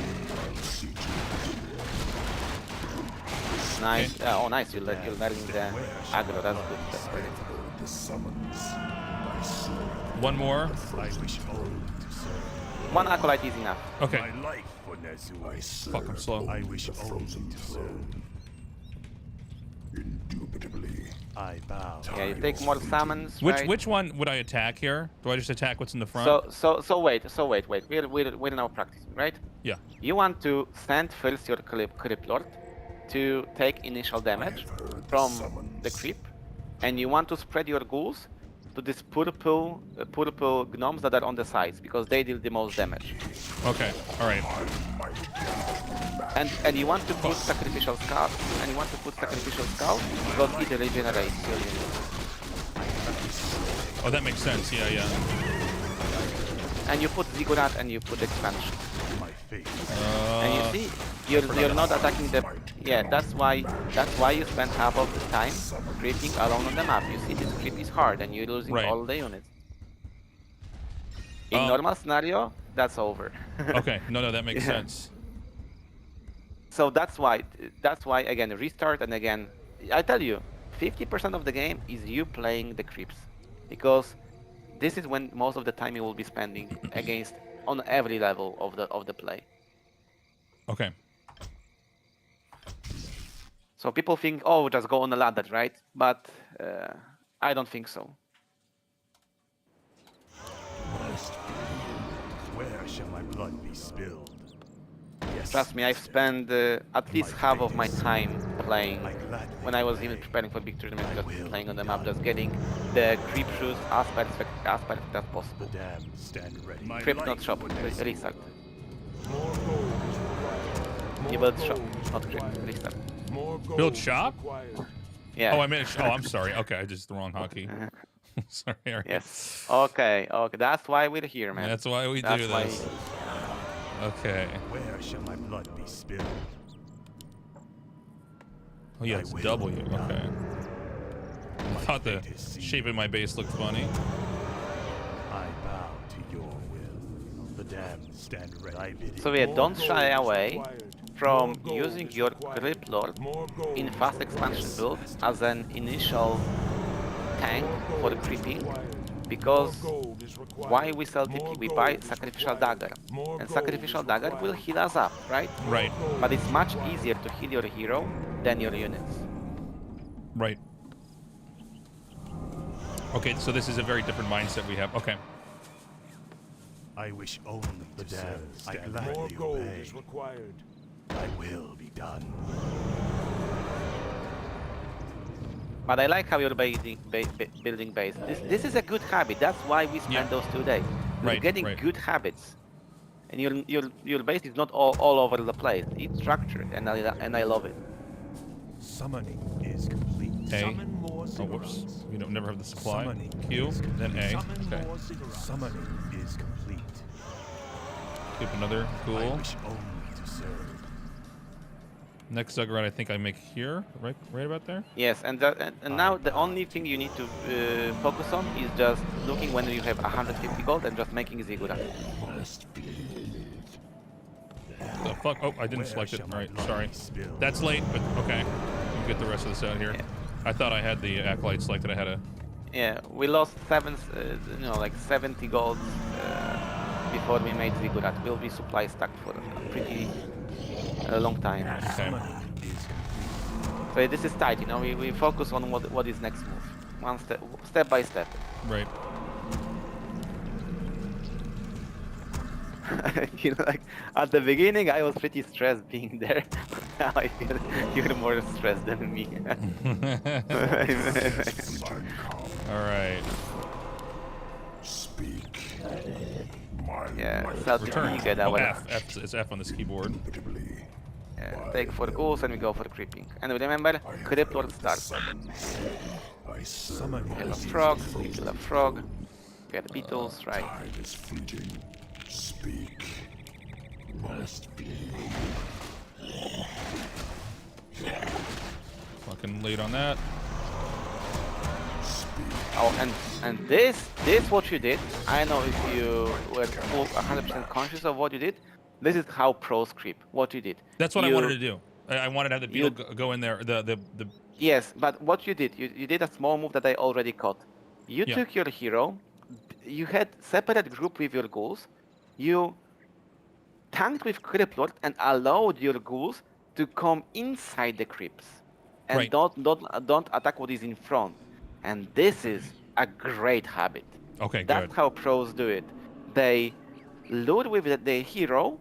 Nice. Oh, nice. You're learning the aggro. That's good. That's great. The summons. I serve. One more. I wish only to serve. One acolyte is enough. Okay. My life for Nezu. I serve Fuck, I'm slow. I wish the only frozen to serve. throne. Indubitably. I bow. Yeah, you take more summons. Right? Which one would I attack here? Do I just attack what's in the front? So wait. We're now practicing, right? Yeah. You want to send first your Crypt Lord to take initial damage from the creep, and you want to spread your ghouls to these purple gnomes that are on the sides because they deal the most damage. Okay. All right. And you want to put sacrificial skull, because it regenerates your units. Oh, that makes sense. Yeah, yeah. And you put ziggurat and you put expansion. My fate. And you see, you're not attacking the. Yeah, that's why you spend half of the time creeping alone on the map. You see, this creep is hard, and you're losing Right. all the units. In normal scenario, that's over. Okay. No, that makes sense. So that's why again restart and again. I tell you, 50% of the game is you playing the creeps, because this is when most of the time you will be spending against on every level of the play. Okay. So people think, oh, just go on a ladder, right? But I don't think so. Where shall my blood be spilled? Yes. Trust me, I've spent at least half of my time playing. I gladly When I was even obey. preparing for big tournaments, I just will playing on the be map, just getting the creep shoes as perfect as possible. The damned stand ready. Creep not shop, restart. More gold is required. You More build shop, gold is not required. Richter. More gold Build is shop? required. Yeah. Oh, I meant. Oh, I'm sorry. Okay, I just the wrong hockey. Sorry. All right. Yes. Okay. Okay. That's why we're here, man. That's why we That's do why- this. Okay. Where shall my blood be spilled? Oh yeah, I it's will. W. Okay. I thought the fate is sealed. shape of my base looked funny. I bow to your will. The damned stand ready. Thy bidding. So yeah, More don't gold shy is away required. from More gold using is your required. Crypt Lord More gold in is fast required. expansion build as an initial tank More for gold is creeping, required. because More gold is required. why we sell More TP? We gold buy is Sacrificial required. Dagger, More and gold Sacrificial is Dagger will required. heal us up, right? Right. Gold But it's is much required. easier to heal your hero than your units. Right. Okay, so this is a very different mindset we have. Okay. I wish only the damned. I More gladly gold obey. is required. Thy will be done. But I like how you're building base. This is a good habit. That's why we spend Yeah. those 2 days. You're Right, getting right. good habits, and your base is not all over the place. It's structured, and I love it. Summoning is complete. A. Summon more Oh, whoops. ziggurats. We don't never have the supply. Summoning Q, is then A. Summon Okay. more ziggurats. Summoning is complete. Keep another. I Cool. wish only to serve. Next Zuggurat I think I make here, right about there. Yes, and now the only thing you need to focus on is just looking when you have 150 gold and just making ziggurat. The fuck? Oh, I didn't Where select it. shall All my right, blood sorry. be spilled? That's late, but okay. We'll get the rest of this out here. Yeah. I thought I had the acolyte selected. I had a. Yeah, we lost like 70 gold before we made ziggurat. We'll be supply stacked for a pretty long time. Okay. Summoning is complete. So this is tight, you know. We focus on what is next move, one step by step. Right. You know, like at the beginning, I was pretty stressed being there. Now I feel you're more stressed than me. All right. Speak. My Yeah, might self Return. get Oh, our F. It's F on this keyboard. indubitably. take for ghouls and we go for creeping. And remember, Crypt Lord starts. Summons. I Summon Kill a is frog, we kill a frog, get beetles, right? Time is fleeting. Speak. Must be. Fucking late on that. Oh, and this what you did. I don't know if you were 100% conscious of what you did. This is how pros creep. What you did. That's what I You- wanted to do. I wanted to have the beetle go in there. The Yes, but what you did, you did a small move that I already caught. You Yeah. took your hero, you had separate group with your ghouls, you tanked with Crypt Lord and allowed your ghouls to come inside the crypts. And Right. don't attack what is in front. And this is a great habit. okay, That's good. how pros do it. They load with their hero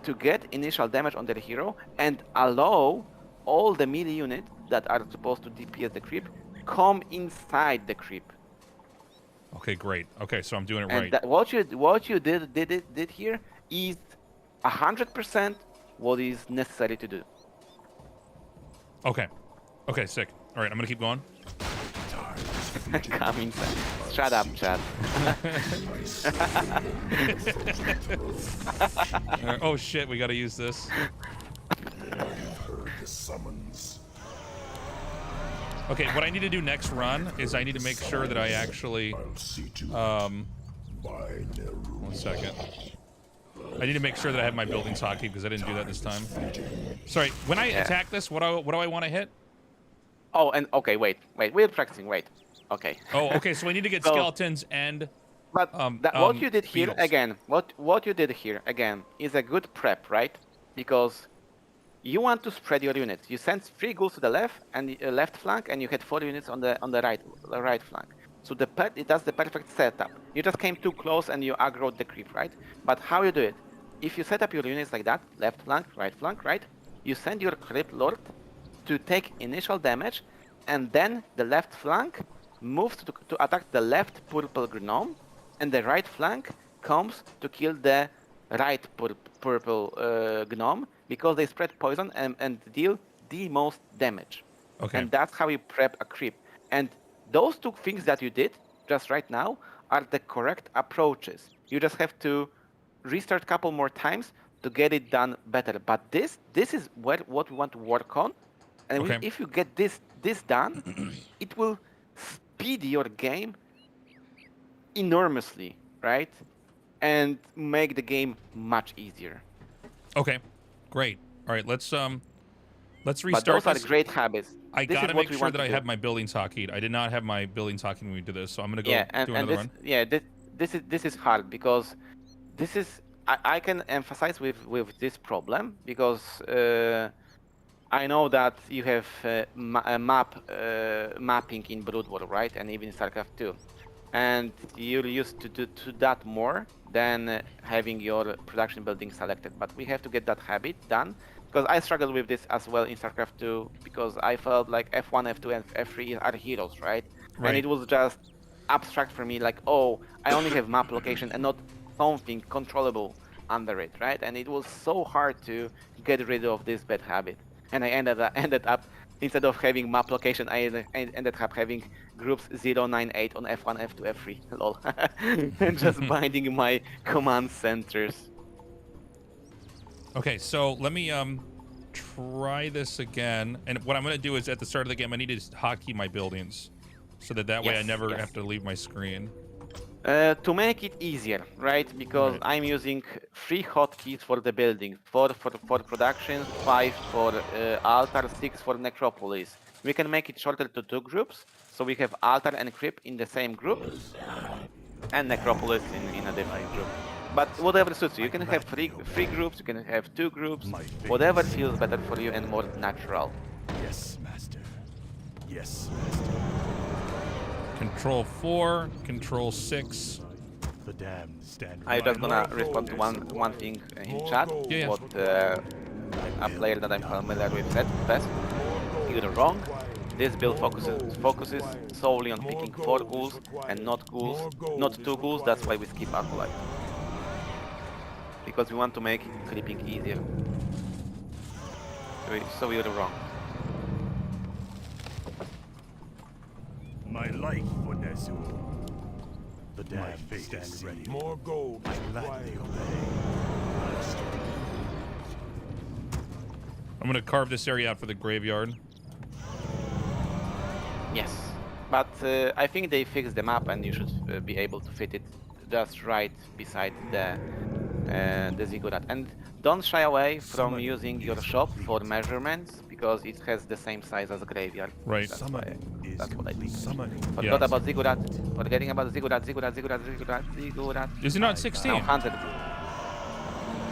to get initial damage on their hero and allow all the melee units that are supposed to DPS the creep come inside the creep. Okay, great. Okay, so I'm doing it And right. that, what you did here is 100% what is necessary to do. Okay. Okay, sick. All right, I'm gonna keep going. Come inside. Shut up, Chad. All right, oh shit, we gotta use this. Heard the summons. Okay, what I need to do next run is I need to make sure that I actually I'll see to my Neru. 1 second. I need to make sure that I have my buildings hotkey because I didn't do that this time. Sorry, when I attack this, what do I want to hit? Oh, and okay, wait. We're practicing. Wait. Okay. Oh, okay, so I need to get So- skeletons and But what you did here beetles. again, what you did here again is a good prep, right? Because you want to spread your units. You sent 3 ghouls to the left and left flank, and you had 4 units on the right flank. So that's the perfect setup. You just came too close and you aggroed the creep, right? But how you do it? If you set up your units like that, left flank, right? You send your Crypt Lord to take initial damage, and then the left flank moves to attack the left purple gnome, and the right flank comes to kill the right purple gnome because they spread poison and deal the most damage. Okay. And that's how you prep a creep. And those two things that you did just right now are the correct approaches. You just have to restart a couple more times to get it done better. But this is what we want to work on. And Okay. if you get this done, it will speed your game enormously, right? And make the game much easier. Okay. Great. All right. Let's But restart those are this. great habits. I This is gotta what make we sure want that to I do. have my buildings hotkeyed. I did not have my buildings hotkeyed when we did this, so I'm gonna go Yeah, do and another this run. yeah this is hard because this is I can emphasize with this problem because I know that you have mapping in Brood War, right, and even in StarCraft 2, and you're used to do that more than having your production building selected. But we have to get that habit done because I struggled with this as well in StarCraft 2 because I felt like F1, F2, and F3 are heroes, right? Right. And it was just abstract for me, like, oh, I only have map location and not something controllable under it, right? And it was so hard to get rid of this bad habit. And I ended up instead of having map location, I ended up having groups 098 on F1, F2, F3, lol, and just binding my command centers. Okay, so let me try this again. And what I'm gonna do is at the start of the game, I need to hotkey my buildings, so that way I Yes, never yes. have to leave my screen. To make it easier, right? Because Right. I'm using 3 hotkeys for the building, 4 for production, 5 for altar, 6 for necropolis. We can make it shorter to 2 groups, so we have altar and crypt in the same group, and necropolis in a different group. But whatever suits you. You can have three groups, you can have 2 groups, whatever feels better for you and more natural. Yes, master. Yes, master. Control 4, control 6. The damned stand I'm just right. gonna respond to one thing in chat. Yeah, yeah. What a player that I'm familiar with said best. You're wrong. This build focuses solely on picking 4 ghouls and not 2 ghouls. That's why we skip Acolyte. Because we want to make creeping easier. So you're wrong. My life for Nezu. The damned stand ready. More gold I is gladly required. obey. Master. I'm gonna carve this area out for the graveyard. Yes, but I think they fixed the map and you should be able to fit it just right beside the ziggurat. And don't shy away from using your shop for measurements because it has the same size as a graveyard. Right. That's Summoning is that's what I complete. think. Summoning. Forgot Yeah. about ziggurat. Forgetting about ziggurat. Is it not 16? Now 100.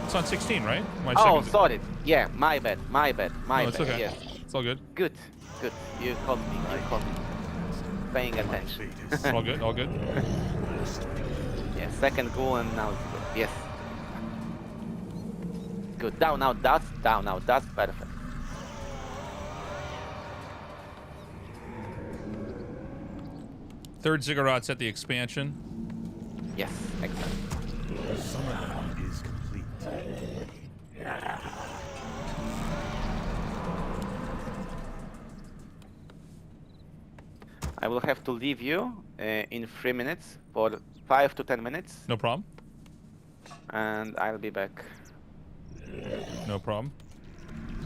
It's on 16, right? My Oh, second- sorry. Yeah, my bad. My No, bad. it's okay. Yes. It's all good. Good. You caught me. Paying attention. It's all good. All good. Yeah, second goal and now it's good. Yes. Good. Down now. That's perfect. Third ziggurat's at the expansion. Yes, excellent. Summoning is complete. I will have to leave you in 3 minutes for 5 to 10 minutes, No problem. and I'll be back. No problem.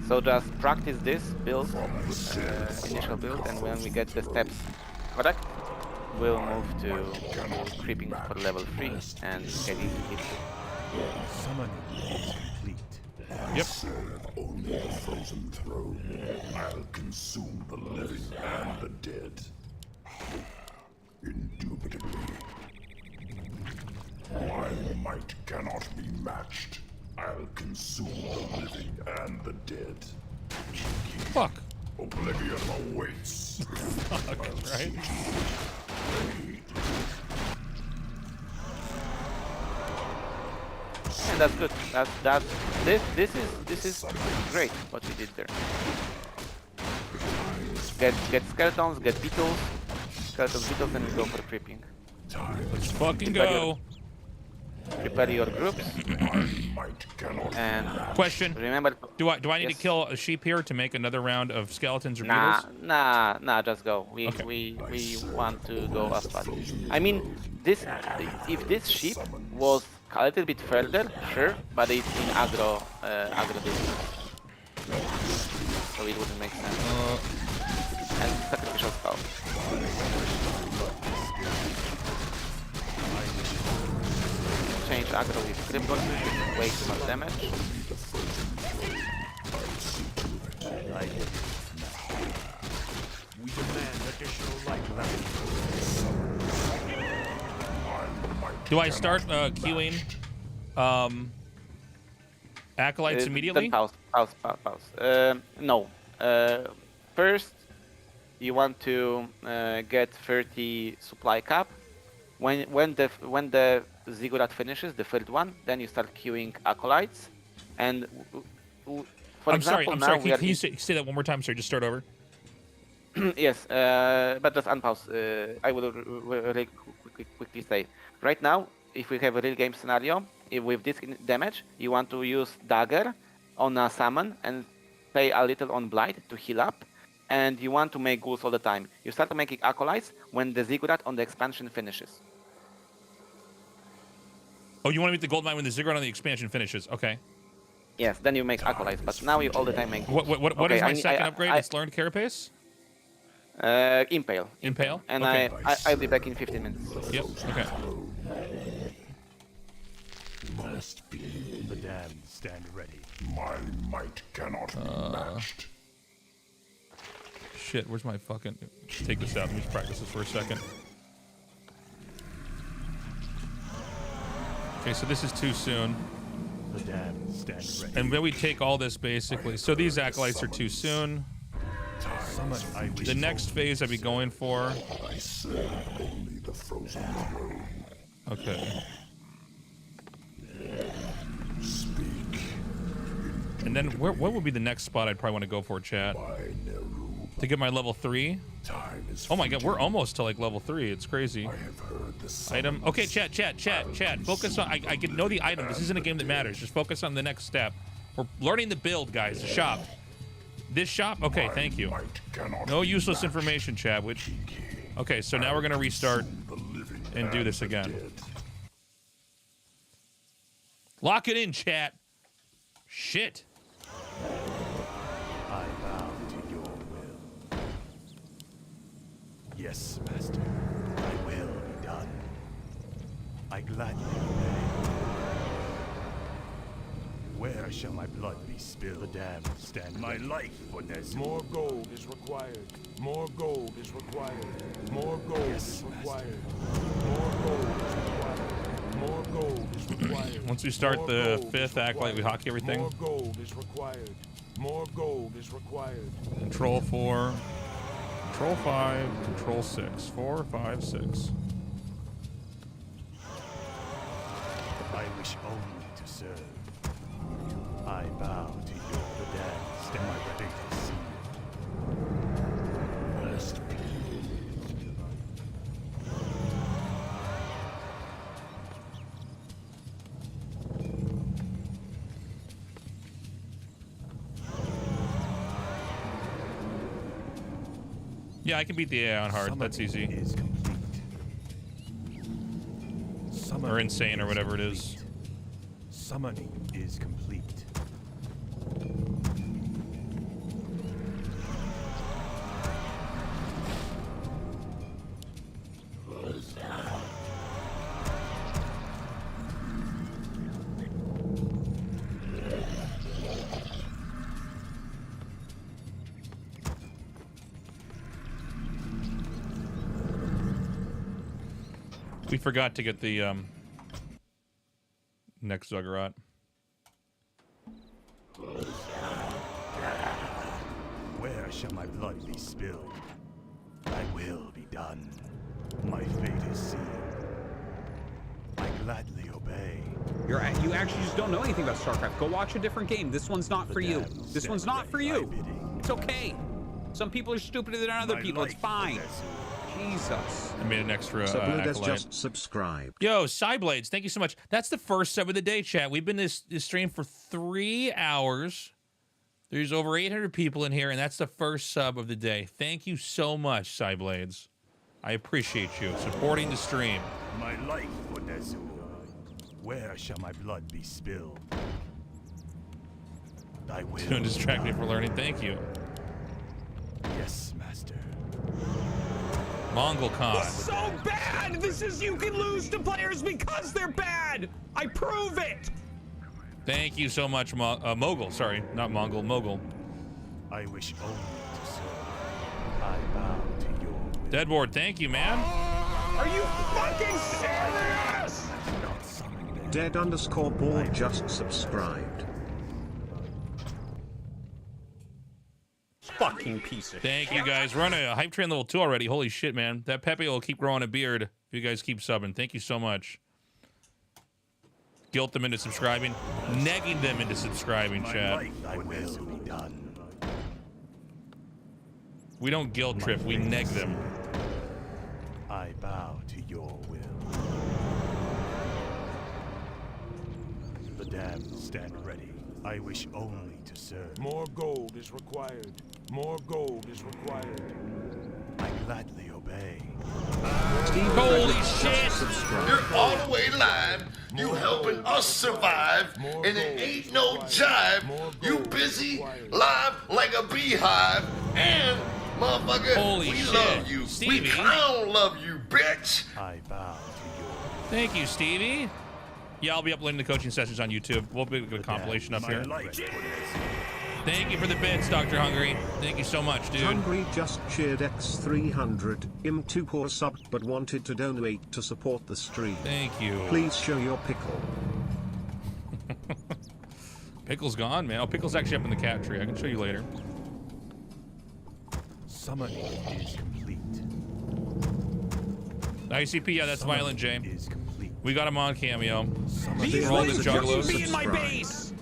So just practice this build, initial build, and when we get the steps correct, we'll move to creeping for level 3 and getting it. Summoning is complete. Yep. Only the frozen throne. I'll consume the living and the dead. Indubitably. My might cannot be matched. I'll consume the living and the dead. Fuck. Oblivion awaits. Right? And that's good. This is great what we did there. Get skeletons, get beetles, and we go for creeping. Let's fucking go. prepare your groups, and Question: remember. Do I need Yes. to kill a sheep here to make another round of skeletons or Nah, beetles? nah, just go. Okay. We want to go as fast. I mean, this if this sheep was a little bit further, sure, but it's in aggro distance, so it wouldn't make sense. And sacrificial spell. Change aggro with cripple, way too much damage. We demand additional light levels. Do I start queuing acolytes immediately? Then pause. No. First, you want to get 30 supply cap. When the ziggurat finishes, the third one, then you start queuing acolytes. And for example, I'm now sorry. we are Can you say that one more time? Sorry, just start over. yes, but just unpause. I will really quickly say. Right now, if we have a real game scenario, with this damage, you want to use dagger on a summon and pay a little on blight to heal up, and you want to make ghouls all the time. You start making acolytes when the ziggurat on the expansion finishes. Oh, you want to meet the gold mine when the ziggurat on the expansion finishes? Okay. Yes, then you make acolytes, but now you all the time make ghouls. What is my second upgrade? It's learned carapace? Impale. Impale? And okay. I'll be back in 15 minutes. Yep, okay. The damned stand ready. My might cannot be matched. Shit, where's my fucking... Take this out. Let me just practice this for a second. Okay, so this is too soon. The damned stand ready. And then we take all this basically. So these acolytes are too soon. The next phase I'd be going for... I say only the frozen throne. Okay. Speak. And then what would be the next spot I'd probably want to go for, chat? To get my level 3? Time is Oh my god, we're almost to like level 3. It's crazy. I have heard the Item. Okay, chat. Focus on... I can know the item. This isn't a game that matters. Just focus on the next step. We're learning the build, guys. The shop. This shop? Okay, thank you. No useless information, chat. Which... Okay, so now we're going to restart and do this again. Lock it in, chat. Shit. I bow to your will. Yes, Master. Thy will be done. I gladly obey. Where shall my blood be spilled? The damned stand My ready. life for this. More gold is required. More gold is required. More gold is required. More gold is required. More gold is required. Once we start the 5th acolyte, we hockey everything. More gold is required. More gold is required. Control 4. Control 5. Control 6. 4, 5, 6. I wish only to serve. I bow to your damned stand ready to see. Yeah, I can beat the AI on hard. That's easy. Is complete. Or insane or whatever it is. Summoning is complete. We forgot to get the next Zuggurat. Where shall my blood be spilled? Thy will be done. My fate is sealed. I gladly obey. You actually just don't know anything about StarCraft. Go watch a different game. This one's not for you. This one's not for you. It's okay. Some people are stupider than other people. It's fine. Jesus. I made an extra Sabludas acolyte. just subscribed. Yo, Cyblades, thank you so much. That's the first sub of the day, chat. We've been this stream for 3 hours. There's over 800 people in here, and that's the first sub of the day. Thank you so much, Cyblades. I appreciate you supporting the stream. My life, Onezu. Where shall my blood be spilled? Thy will. Don't distract me for learning. Thank you. Yes, master. Mongol Khan. It's so bad! This is, you can lose to players because they're bad! I prove it! Thank you so much, Mogul. Sorry, not Mongol, Mogul. I wish only to serve. I bow to your will. Deadboard, thank you, man. Are you fucking serious? Not summon them. Dead_board just subscribed. Fucking piece of Thank you, guys. We're on a hype train level 2 already. Holy shit, man. That Pepe will keep growing a beard if you guys keep subbing. Thank you so much. Guilt them into subscribing. Negging them into subscribing, My chat. life, thy will be done. We don't guilt trip. We neg them. I bow to your will. The damned stand ready. I wish only to serve. More gold is required. More gold is required. I gladly obey. Holy shit! You're all the way live. You helping us survive, and it ain't no jive. You busy, live like a beehive, and motherfucker, Holy we shit. love you. Stevie. We clown love you, bitch. I bow to your Thank you, Stevie. Yeah, I'll be uploading the coaching sessions on YouTube. We'll be a compilation up my here. life. Thank you for the bits, Dr. Hungry. Thank you so much, dude. Hungry just cheered X300. Im too poor sub, but wanted to donate to support the stream. Thank you. Please show your pickle. Pickle's gone, man. Oh, Pickle's actually up in the cat tree. I can show you later. Summoning is complete. ICP, yeah, that's Violent J. Is complete. We got him on Cameo. These The Roll the lights Elder juggalos. wouldn't be in my subscribed. base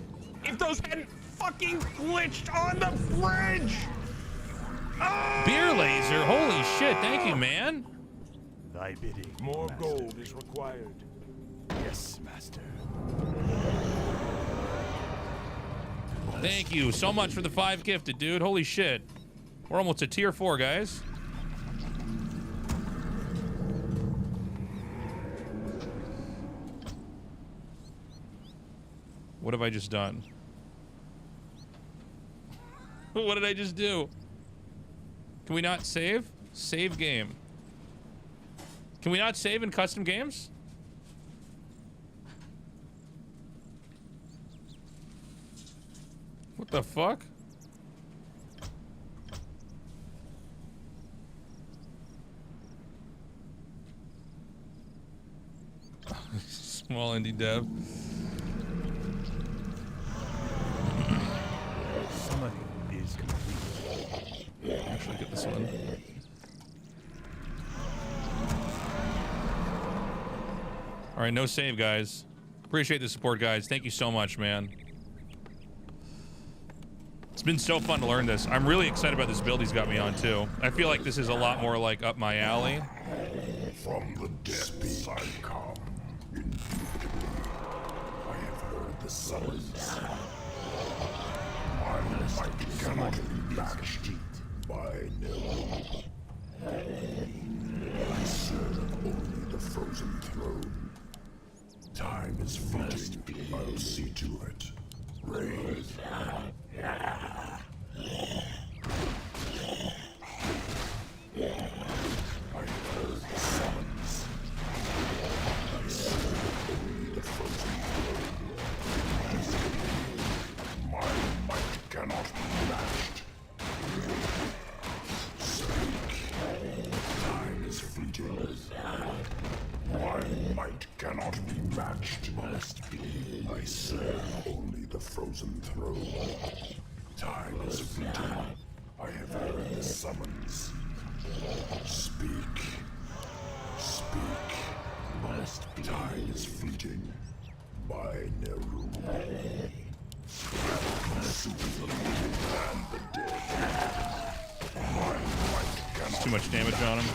if those hadn't fucking glitched on the fridge! Beer Laser, holy shit, thank you, man. Thy bidding. More master. gold is required. Yes, master. Thank you so much for the 5 gifted, dude. Holy shit. We're almost at tier 4, guys. What have I just done? What did I just do? Can we not save? Save game. Can we not save in custom games? What the fuck? Small indie dev. Summoning is complete. Actually, get this one. All right, no save, guys. Appreciate the support, guys. Thank you so much, man. It's been so fun to learn this. I'm really excited about this build he's got me on, too. I feel like this is a lot more, like, up my alley. From the depths I come. Indubitably, I have heard the summons. My might cannot be matched by no. I serve only the frozen throne. Time is fleeting. I'll see to it. Raid. I heard the summons. I serve only the frozen throne. My might cannot be matched. Speak. Time is fleeting. My might cannot be matched. Must be. I serve only the frozen throne. Time is fleeting. I have heard the summons. Speak. Speak. Must be. Time is fleeting. By Neru. Consume the living and the dead. My might cannot It's too much damage on him.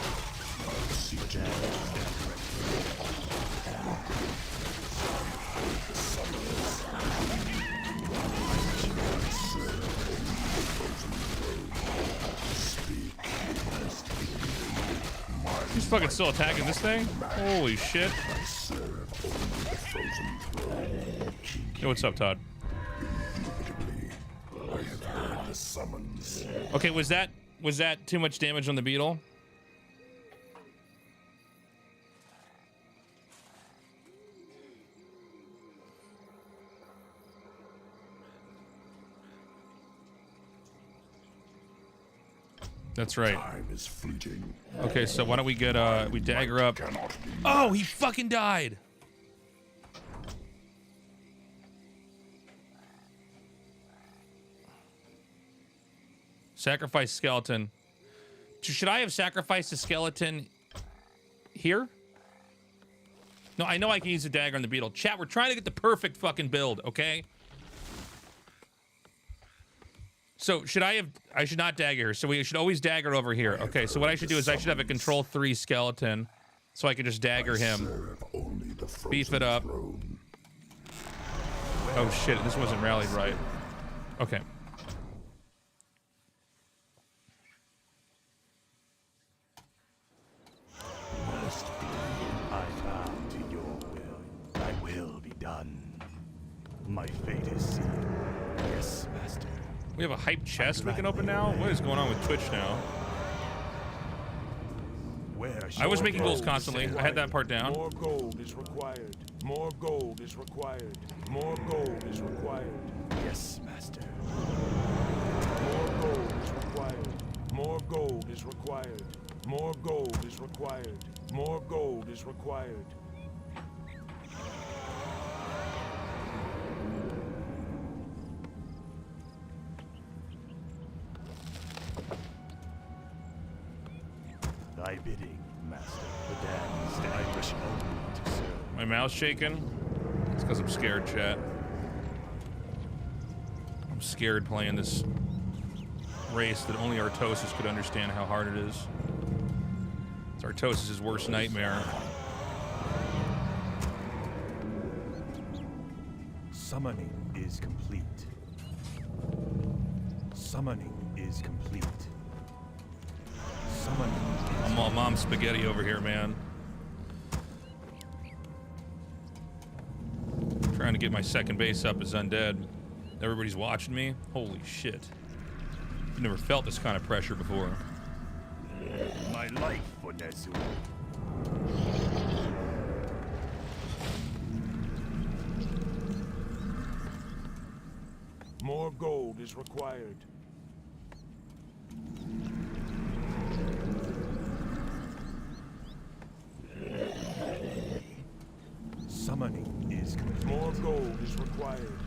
He's fucking still attacking this thing? Holy shit. Yo, what's up, Todd? Okay, was that too much damage on the beetle? That's right. Time is fleeting. Okay, so why don't we get we dagger up. Oh, he fucking died. Sacrifice skeleton. Should I have sacrificed a skeleton here? No, I know I can use a dagger on the beetle. Chat, we're trying to get the perfect fucking build, okay? So should I should not dagger her. So we should always dagger over here. Okay, so what I should do is I should have a control 3 skeleton so I can just dagger him. Beef it up. Oh shit, this wasn't rallied right. Okay. I bow to your will. Thy will be done. My fate is sealed. Yes, master. We have a hype chest we can open now? What is going on with Twitch now? I was making goals constantly. I had that part down. More gold is required. More gold is required. More gold is required. Yes, master. More gold is required. More gold is required. More gold is required. More gold is required. Thy bidding, master. The damned I wish only to serve. My mouth's shaking. It's because I'm scared, chat. I'm scared playing this race that only Artosis could understand how hard it is. It's Artosis' worst nightmare. Summoning is complete. Summoning is complete. Summoning is I'm all mom spaghetti over here, man. Trying to get my second base up as undead. Everybody's watching me. Holy shit. I've never felt this kind of pressure before. my life for Nezu. More gold is required. Summoning is complete. More gold is required.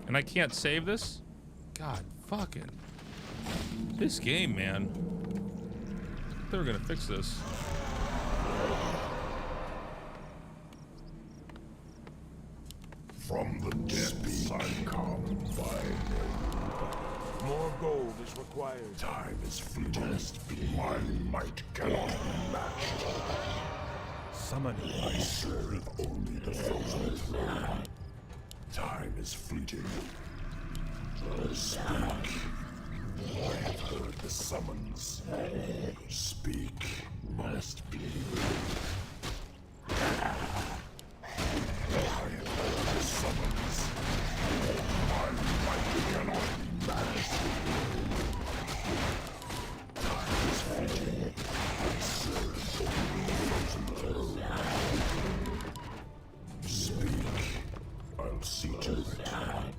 And I can't save this? God fucking. This game, man. They were gonna fix this. From the depths I come finally. More gold is required. Time is fleeting. My might cannot be matched. Summoning I serve only the frozen throne. Time is fleeting. Speak. I have heard the summons. Speak. Must be. I have heard the summons. My might cannot be matched. Time is fleeting. I serve only the frozen throne. Speak. I'll see to it.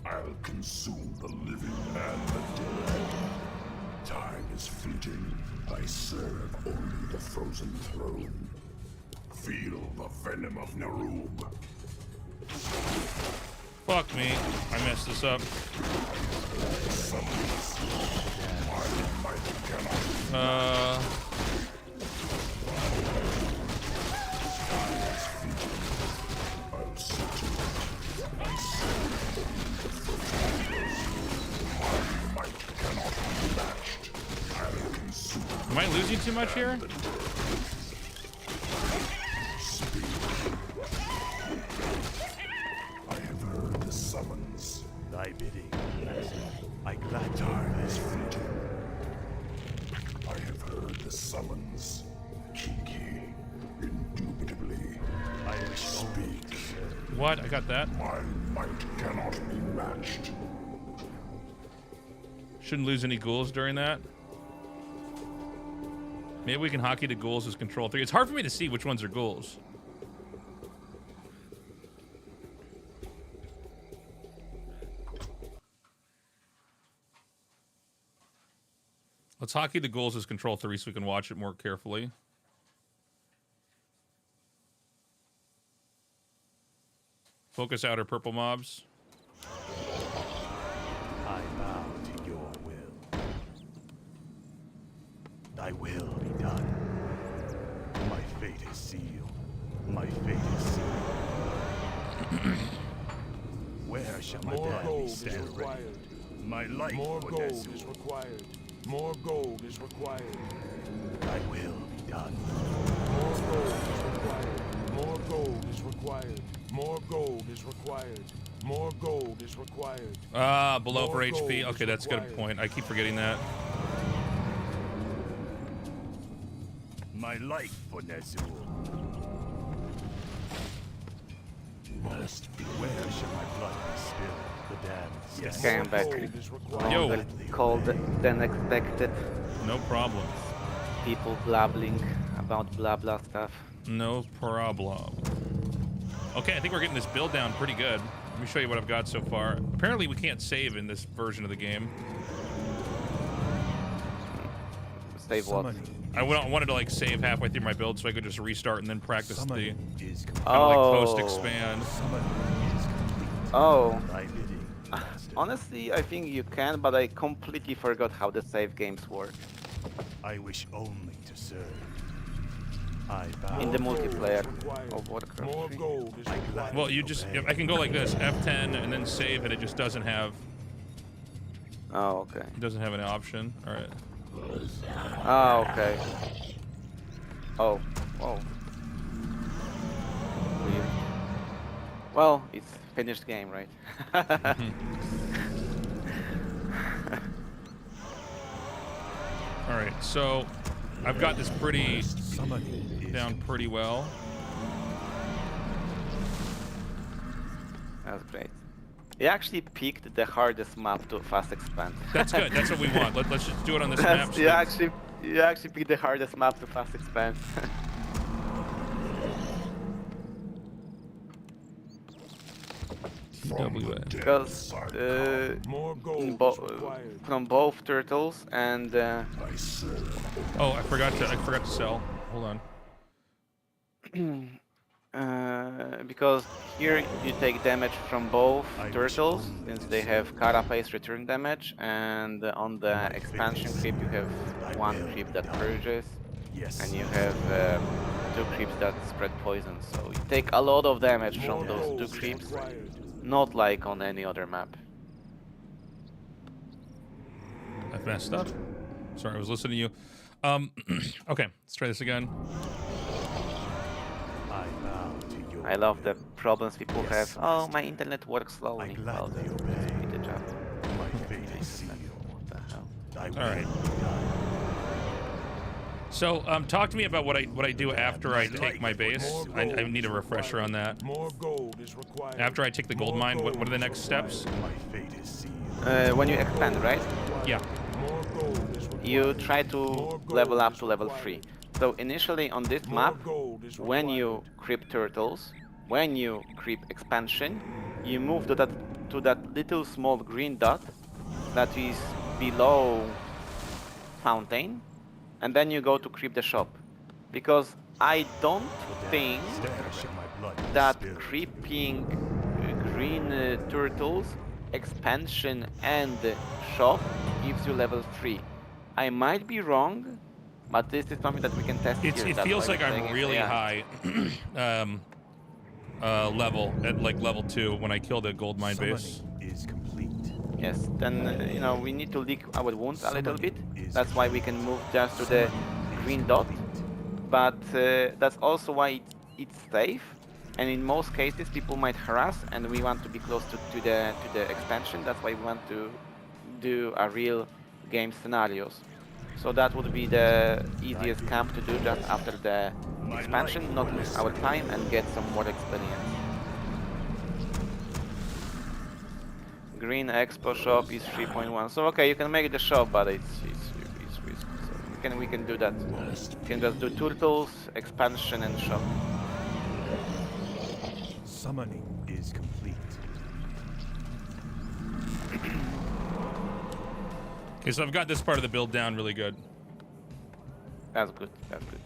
I'll consume the living and the dead. Time is fleeting. I serve only the frozen throne. Feel the venom of Narub. Fuck me. I messed this up. Summons. My might cannot be I'll see to it. I serve only the frozen throne. My might cannot be matched. I'll consume. Am I losing too much here? Speak. I have heard the summons. thy bidding, master. I gladly Time What? I got that. My might cannot be matched. Shouldn't lose any ghouls during that. Maybe we can hockey the ghouls as control 3. It's hard for me to see which ones are ghouls. Let's hockey the ghouls as control 3 so we can watch it more carefully. Focus outer purple mobs. I bow to your will. Thy will be done. My fate is sealed. My fate is sealed. Where shall my More death be gold is stand required. ready? My life More for gold Nezu. is required. More gold is required. Thy will be done. More gold is required. More gold is required. More gold is required. More gold is required. Ah, below for More HP. gold Okay, is that's a good required. point. I keep forgetting that. My life for Nezu. Must be. Where shall my blood be spilled? The damned Yes. stand. Came back Gold is required. Yo. Longer cold than expected. No problem. People blabbling about blah blah stuff. No problem. Okay, I think we're getting this build down pretty good. Let me show you what I've got so far. Apparently we can't save in this version of the game. Save what? Summoning I wanted to like save halfway through my build so I could just restart and then practice the Summoning is complete. kind of like Oh. post-expand. Summoning is complete. Oh, Thy bidding, master. honestly, I think you can, but I completely forgot how the save games work I wish only to serve. I bow. in the More gold is multiplayer required. of Warcraft More 3. gold is I required. gladly Well, you just, obey. I can go like this, F10 and then save and it just doesn't have Oh, okay. an option. All right. Oh, okay. Oh, whoa. Weird. Well, it's finished game, right? All right. So I've got this pretty Summoning is down pretty well. That's great. You actually picked the hardest map to fast expand. That's good. That's what we want. Let's just do it on this map. so you that- actually picked the hardest map to fast expand. TWA. Because More gold in is required. from both turtles and Oh, I forgot to sell. Hold on. because here you take damage from both I wish turtles only since to they serve. have carapace return damage, and on the My expansion fate is creep you have thy one will creep be that done. purges, Yes. and you have two creeps that spread poison. So you take a lot of damage More from those gold two is creeps, required. not like on any other map. I've messed up. Sorry, I was listening to you. Okay, let's try this again. I bow to your I love the will. problems people Yes, have. Oh, master. my internet works I slowly. Well, gladly that's obey. the job. My fate is sealed. What the hell? Thy will All right. be done. So, talk to me about what I do after I take my base. I need a refresher on that. More gold is required. After I take the gold More mine, what are gold the is next required. steps? My fate is sealed. When you expand, right? Yeah. More gold is required. You try to More gold level up is to level required. 3. So initially on this More map, gold is when you required. creep turtles, when you creep expansion, you move to that little small green dot that is below fountain, and then you go to creep the shop. Because I don't think Where shall my blood be that spilled? creeping green turtles expansion and shop gives you level 3. I might be wrong, but this is something that we can test It here. That's feels why like we're I'm saying it. really Yeah. high level at like level 2 when I kill the gold mine base. Summoning is complete. Yes, then you know, we need to leak our wounds a little bit. Summoning is That's why we can move just to the Summoning is green dot. complete. But that's also why it's safe. And in most cases, people might harass, and we want to be close to the expansion. That's why we want to do a real game scenarios. So that would be the easiest camp to do just after the expansion, not lose our time and get some more experience. Green Expo shop is 3.1. So okay, you can make the shop, but it's risky. So we can do that. You can just do turtles, expansion, and shop. Summoning is complete. Okay, so I've got this part of the build down really good. That's good. That's good.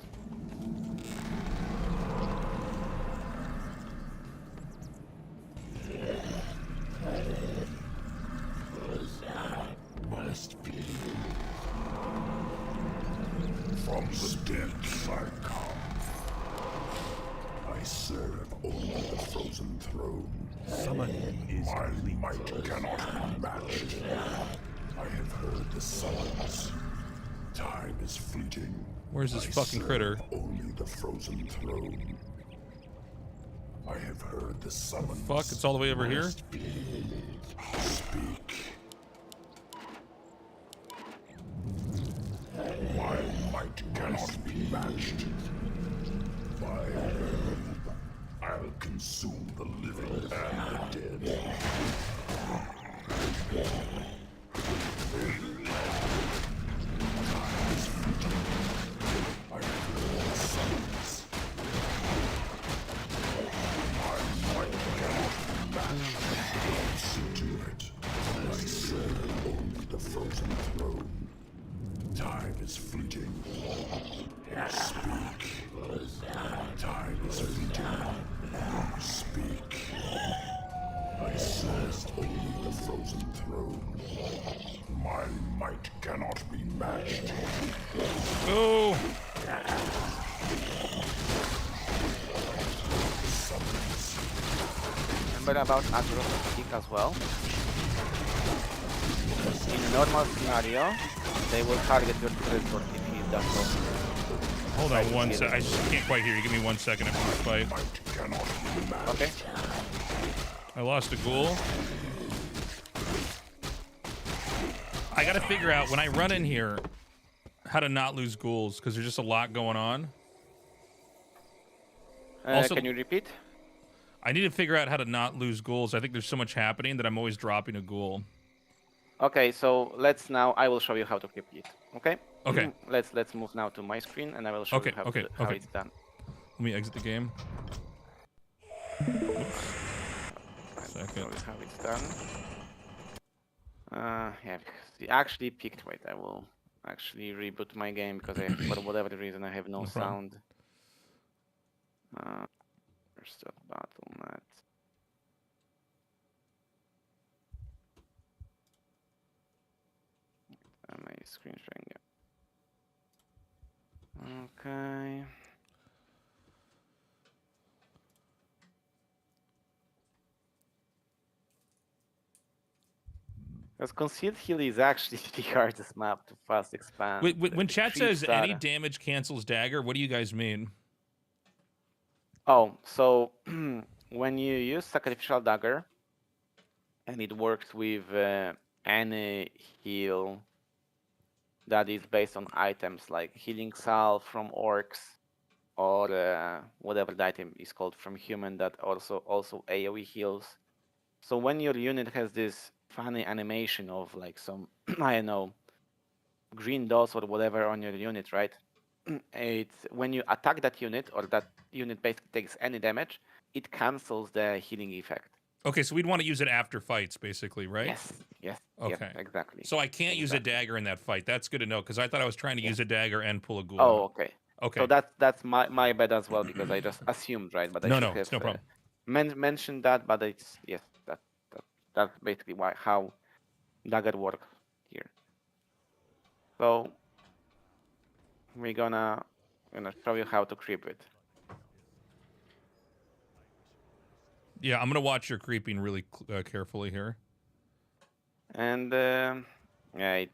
Must be. From the depths I come. I serve only the frozen throne. Summoning is My complete. might cannot be matched. I have heard the summons. Time is fleeting. Where's this I fucking serve critter? Only the frozen throne. I have heard the summons. Fuck, it's all the way over here? Speak. My might cannot be matched. By herb, I'll consume the living and the dead. Time is fleeting. I have heard the summons. My might cannot be matched. See to it. I serve only the frozen throne. Time is fleeting. Speak. Time is fleeting. Speak. I serve only the frozen throne. My might cannot be matched. Oh! Summons. Remember about Atro's kick as well. In a normal scenario, they will target your teleport if he does so. Hold on one sec. I just can't quite hear you. Give me 1 second if you fight. Might cannot be matched. Okay. I lost a ghoul. I gotta figure out when I run in here how to not lose ghouls because there's just a lot going on. Also- Can you repeat? I need to figure out how to not lose ghouls. I think there's so much happening that I'm always dropping a ghoul. Okay, so let's now. I will show you how to keep it. Okay. Okay. Let's move now to my screen, and I will show Okay, you how, okay, how okay. it's done. Let me exit the game. I'll show Second. you how it's done. Yeah, because he actually picked. Wait, I will actually reboot my game because for whatever reason I have no No problem. sound. Restart BattleNet. My screen sharing. Okay. Because Concealed Hill is actually the hardest map to fast expand. Wait, when The chat creeps says any are- damage cancels dagger, what do you guys mean? Oh, so when you use Sacrificial Dagger, and it works with any heal that is based on items like Healing Salve from Orcs, or whatever the item is called from Human that also AoE heals. So when your unit has this funny animation of like some, I don't know, green dots or whatever on your unit, right? It's when you attack that unit or that unit basically takes any damage, it cancels the healing effect. Okay, so we'd want to use it after fights, basically, right? Yes, yes, Okay. yes, exactly. So I can't use a dagger in that fight. That's good to know, because I thought I was trying to use a dagger and pull a ghoul. Oh, okay. Okay. So that's my bad as well because I just assumed, right? But I No, should no, have it's no problem. mentioned that. But it's yes, that's basically how dagger works here. So we're gonna show you how to creep it. Yeah, I'm going to watch your creeping really carefully here. And yeah,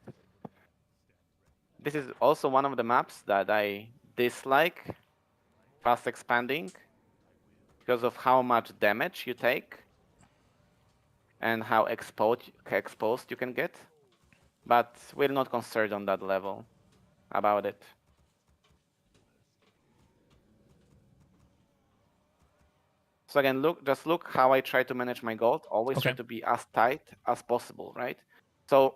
this is also one of the maps that I dislike fast expanding because of how much damage you take and how exposed you can get. But we're not concerned on that level about it. So again, just look how I try to manage my gold. Always try Okay. to be as tight as possible, right? So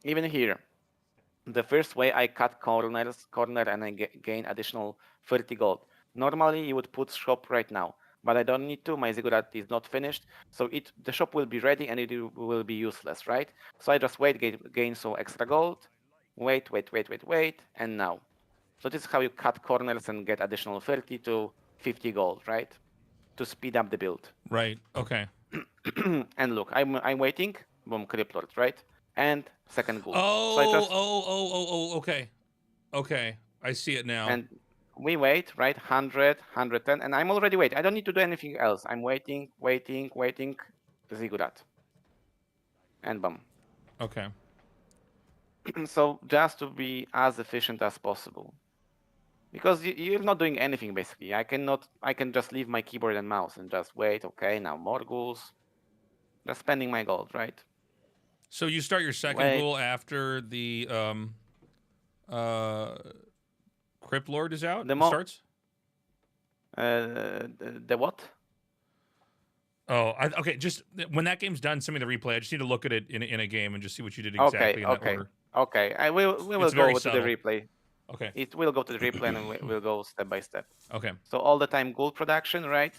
even here, the first way I cut corner and I gain additional 30 gold. Normally you would put shop right now, but I don't need to. My ziggurat is not finished, so the shop will be ready and it will be useless, right? So I just wait, gain some extra gold, wait, and now. So this is how you cut corners and get additional 30 to 50 gold, right? To speed up the build. Right. Okay. And look, I'm waiting. Boom, Crypt Lord, right? And second ghoul. So I Oh, just okay. Okay. I see it now. and we wait, right? 100, 110, and I'm already waiting. I don't need to do anything else. I'm waiting. Ziggurat. And boom. Okay. So just to be as efficient as possible. Because you're not doing anything basically. I can just leave my keyboard and mouse and just wait. Okay, now more ghouls. Just spending my gold, right? So you start your second Wait. ghoul after the Crypt Lord is out? Starts? The what? Oh, okay. Just when that game's done, send me the replay. I just need to look at it in a game and just see what you did exactly in that order. Okay. We will It's go very to the subtle. replay. Okay. It will go to the replay and we'll go step by step. Okay. So all the time ghoul production, right?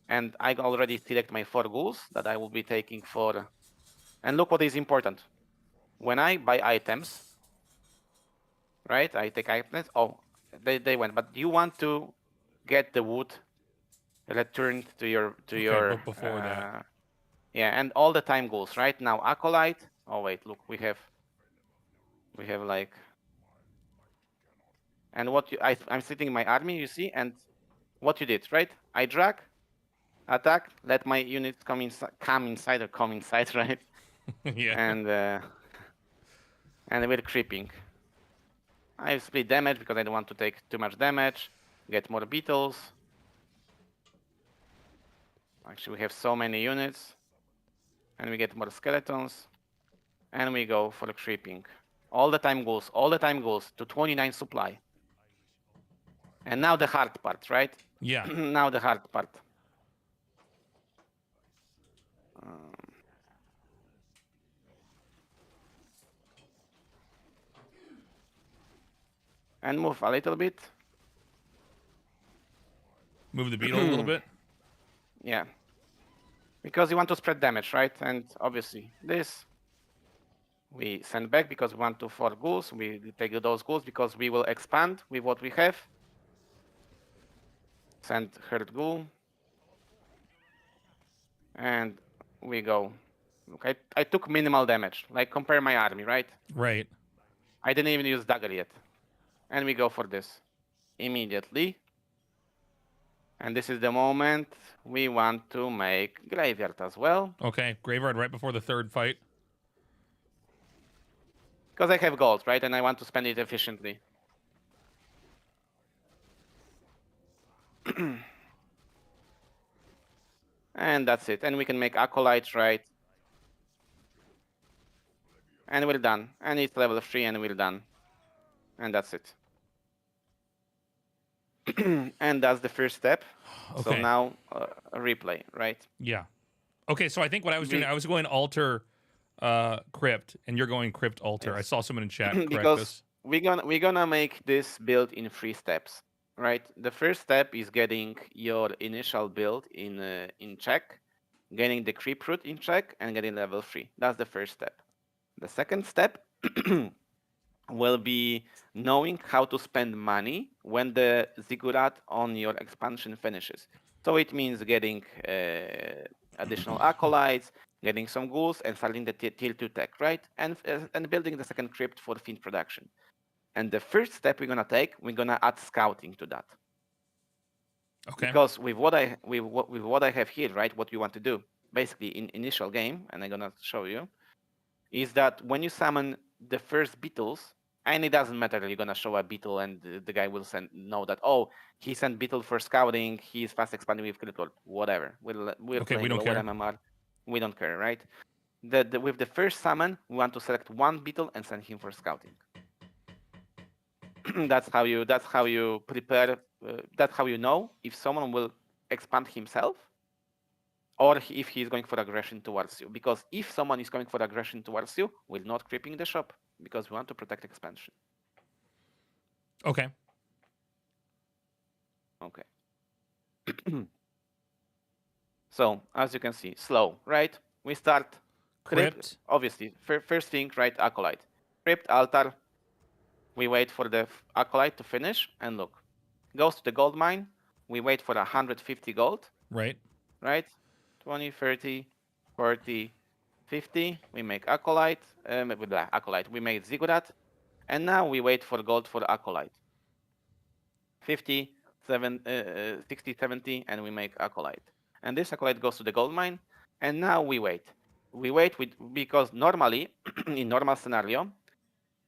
And I already select my 4 ghouls that I will be taking for. And look what is important. When I buy items, right? I take items. Oh, they went. But you want to get the wood returned to your but before that. Yeah, and all the time goes right now. Acolyte. Oh wait, look, we have like. And what I'm sitting in my army, you see, and what you did, right? I drag, attack, let my units come inside, right? Yeah. And we're creeping. I split damage because I don't want to take too much damage. Get more beetles. Actually, we have so many units. And we get more skeletons. And we go for the creeping. All the time goes to 29 supply. And now the hard part, right? Yeah. Now the hard part. And move a little bit. Move the beetle a little bit? Yeah. Because you want to spread damage, right? And obviously this we send back because we want to 4 ghouls. We take those ghouls because we will expand with what we have. Send herd ghoul. And we go. Okay, I took minimal damage. Like compare my army, right? Right. I didn't even use dagger yet. And we go for this immediately. And this is the moment we want to make graveyard as well. Okay, graveyard right before the third fight. Because I have gold, right? And I want to spend it efficiently. And that's it. And we can make acolytes, right? And we're done. And it's level 3 and we're done. And that's it. And that's the first step. Okay. So now a replay, right? Yeah. Okay, so I think what I was doing, I was going altar crypt, and you're going crypt altar. Yes. I saw someone in chat correct Because this. we're gonna make this build in 3 steps, right? The first step is getting your initial build in check, getting the creep root in check, and getting level 3. That's the first step. The second step will be knowing how to spend money when the ziggurat on your expansion finishes. So it means getting additional acolytes, getting some ghouls, and starting the tier 2 tech, right? And building the second crypt for fiend production. And the first step we're gonna take, we're gonna add scouting to that. Okay. Because with what I have here, right, what you want to do, basically in initial game, and I'm gonna show you, is that when you summon the first beetles, and it doesn't matter, you're gonna show a beetle and the guy will know that, oh, he sent beetle for scouting, he's fast expanding with critical, whatever. We're okay, playing we don't care. MMR. We don't care, right? With the first summon, we want to select 1 beetle and send him for scouting. that's how you prepare. That's how you know if someone will expand himself, or if he's going for aggression towards you. Because if someone is going for aggression towards you, we're not creeping the shop because we want to protect expansion. Okay. Okay. So as you can see, slow, right? We start Crypt. Obviously, first thing, right? Acolyte, crypt, altar. We wait for the acolyte to finish, and look, goes to the gold mine. We wait for 150 gold. Right. Right? 20, 30, 40, 50. We make acolyte. With the acolyte, we made ziggurat, and now we wait for gold for acolyte. 50, 60, 70, and we make acolyte. And this acolyte goes to the gold mine, and now we wait. We wait because normally, in normal scenario,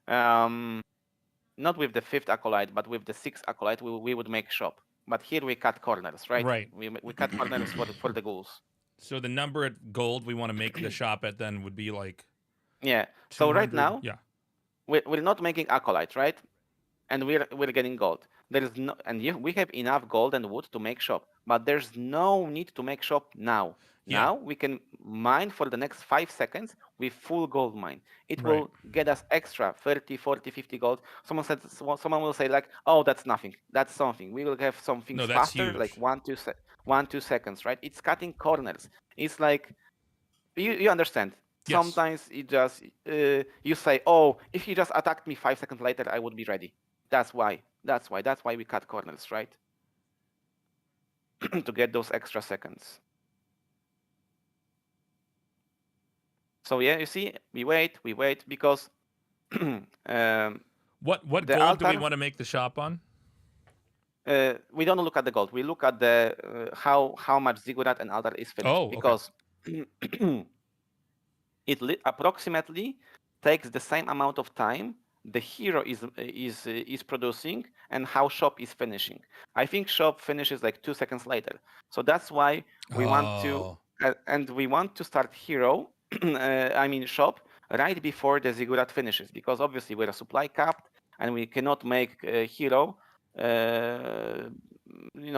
not with the 5th acolyte, but with the 6th acolyte, we would make shop. But here we cut corners, right? Right. We cut corners for the ghouls. So the number at gold we want to make the shop at then would be like. Yeah. So right now, yeah, we're not making acolyte, right? And we're getting gold. There is no, and we have enough gold and wood to make shop, but there's no need to make shop now. Yeah. Now we can mine for the next 5 seconds with full gold mine. It Right. will get us extra 30, 40, 50 gold. Someone will say like, oh, that's nothing. That's something. We will have something No, that's faster, huge. like 1-2 seconds, right? It's cutting corners. It's like, you understand. Yes. Sometimes it just you say, oh, if you just attacked me 5 seconds later, I would be ready. That's why we cut corners, right? To get those extra seconds. So yeah, you see, we wait because what the gold do we altar- want to make the shop on? We don't look at the gold. We look at the how much ziggurat and altar is finished. Oh, okay. Because it approximately takes the same amount of time the hero is producing and how shop is finishing. I think shop finishes like 2 seconds later. So that's why we want to and we want to start hero I mean shop right before the ziggurat finishes, because obviously we're supply capped and we cannot make hero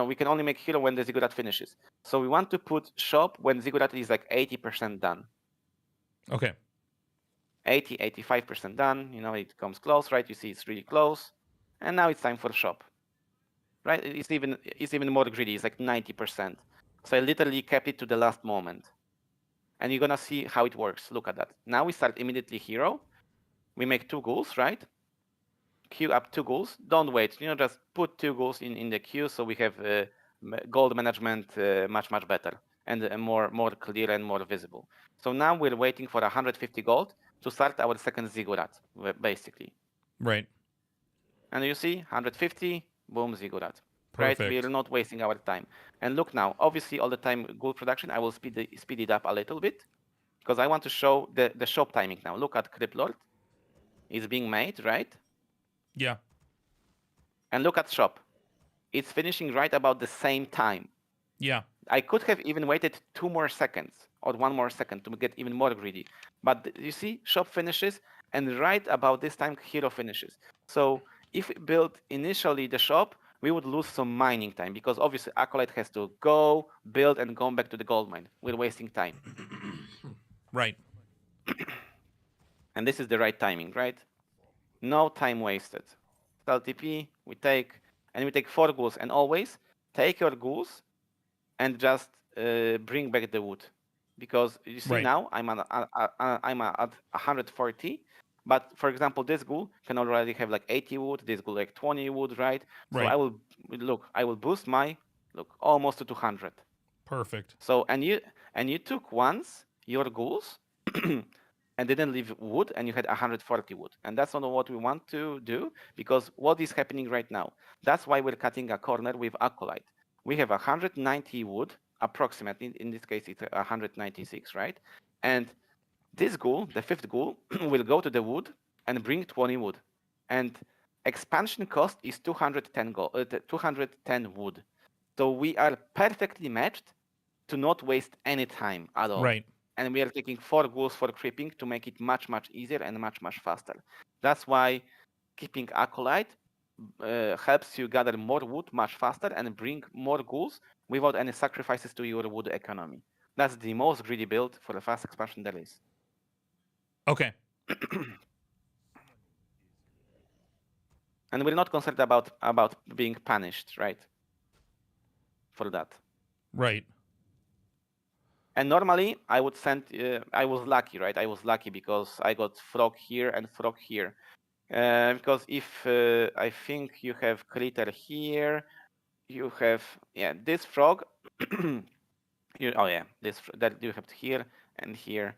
we can only make hero when the ziggurat finishes. So we want to put shop when ziggurat is like 80% done. Okay. 80, 85% done. It comes close, right? You see it's really close. And now it's time for shop. Right? It's even more greedy. It's like 90%. So I literally kept it to the last moment. And you're gonna see how it works. Look at that. Now we start immediately hero. We make 2 ghouls, right? Queue up 2 ghouls. Don't wait. Just put 2 ghouls in the queue so we have gold management much better and more clear and more visible. So now we're waiting for 150 gold to start our second ziggurat, basically. Right. And you see 150, boom, ziggurat. Perfect. Right? We're not wasting our time. And look now, obviously all the time ghoul production, I will speed it up a little bit because I want to show the shop timing now. Look at Crypt Lord. It's being made, right? Yeah. And look at shop. It's finishing right about the same time. Yeah. I could have even waited 2 more seconds or 1 more second to get even more greedy. But you see, shop finishes, and right about this time, hero finishes. So if we build initially the shop, we would lose some mining time because obviously Acolyte has to go, build, and go back to the gold mine. We're wasting time. Right. And this is the right timing, right? No time wasted. LTP, we take 4 ghouls, and always take your ghouls and just bring back the wood, because you see Right. now I'm at 140, but for example this ghoul can already have like 80 wood, this ghoul like 20 wood, right? So Right. I will boost my almost to 200. Perfect. So and you took once your ghouls and didn't leave wood, and you had 140 wood, and that's not what we want to do, because what is happening right now, that's why we're cutting a corner with Acolyte. We have 190 wood, approximately, in this case it's 196, right? And this ghoul, the 5th ghoul, will go to the wood and bring 20 wood. And expansion cost is 210 wood. So we are perfectly matched to not waste any time at all. Right. And we are taking 4 ghouls for creeping to make it much easier and much faster. That's why keeping Acolyte helps you gather more wood much faster and bring more ghouls without any sacrifices to your wood economy. That's the most greedy build for the fast expansion there is. Okay. And we're not concerned about being punished, right? For that. Right. And normally I would send. I was lucky, right? I was lucky because I got frog here and frog here. Because if I think you have critter here, you have this frog. That you have here and here,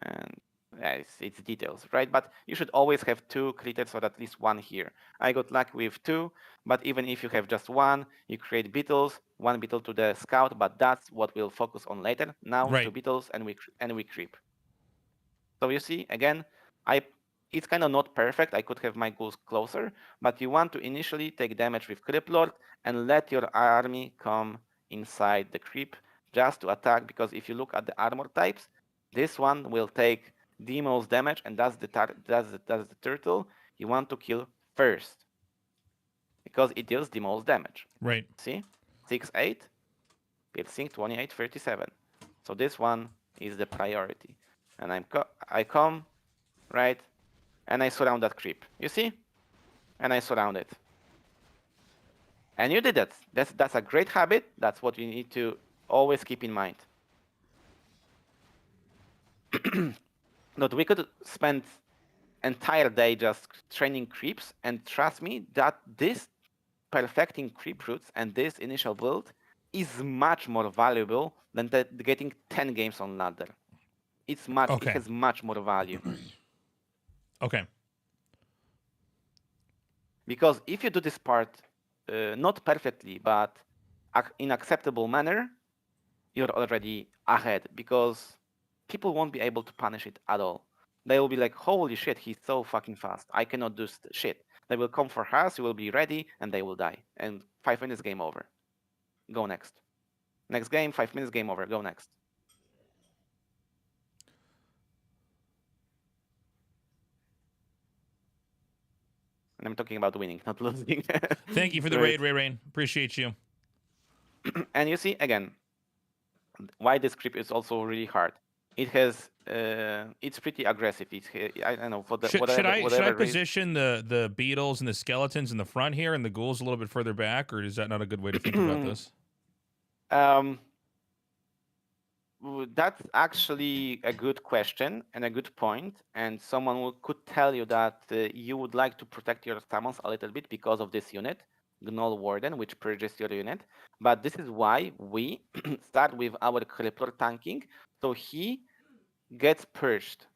and it's details, right? But you should always have 2 critters or at least 1 here. I got lucky with 2, but even if you have just 1, you create beetles, 1 beetle to the scout, but that's what we'll focus on later. Now Right. 2 beetles and we creep. So you see, again, it's kind of not perfect. I could have my ghouls closer, but you want to initially take damage with Creep Lord and let your army come inside the creep just to attack, because if you look at the armor types, this one will take the most damage, and that's the turtle you want to kill first, because it deals the most damage. Right. See? 6-8, piercing 28-37. So this one is the priority. And I come, right? And I surround that creep. You see? And I surround it. And you did it. That's a great habit. That's what you need to always keep in mind. But we could spend entire day just training creeps, and trust me that this perfecting creep roots and this initial build is much more valuable than getting 10 games on ladder. It has much more value. Okay. Because if you do this part not perfectly, but in acceptable manner, you're already ahead, because people won't be able to punish it at all. They will be like, holy shit, he's so fucking fast. I cannot do shit. They will come for us, you will be ready, and they will die. And 5 minutes, game over. Go next. Next game, 5 minutes, game over. Go next. And I'm talking about winning, not losing. Thank you for the raid, Rain. Appreciate you. And you see, again, why this creep is also really hard. It has, it's pretty aggressive. I don't know, for the should I position the beetles and the skeletons in the front here and the ghouls a little bit further back, or is that not a good way to think about this? That's actually a good question and a good point, and someone could tell you that you would like to protect your summons a little bit because of this unit, Gnoll Warden, which purges your unit. But this is why we start with our Crippler tanking, so he gets purged,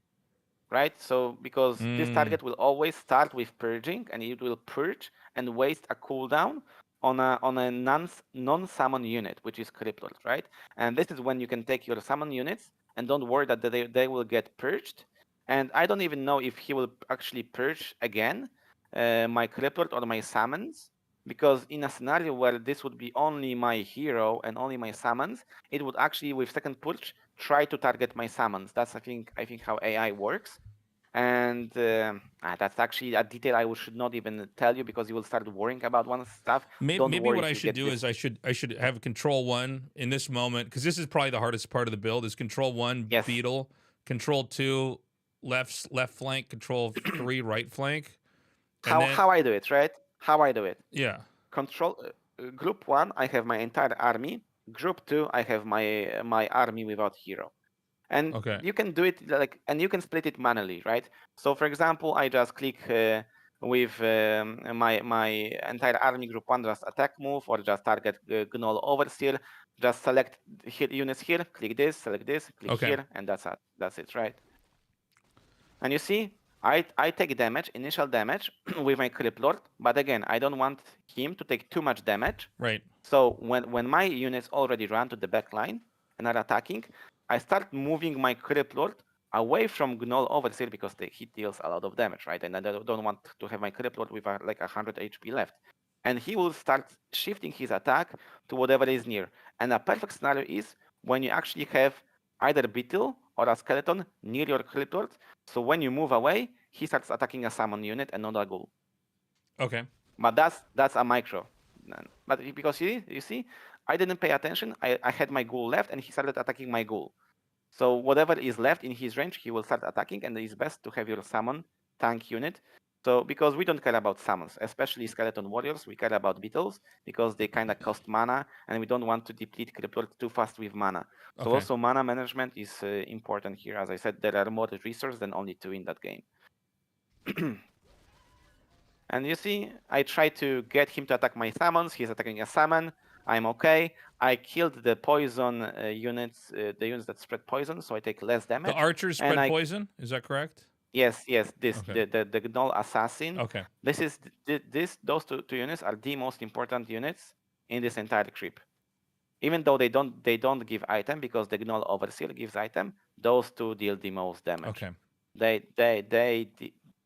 right? So because this target will always start with purging, and it will purge and waste a cooldown on a non-summon unit, which is Crippler, right? And this is when you can take your summon units and don't worry that they will get purged. And I don't even know if he will actually purge again my Crippler or my summons, because in a scenario where this would be only my hero and only my summons, it would actually, with second purge, try to target my summons. That's I think how AI works. And that's actually a detail I should not even tell you, because you will start worrying about one stuff. Maybe what I should do is I should have control 1 in this moment, because this is probably the hardest part of the build. Is control 1 beetle, control 2 left flank, control 3 right flank. How I do it, right? How I do it. Yeah. Control group 1, I have my entire army. Group 2, I have my army without hero. And you can do it and you can split it manually, right? So for example, I just click with my entire army, group 1, just attack move, or just target Gnoll Overseer. Just select units here, click this, select this, click here, and that's it, right? And you see, I take damage, initial damage, with my Creep Lord, but again, I don't want him to take too much damage. Right. So when my units already run to the back line and are attacking, I start moving my Creep Lord away from Gnoll Overseer, because he deals a lot of damage, right? And I don't want to have my Creep Lord with like 100 HP left. And he will start shifting his attack to whatever is near. And a perfect scenario is when you actually have either a beetle or a skeleton near your Cryptord. So when you move away, he starts attacking a summon unit and not a ghoul. Okay. But that's a micro. But because you see, I didn't pay attention. I had my ghoul left, and he started attacking my ghoul. So whatever is left in his range, he will start attacking, and it's best to have your summon tank unit. So because we don't care about summons, especially skeleton warriors, we care about beetles because they kind of cost mana, and we don't want to deplete Cryptor too fast with mana. So Okay. also mana management is important here. As I said, there are more resources than only 2 in that game. And you see, I try to get him to attack my summons. He's attacking a summon. I'm okay. I killed the poison units, the units that spread poison, so I take less damage. The archers and spread poison. Is that correct? Yes, this Okay. the Gnoll assassin. Okay. Those two units are the most important units in this entire creep. Even though they don't give item because the Gnoll overseer gives item, those two deal the most damage. Okay. They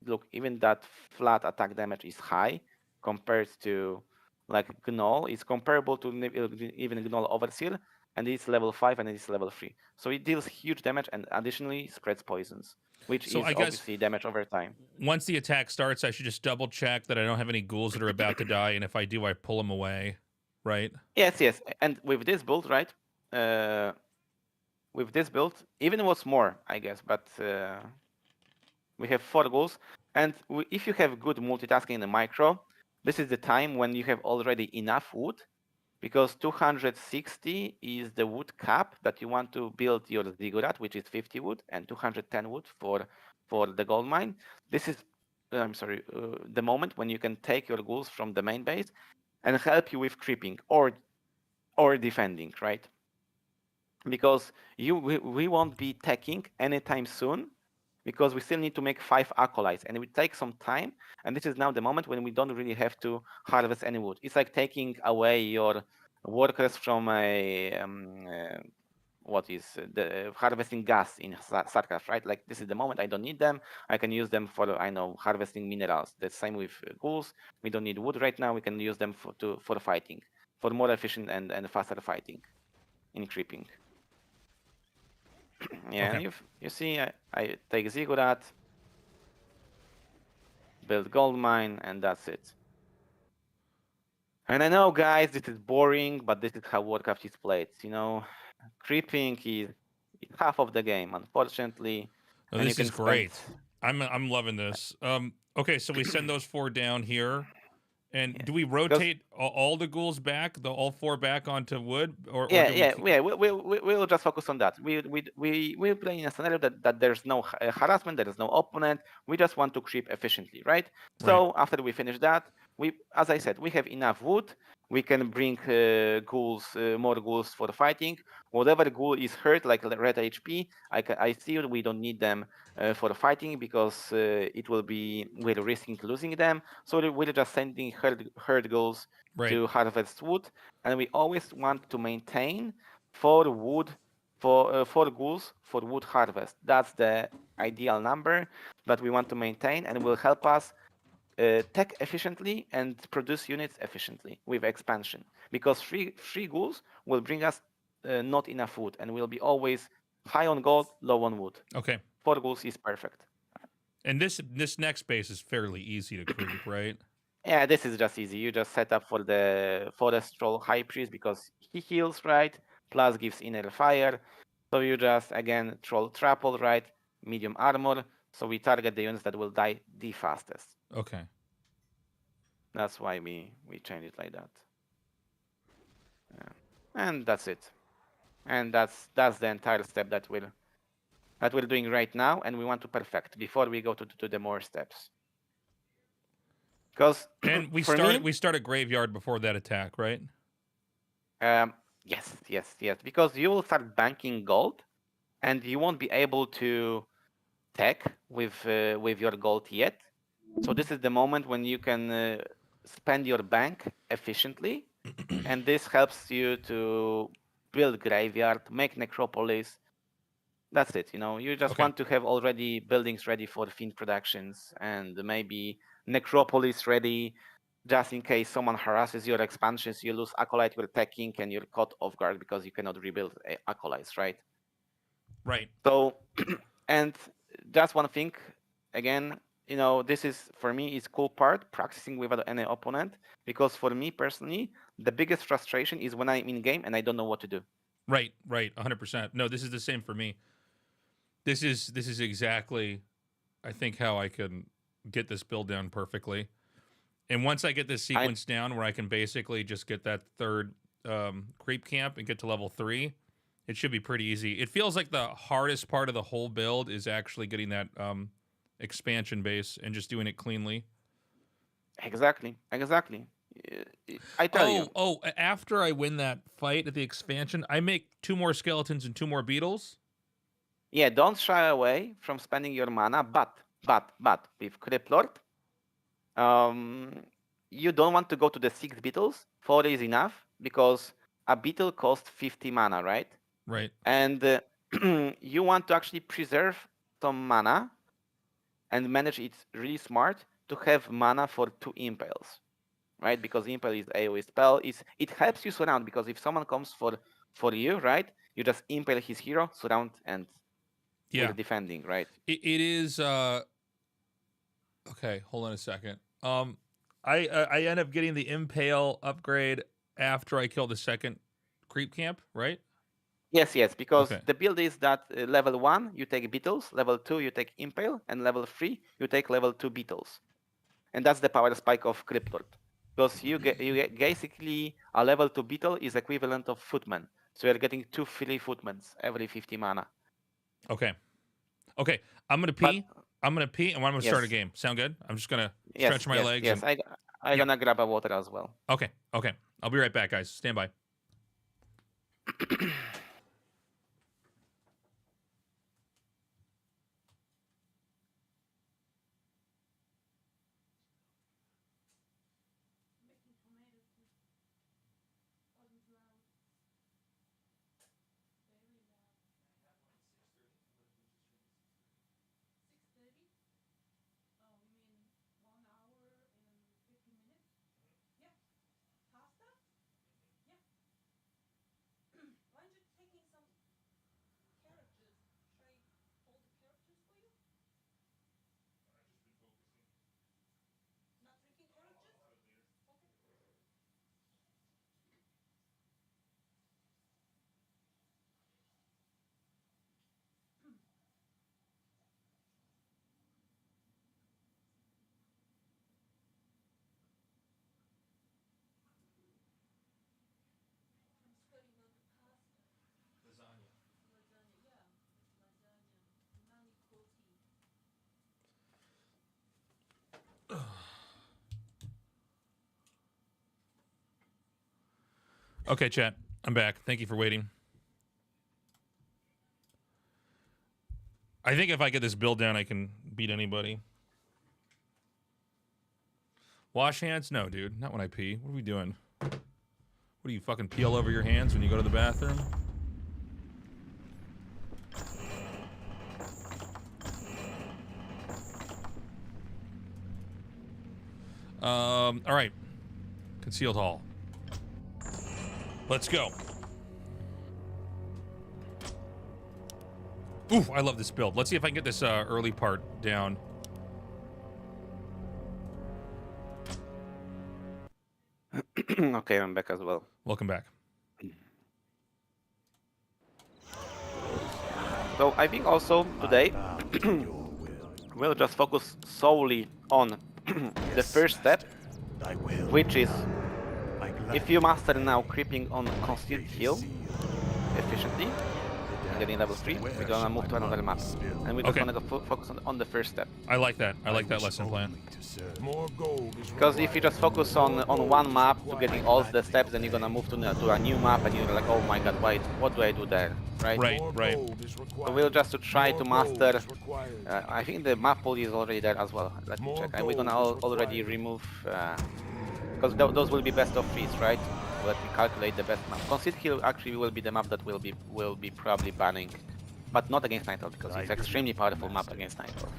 look, even that flat attack damage is high compared to like Gnoll. It's comparable to even Gnoll overseer, and it's level 5 and it's level 3. So it deals huge damage and additionally spreads poisons, which So is I guess obviously damage over time. once the attack starts, I should just double check that I don't have any ghouls that are about to die, and if I do, I pull them away, right? Yes. And with this build, right? With this build, even what's more, I guess, but we have 4 ghouls, and if you have good multitasking in the micro, this is the time when you have already enough wood, because 260 is the wood cap that you want to build your ziggurat, which is 50 wood, and 210 wood for the gold mine. This is, the moment when you can take your ghouls from the main base and help you with creeping or defending, right? Because we won't be taking anytime soon, because we still need to make 5 acolytes, and it will take some time. And this is now the moment when we don't really have to harvest any wood. It's like taking away your workers from a the harvesting gas in StarCraft, right? Like, this is the moment I don't need them. I can use them for, I know, harvesting minerals. The same with ghouls. We don't need wood right now. We can use them for fighting, for more efficient and faster fighting in creeping. Yeah, Okay. and you see, I take ziggurat, build gold mine, and that's it. And I know, guys, this is boring, but this is how Warcraft is played. You know, creeping is half of the game, unfortunately. Oh, And this is great. I'm loving this. Okay, so we send those 4 down here. And do we rotate all the ghouls back, all 4 back onto wood, or we'll just focus on that. We play in a scenario that there's no harassment, there is no opponent. We just want to creep efficiently, right? So after we finish that, as I said, we have enough wood. We can bring ghouls, more ghouls for fighting. Whatever ghoul is hurt, like red HP, I see we don't need them for fighting, because we're risking losing them. So we're just sending herd ghouls to harvest wood, and we always want to maintain 4 wood for 4 ghouls for wood harvest. That's the ideal number that we want to maintain, and will help us tech efficiently and produce units efficiently with expansion. Because 3 ghouls will bring us not enough wood, and we'll be always high on gold, low on wood. Okay. 4 ghouls is perfect. And this next base is fairly easy to creep, right? Yeah, this is just easy. You just set up for the Forest Troll High Priest because he heals, right? Plus gives inner fire. So you just, again, Troll Trample, right? Medium armor. So we target the units that will die the fastest. Okay. That's why we change it like that. Yeah. And that's it. And that's the entire step that we're doing right now, and we want to perfect before we go to the more steps. Because and we start a graveyard before that attack, right? Yes. Because you will start banking gold, and you won't be able to tech with your gold yet. So this is the moment when you can spend your bank efficiently, and this helps you to build graveyard, make necropolis. That's it. You know, you just want to have already buildings ready for Fiend productions, and maybe necropolis ready, just in case someone harasses your expansions. You lose acolyte, you're attacking, and you're caught off guard because you cannot rebuild acolytes, right? Right. So, and just one thing, again, you know, this is for me is cool part practicing without any opponent, because for me personally, the biggest frustration is when I'm in game and I don't know what to do. Right, 100%. No, this is the same for me. This is exactly, I think, how I can get this build down perfectly. And once I get this sequence down, where I can basically just get that third creep camp and get to level 3, it should be pretty easy. It feels like the hardest part of the whole build is actually getting that expansion base and just doing it cleanly. Exactly. I tell you. Oh, after I win that fight at the expansion, I make 2 more skeletons and 2 more beetles. Yeah, don't shy away from spending your mana, but with Creep Lord, you don't want to go to the 6 beetles. 4 is enough, because a beetle costs 50 mana, right? Right. And you want to actually preserve some mana and manage it really smart to have mana for 2 impales, right? Because impale is AoE spell. It helps you surround, because if someone comes for you, right, you just impale his hero, surround, and yeah, defending, right? It is. Okay, hold on a second. I end up getting the impale upgrade after I kill the second creep camp, right? Yes, because the build is that level 1 you take beetles, level 2 you take impale, and level 3 you take level 2 beetles, and that's the power spike of Cryptlord. Because you get basically a level 2 beetle is equivalent of footman, so you're getting 2 free footmans every 50 mana. Okay, I'm gonna pee. I'm gonna gonna start a game. Sound good? I'm just gonna stretch my legs. Yes, I'm gonna grab a water as well. Okay. I'll be right back, guys. Stand by. Okay, chat. I'm back. Thank you for waiting. I think if I get this build down, I can beat anybody. Wash hands? No, dude. Not when I pee. What are we doing? What do you fucking pee all over your hands when you go to the bathroom? All right. Concealed hall. Let's go. Ooh, I love this build. Let's see if I can get this early part down. Okay, I'm back as well. Welcome back. So I think also today we'll just focus solely on the first step, which is if you master now creeping on concealed hill efficiently, getting level 3, we're gonna move to another map, and we're just gonna go focus on the first step. I like that. I like that lesson plan. Because if you just focus on one map to getting all the steps, then you're gonna move to a new map, and you're like, oh my god, what do I do there, right? Right. So we'll just to try to master. I think the map pool is already there as well. Let me check, and we're gonna already remove. Because those will be best of 3s, right? Let me calculate the best map. Concealed Hill actually will be the map that will be probably banning, but not against Night Elf, because it's extremely powerful map against Night Elf.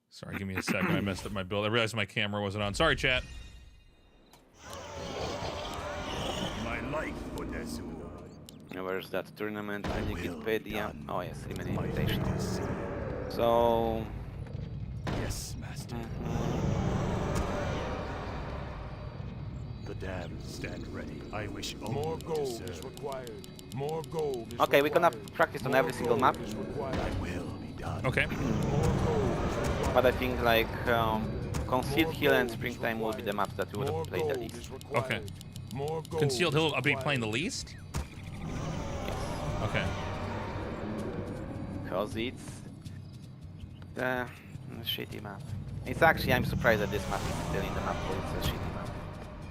Sorry, give me a second. I messed up my build. I realized my camera wasn't on. Sorry, chat. My life, Where's that tournament? I think it's paid. Yeah. Oh yes, invitational. So Yes, master. The damned stand ready. I wish only More to gold serve. is required. More gold is Okay, we're gonna required. practice on More every single map, gold is required. I will be done. Okay. More gold is required. but I think like Concealed Hill and Springtime will be the maps that we would More play the gold least. is required. Okay. More gold Concealed Hill, is I'll be playing the required. least? Okay. Because it's the shitty map. It's actually, I'm surprised that this map is still in the map, but it's a shitty map.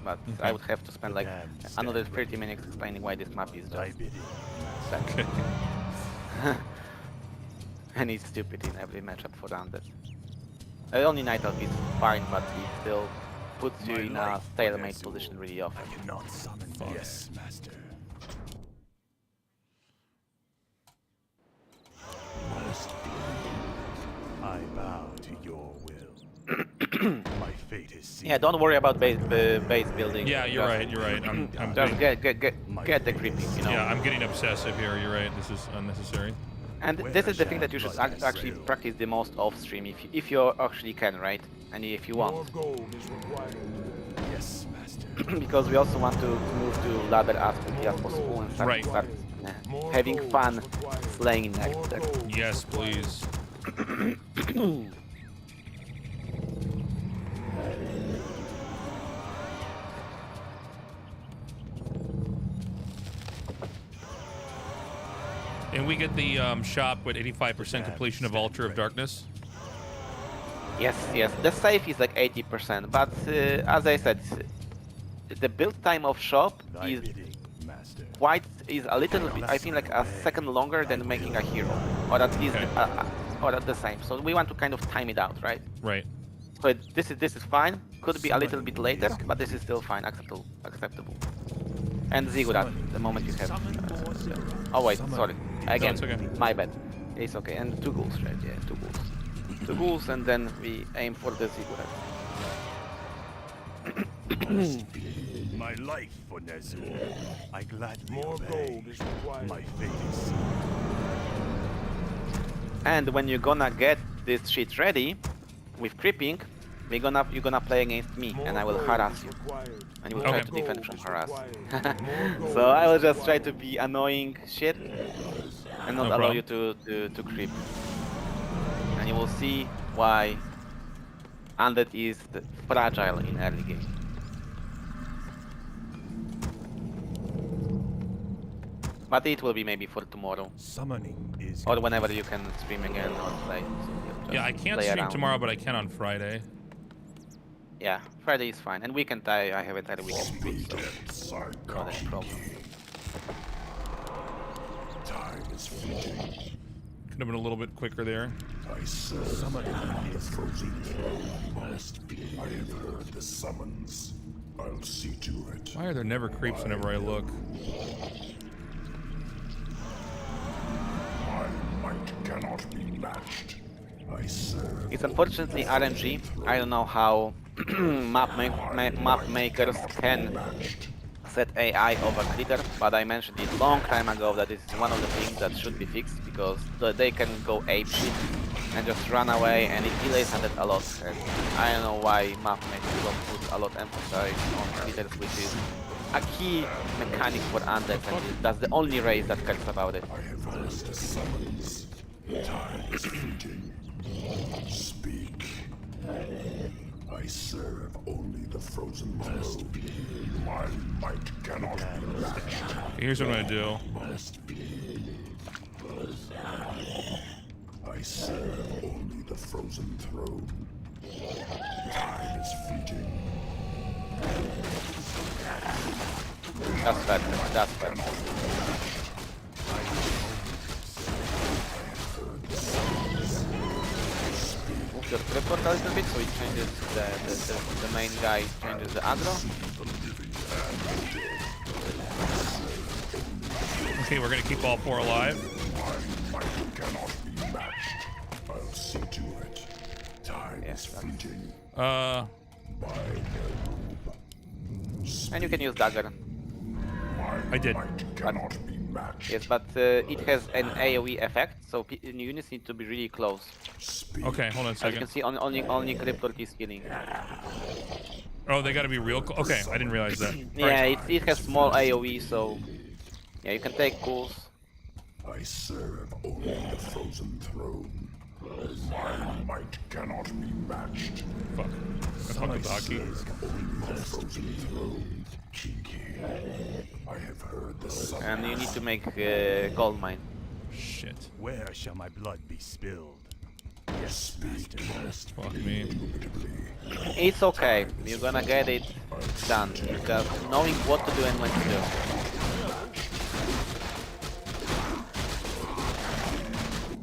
But I would have to spend like another 30 minutes explaining why this map is Thy just bidding. sad. Okay. And it's stupid in every matchup for Undead. Only Night Elf is fine, but it still puts you in a stalemate position really often. I cannot summon. Yes, master. I bow to your will. My fate is sealed. Yeah, don't worry about base building. Yeah, you're Just- right. You're right. I'm Just getting, get the creeping, you know. yeah, I'm getting obsessive here. You're right. This is unnecessary. And this is the thing that you should actually practice the most off stream, if you actually can, right? And if you More want, gold is required. Yes, master. because we also want to move to ladder as quickly as possible and start, Right. having fun slaying next. More gold. Yes, please. And we get the shop with 85% completion of Altar of Darkness. Yes, yes. The save is like 80%, but as I said, the build time of shop Thy is bidding, master. is a little bit, I think, like a second longer than making a hero, or at least, Okay. or at the same. So we want to kind of time it out, right? Right. So this is fine. Could be a little bit later, but this is still fine, acceptable. And Ziggurat, the moment you have. Oh wait, sorry. Again, it's okay. my bad. It's okay. And 2 ghouls, right? Yeah, 2 ghouls. 2 ghouls, and then we aim for the Ziggurat. My life for Nezul. I gladly More obey. gold is required. My fate is sealed. And when you're gonna get this shit ready with creeping, you're gonna play against me, and I will harass you, and you will try Okay. to defend from harass. More So I will just try to be annoying shit and not No allow problem. you to creep. And you will see why Undead is fragile in early game. But it will be maybe for tomorrow, Summoning is or whenever you can stream again or play. So just Yeah, I can't play stream around. tomorrow, but I can on Friday. Yeah, Friday is fine, and weekend I have entire weekend free, so not any problem. Time is fleeting. Could have been a little bit quicker there. I serve summoning the is frozen throne. Must be. I have heard the summons. I'll see to it. Why are there never creeps whenever I look? My might cannot be matched. I serve. It's unfortunately RNG. I don't know how map makers can set AI over critter, but I mentioned it long time ago that this is one of the things that should be fixed, because they can go apeshit and just run away, and it delays Undead a lot. And I don't know why map makers don't put a lot of emphasis on critters, which is a key mechanic for Undead, and that's the only race that cares about it. I have heard the summons. Time is fleeting. Speak. I serve only the frozen throne. My might cannot be matched. Here's what I'm gonna do. Must be. I serve only the frozen throne. Time is fleeting. That's bad. Move your report a little bit so it changes the main guy changes the aggro. Okay, we're gonna keep all 4 alive. My might cannot be matched. I'll see to it. Time is fleeting. Uh, My And you can use dagger. My I did. might cannot be matched. Yes, but it has an AoE effect, so units need to be really close. Speak. Okay, hold on a As you second. can see, only Cryptorch is healing. Oh, they got to be real. Okay, I didn't realize that. All Yeah, right. it has small AoE, so yeah, you can take ghouls. I serve only the frozen throne. My might cannot be matched. Fuck. I fucked with the hotkey. Only the frozen throne. Cheeky. I have heard the sun. And you need to make gold mine. Shit. Where shall my blood be spilled? Speak lest Fuck me. It's okay. You're gonna get it done. It's just knowing what to do and when to do.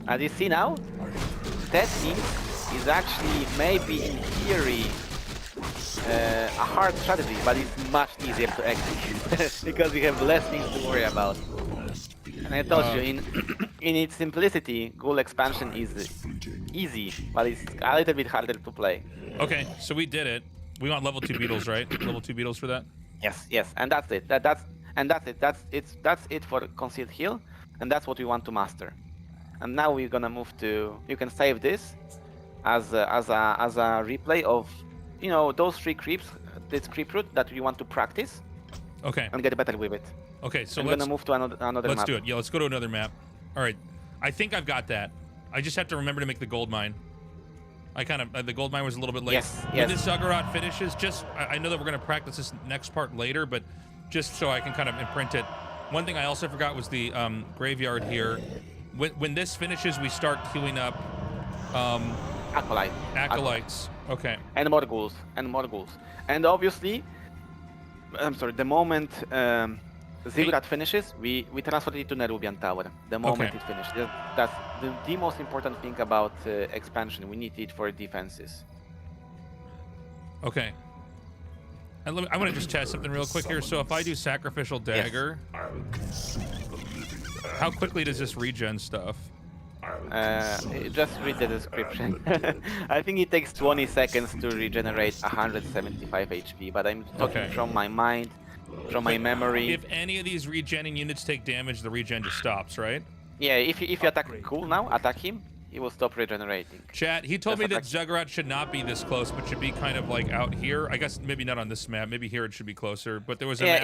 As you see now, testing is actually maybe in theory a hard strategy, but it's much easier to execute because you have less things to worry about. And I told you, in its simplicity, ghoul expansion is easy, but it's a little bit harder to play. Okay, so we did it. We want level 2 beetles, right? Level 2 beetles for that? Yes, and that's it. That's it. That's it for concealed heal, and that's what we want to master. And now we're gonna move to. You can save this as a replay of, you know, those 3 creeps, this creep route that we want to practice. Okay. And get better with it. Okay, so I'm let's gonna move to another let's map. do it. Yeah, let's go to another map. All right. I think I've got that. I just have to remember to make the gold mine. I kind of the gold mine was a little bit late. Yes, When yes. this Zuggurat finishes, just I know that we're going to practice this next part later, but just so I can kind of imprint it. One thing I also forgot was the graveyard here. When this finishes, we start queuing up acolytes. Okay. And more ghouls. And obviously, I'm sorry. The moment Ziggurat finishes, we transfer it to Nerubian Tower. The moment it finishes. That's the most important thing about expansion. We need it for defenses. Okay. And I want to just test something real quick here. So if I do sacrificial dagger, how quickly does this regen stuff? Just read the description. I think it takes 20 seconds to regenerate 175 HP, but I'm talking from my mind, from my memory. If any of these regenning units take damage, the regen just stops, right? Yeah, if you attack Ghoul now, attack him, he will stop regenerating. Chat, he told me that Zuggurat should not be this close, but should be kind of like out here. I guess maybe not on this map. Maybe here it should be closer. But there was a map.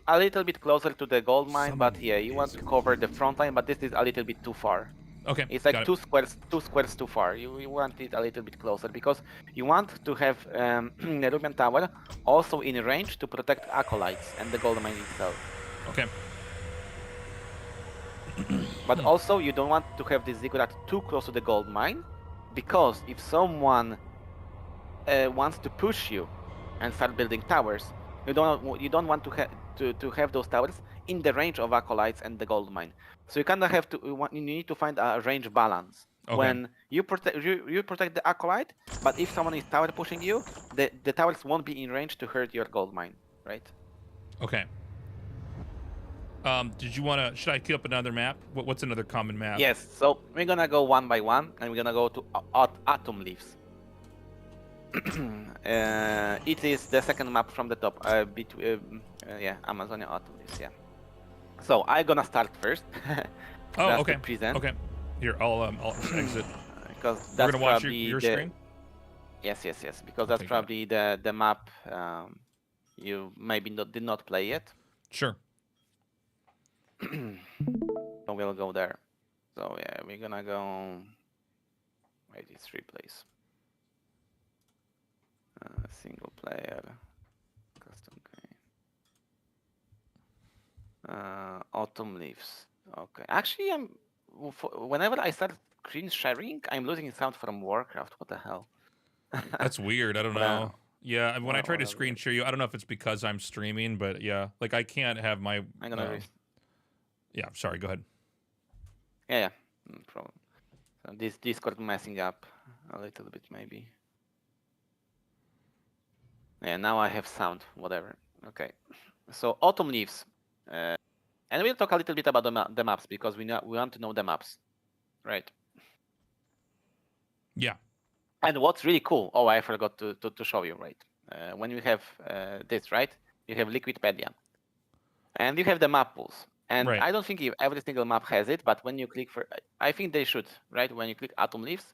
A little bit closer to the gold mine. But yeah, you want to cover the front line, but this is a little bit too far. Okay. It's like two squares too far. You want it a little bit closer because you want to have Nerubian Tower also in range to protect acolytes and the gold mine itself. Okay. But also you don't want to have this ziggurat too close to the gold mine, because if someone wants to push you and start building towers, you don't want to have those towers in the range of acolytes and the gold mine. So you kind of have to you need to find a range balance. Okay. When you protect the acolyte, but if someone is tower pushing you, the towers won't be in range to hurt your gold mine, right? Okay. Did you want to? Should I queue up another map? What's another common map? Yes. So we're gonna go one by one, and we're gonna go to Atom Leaves. It is the second map from the top. Yeah, Amazonia Atom Leaves. Yeah. So I'm gonna start first. Oh, okay. Present. Okay. Here, I'll exit. Because We're that's gonna watch probably your screen. Yes. Because that's probably the map you maybe did not play yet. Sure. So we'll go there. So yeah, we're gonna go. Wait, it's replays. Single player, custom game. Autumn Leaves. Okay. Actually, whenever I start screen sharing, I'm losing sound from Warcraft. What the hell? That's weird. I don't know. Yeah, when I try to screen share you, I don't know if it's because I'm streaming, but yeah, like I can't have my. I'm gonna. Yeah, sorry. Go ahead. Yeah, no problem. So this Discord messing up a little bit, maybe. Yeah, now I have sound. Whatever. Okay. So Autumn Leaves, and we'll talk a little bit about the maps because we want to know the maps, right? Yeah. And what's really cool? Oh, I forgot to show you, right? When you have this, right? You have Liquidpedia, and you have the map pools. And Right. I don't think every single map has it, but when you click for, I think they should, right? When you click Atom Leaves,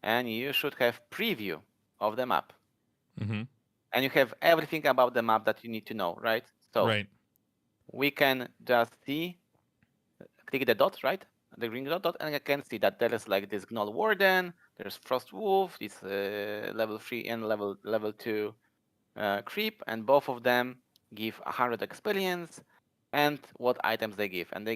and you should have preview of the map. Mm-hmm. And you have everything about the map that you need to know, right? So Right. we can just see, click the dot, right? The green dot, and I can see that there is like this Gnoll Warden, there's Frost Wolf, this level 3 and level 2 creep, and both of them give 100 experience, and what items they give, and they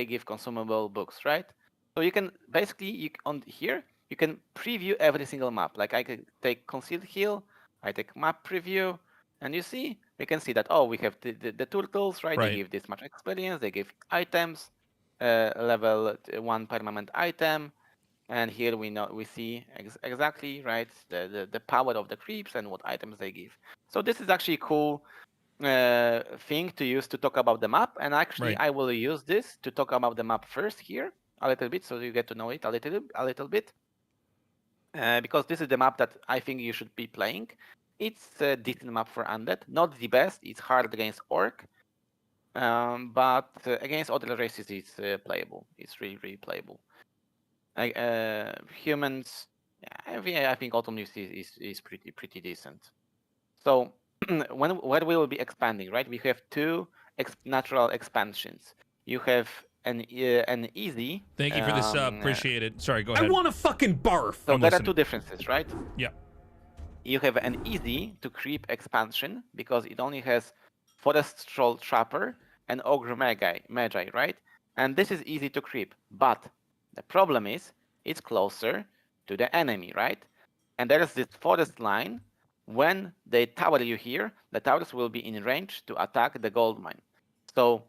give consumable books, right? So you can basically on here you can preview every single map. Like I could take Concealed Hill, I take map preview, and you see we can see that we have the turtles, right? They Right. give this much experience, they give items, level 1 permanent item, and here we see exactly, right, the power of the creeps and what items they give. So this is actually a cool thing to use to talk about the map. And actually, Right. I will use this to talk about the map first here a little bit, so you get to know it a little bit. Because this is the map that I think you should be playing. It's a decent map for undead, not the best. It's hard against orc, but against other races, it's playable. It's really playable. Humans, I think Autumn Leaves is pretty decent. So where we will be expanding, right? We have two natural expansions. You have an easy. Thank you for this. Appreciate it. Sorry, go ahead. I want to fucking barf. So I'm there listening. are two differences, right? Yeah. You have an easy to creep expansion because it only has Forest Troll Trapper and Ogre Magi, right? And this is easy to creep, but the problem is it's closer to the enemy, right? And there is this forest line. When they tower you here, the towers will be in range to attack the gold mine. So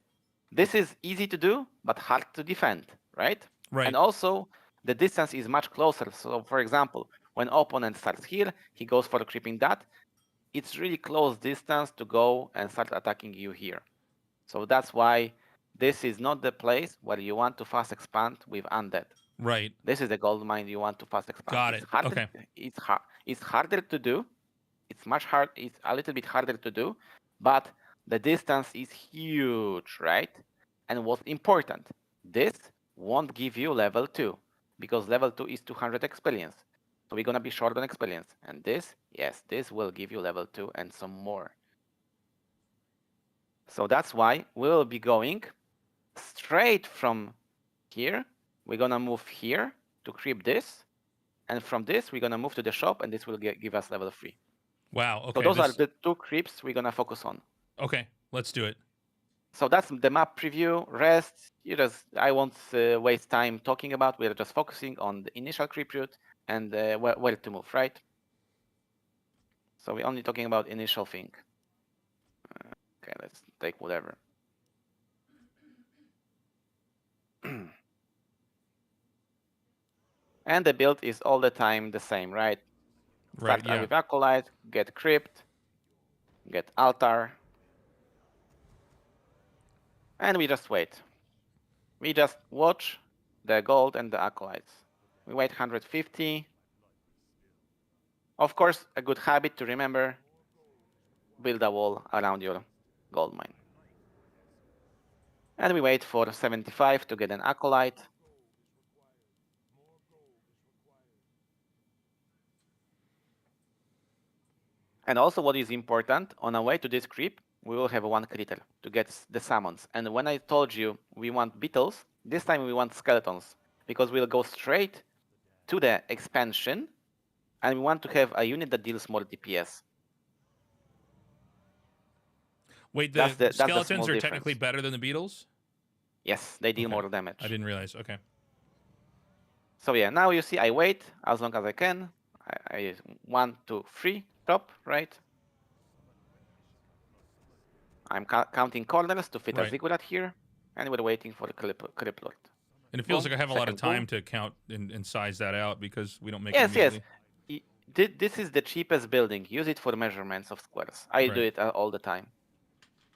this is easy to do, but hard to defend, right? Right. And also the distance is much closer. So for example, when opponent starts here, he goes for creeping that. It's really close distance to go and start attacking you here. So that's why this is not the place where you want to fast expand with undead. Right. This is the gold mine you want to fast expand. Got It's it. harder, Okay. It's harder to do. It's It's a little bit harder to do, but the distance is huge, right? And what's important, this won't give you level 2 because level 2 is 200 experience. So we're gonna be short on experience. And this, yes, this will give you level 2 and some more. So that's why we will be going straight from here. We're gonna move here to creep this. And from this, we're gonna move to the shop, and this will give us level 3. Wow. Okay. So those are the two creeps we're gonna focus on. Okay. Let's do it. So that's the map preview. Rest, I won't waste time talking about. We're just focusing on the initial creep route and where to move, right? So we're only talking about initial thing. Okay, let's take whatever. And the build is all the time the same, right? Right. Start Yeah. with Acolyte, get Crypt, get Altar, and we just wait. We just watch the gold and the Acolytes. We wait 150. Of course, a good habit to remember, build a wall around your gold mine. And we wait for 75 to get an Acolyte. And also what is important, on our way to this creep, we will have one critter to get the summons. And when I told you we want beetles, this time we want skeletons, because we'll go straight to the expansion, and we want to have a unit that deals more DPS. Wait, That's the the skeletons small are technically difference. better than the beetles? Yes, they deal Okay. more damage. I didn't realize. Okay. So yeah, now you see I wait as long as I can. I 1, 2, 3, drop, right? I'm counting corners to fit a Right. ziggurat here, and we're waiting for the Crypt Lord. And it feels Boom, like I have a lot of second boom. time to count and size that out because we don't make Yes, it immediately. yes. This is the cheapest building. Use it for measurements of squares. I do Right. it all the time.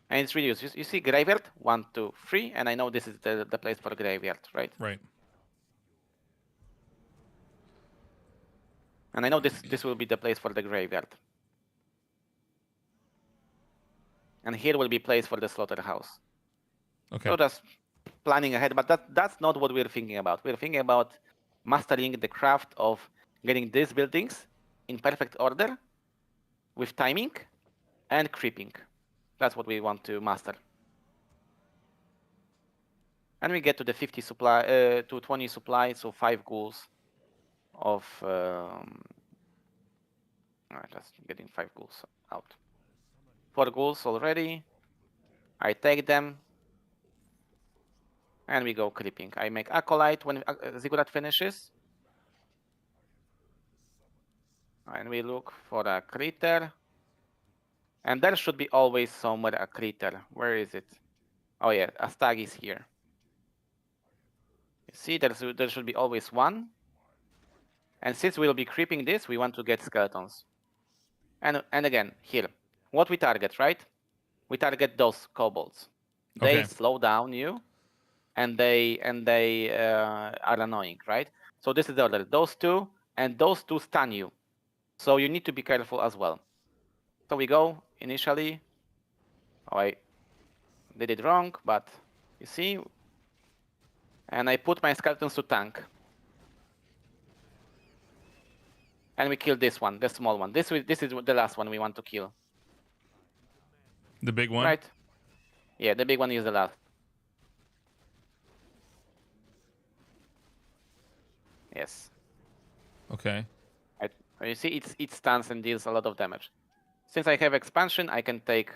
And it's really useful. You see graveyard, 1, 2, 3, and I know this is the place for graveyard, right? Right. And I know this will be the place for the graveyard. And here will be place for the slaughterhouse. Okay. So just planning ahead, but that's not what we're thinking about. We're thinking about mastering the craft of getting these buildings in perfect order with timing and creeping. That's what we want to master. And we get to the 50 supply, to 20 supply, so 5 ghouls of. Just getting 5 ghouls out. 4 ghouls already. I take them. And we go creeping. I make Acolyte when Ziggurat finishes. And we look for a critter. And there should be always somewhere a critter. Where is it? Oh yeah, a stag is here. You see, there should be always one. And since we'll be creeping this, we want to get skeletons. And again, here, what we target, right? We target those kobolds. They slow down you, and they are annoying, right? So this is the order. Those two, and those two stun you. So you need to be careful as well. So we go initially. Oh, I did it wrong, but you see. And I put my skeletons to tank. And we kill this one, the small one. This is the last one we want to kill. The big one? Right. Yeah, the big one is the last. Yes. Okay. You see, it stuns and deals a lot of damage. Since I have expansion, I can take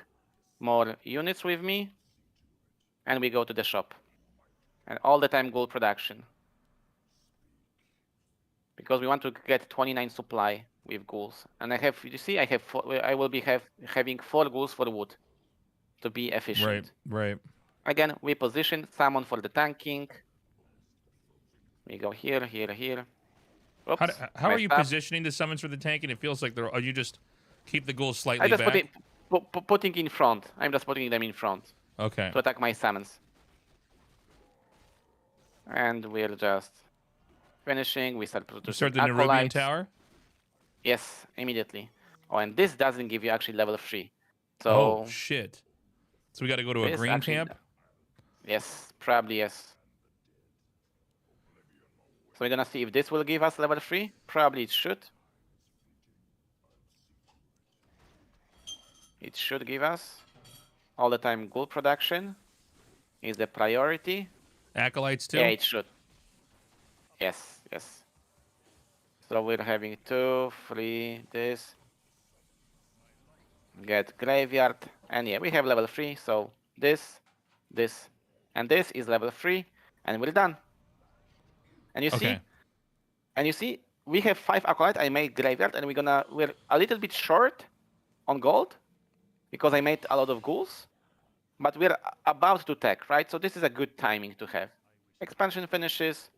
more units with me. And we go to the shop. And all the time gold production. Because we want to get 29 supply with ghouls. And I have, you see, I will be having 4 ghouls for wood to be efficient. Right. Again, we position summon for the tanking. We go here, here, here. Oops, how are you positioning the summons for the tanking? It feels like you just keep the ghouls slightly back? I just putting in front. I'm just putting them in front. Okay. To attack my summons. And we're just finishing. We start producing. You start the Nerubian Tower? Yes, immediately. Oh, and this doesn't give you actually level 3. So. Oh shit! So we got to go to a green camp. Yes, probably yes. So we're gonna see if this will give us level 3. Probably it should. It should give us. All the time gold production is the priority. Acolytes too? Yeah, it should. Yes, yes. So we're having 2, 3, this. Get graveyard. And yeah, we have level 3. So this, and this is level 3. And we're done. And you see, we have 5 acolyte. I made graveyard, and we're a little bit short on gold because I made a lot of ghouls. But we're about to tech, right? So this is a good timing to have. Expansion finishes,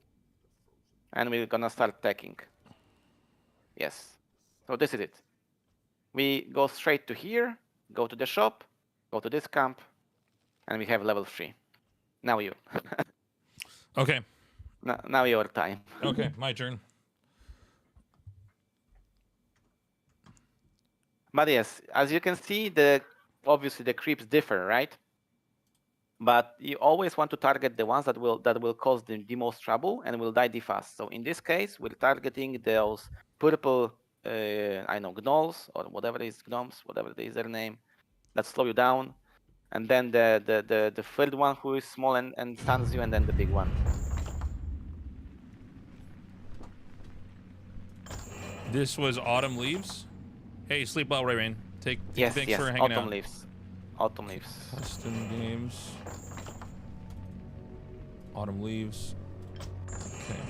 and we're gonna start teching. Yes. So this is it. We go straight to here, go to the shop, go to this camp, and we have level 3. Now you. Okay. Now your time. Okay, my turn. But yes, as you can see, obviously the creeps differ, right? But you always want to target the ones that will cause the most trouble and will die the fast. So in this case, we're targeting those purple, gnolls or whatever is gnomes, whatever is their name, that slow you down, and then the third one who is small and stuns you, and then the big one. This was Autumn Leaves. Hey, sleep well, Ray Rain. Thanks for hanging Autumn out. Leaves. Autumn Leaves. Custom games. Autumn Leaves. Okay.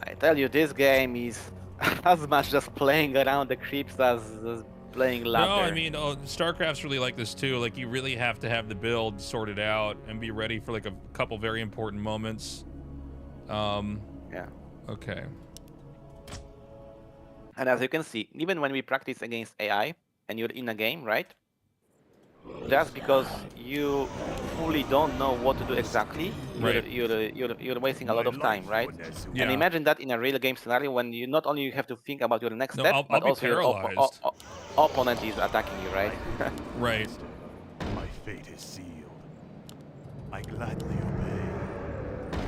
I tell you, this game is as much just playing around the creeps as playing ladder. No, I mean, StarCraft's really like this too. Like, you really have to have the build sorted out and be ready for like a couple very important moments. Yeah. Okay. And as you can see, even when we practice against AI and you're in a game, right? Just because you fully don't know what to do exactly, right. you're wasting a lot of time, right? Yeah. And imagine that in a real game scenario when you not only have to think about your next step, but also your opponent is attacking you, right? Right. My fate is sealed. I gladly obey.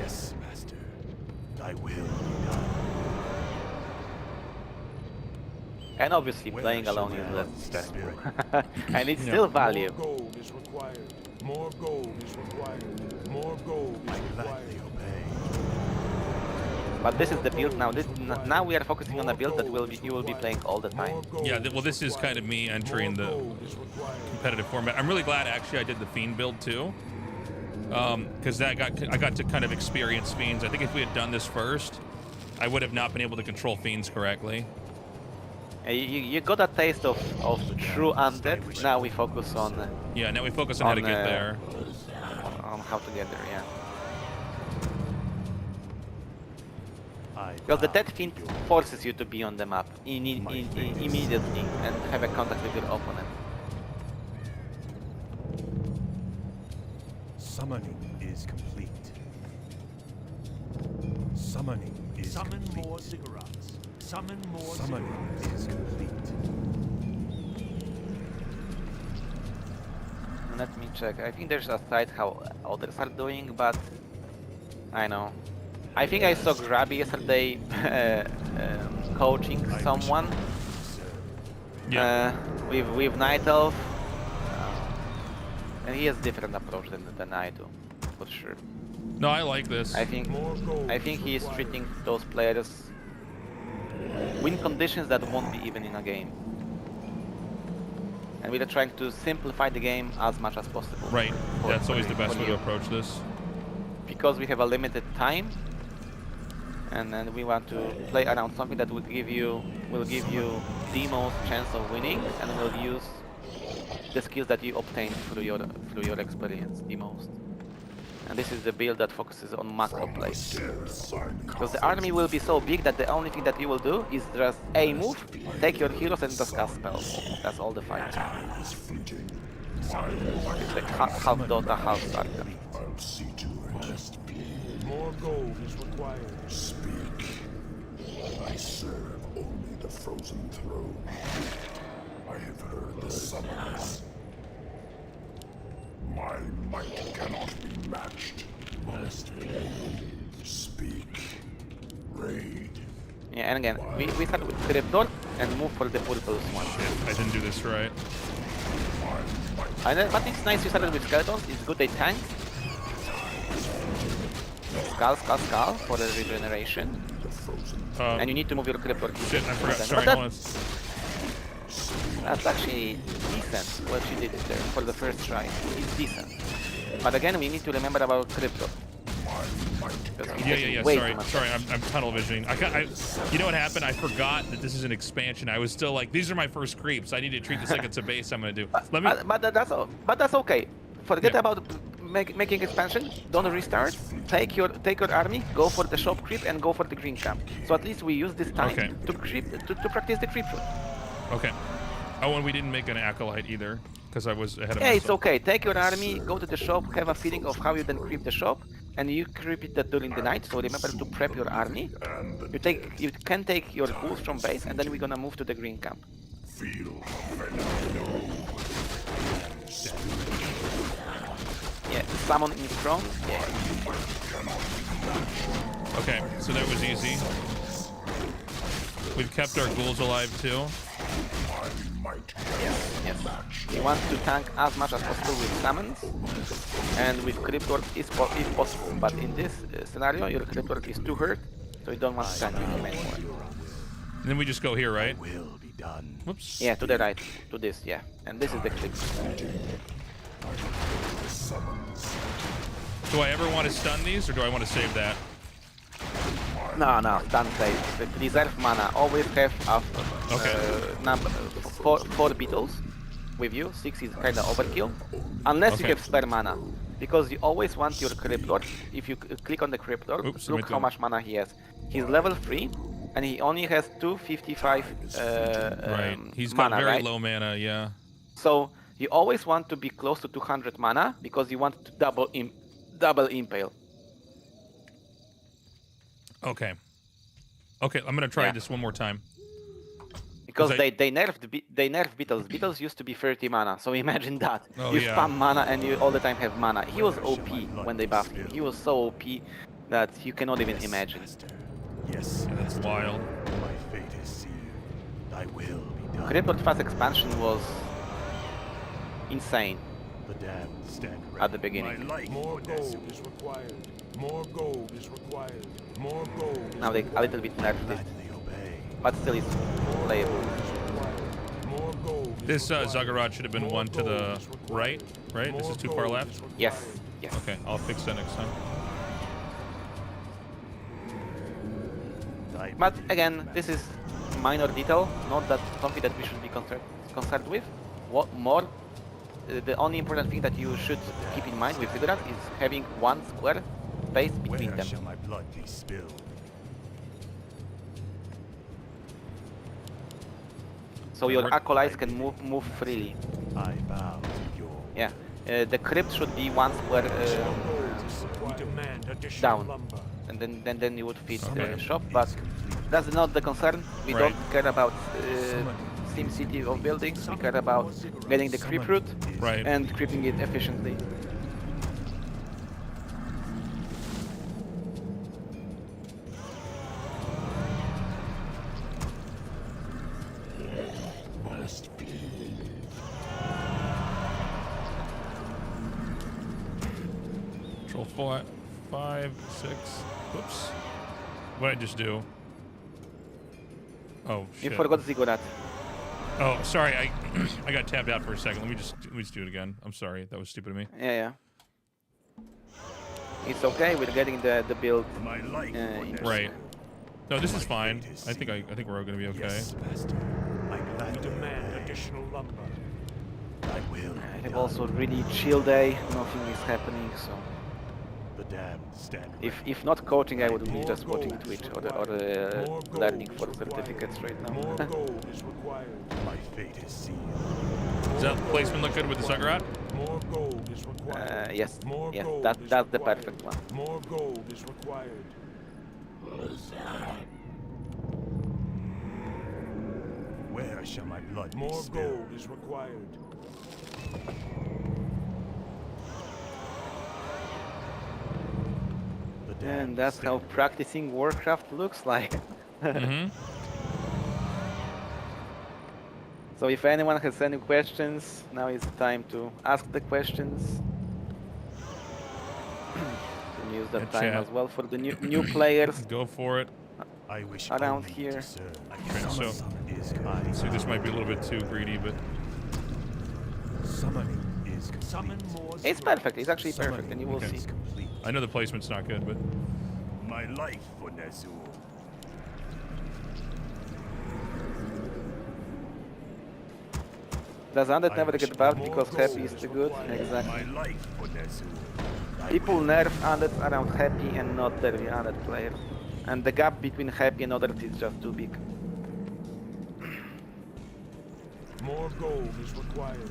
Yes, master. Thy will be done. And obviously Where playing shall alone my is heart less be stressful. spirit? And it's still value. More gold is required. More gold is required. More gold is I required. gladly obey. But this is the build now. Now we are focusing on a build that you will be playing all the time. Yeah, well, this is kind of me entering the competitive format. I'm really glad actually I did the Fiend build too, because I got to kind of experience Fiends. I think if we had done this first, I would have not been able to control Fiends correctly. You got a taste of true undead. Now we focus on Yeah, now we focus on how to get there. On how to get there, yeah. I Because the bow Dead to Fiend your forces you to be on the map immediately and have a contact with your opponent. Summoning is complete. Summoning is Summon complete. more ziggurats. Summon more Summoning is complete. Let me check. I think there's a site how others are doing, but I know. I think I saw Grubby yesterday coaching someone with Night Elf, and he has different approach than I do, for sure. No, I like this. I think he is treating those players win conditions that won't be even in a game. And we are trying to simplify the game as much as possible. Right. That's always the best way to approach this. Because we have a limited time, and then we want to play around something that will give you the most chance of winning, and will use the skills that you obtain through your experience the most. And this is the build that focuses on macro plays. Because the army will be so big that the only thing that you will do is just A move, take your heroes and just cast spells. That's all the fight. It's like half Dota, half Starcraft. I'll see to it. More gold is required. Speak. I serve only the frozen throne. I have heard the summons. My might cannot be matched. Must speak. Raid. Yeah, and again, we start with Cryptor and move for the purple one. I didn't do this right. But it's nice you started with Skeletons, it's good they tank. Skull for the regeneration. And you need to move your Cryptor. Shit, I forgot. Sorry, But hold on. that's actually decent what she did there for the first try. It's decent. But again, we need to remember about Cryptor. Yeah. Sorry, I'm tunnel visioning. You know what happened? I forgot that this is an expansion. I was still like, these are my first creeps. I need to treat this like it's a base I'm gonna do. But that's okay. Forget about making expansion. Don't restart. Take your army. Go for the shop creep and go for the green camp. So at least we use this time to practice the creep route. Okay. Oh, and we didn't make an acolyte either because I was ahead of Yeah, myself. it's okay. Take your army, go to the shop, have a feeling of how you then creep the shop, and you creep it during the night. So remember to prep your army. You can take your ghouls from base, and then we're gonna move to the green camp. Yeah, summon in front. Yeah. Okay, so that was easy. We've kept our ghouls alive too. Yes. You want to tank as much as possible with summons, and with Cryptor if possible. But in this scenario, your Cryptor is too hurt, so you don't want to tank with him anymore. And then we just go here, right? Will be done. Whoops. Yeah, to the right, to this, yeah. And this is the click. Do I ever want to stun these, or do I want to save that? No, stun save. Reserve mana. Always have number four beetles with you. 6 is kind of overkill, unless you have spare mana, because you always want your Cryptor. If you click on the Cryptor, look how much mana he has. He's level 3, and he only has 255 right. He's got mana, very low mana, yeah. So you always want to be close to 200 mana because you want to double impale. Okay, I'm gonna try this one more time. Because I- they nerfed Beatles. Beatles used to be 30 mana, so imagine that. Oh, you yeah. spam mana and you all the time have mana. He was OP when they buffed him. He was so OP that you cannot even imagine. Yes, Yeah, that's wild. my fate is sealed. Thy will be done. Crippled Fast expansion was insane The damned stand ready. at the beginning. My life More for gold Nezu. is required. More gold is required. More gold is Now they a little bit nerfed it, Gladly obey. but still it's playable. required. More gold is This required. Zaggarot should have been More one to the gold is required. right, right? This More is too far gold left? is required. Yes, yes. Okay, I'll fix that next time. Thy But bidding, again, this is minor detail, not that something that we should be concerned with. What more? The only important thing that you should keep in mind with Ziggurat is having one square space between Where them. shall my blood be spilled? So your Where- acolytes can move freely. I bow to your Yeah. The crypt should be one square More gold is required. We demand additional down. lumber. and then you would fit the Summoning shop, is but complete. that's not the concern. We Right. don't care about Steam City of buildings. We care about getting the creep route Right. and creeping it efficiently. Must be. Control 5, 6. Whoops. What did I just do? Oh You shit. forgot Ziggurat. Oh, sorry. I got tapped out for a second. Let me just do it again. I'm sorry. That was stupid of me. Yeah. It's okay. We're getting the build. My life for in- Nezu. Right. No, this is fine. I think we're all gonna be okay. Yes, master. I We gladly demand obey. additional lumber. Thy will I be have done. also really chill day. Nothing is happening. So The damned stand ready. if not coaching, I would be More just watching gold is Twitch or required. More gold learning is for required. certificates right More now. gold is required. My fate is sealed. Does that placement look good with the Zaggarot? More gold is required. Yes. More Yes. gold That's is the required. perfect one. More gold is required. Where shall my blood be More spilled? gold is required. The And damned that's how stand practicing Warcraft looks like. Mm-hmm. So if anyone has any questions, now is the time to ask the questions. You can use that Yeah, time chat. as well for the new players. Go for it. I wish Around only here. to serve. Okay, so- is kind. See, this might be a little bit too greedy, but Summoning is complete. Summon more. It's perfect. It's actually Summoning perfect, and you will Okay. see. is complete. I know the placement's not good, but My life for Nezu. Does Undead I never wish get buffed more because gold Happy is is too good? required. Exactly. My life for Nezu. Thy People will nerf Undead around Happy and not the Undead player. And the gap between Happy and others is just too big. More gold is required.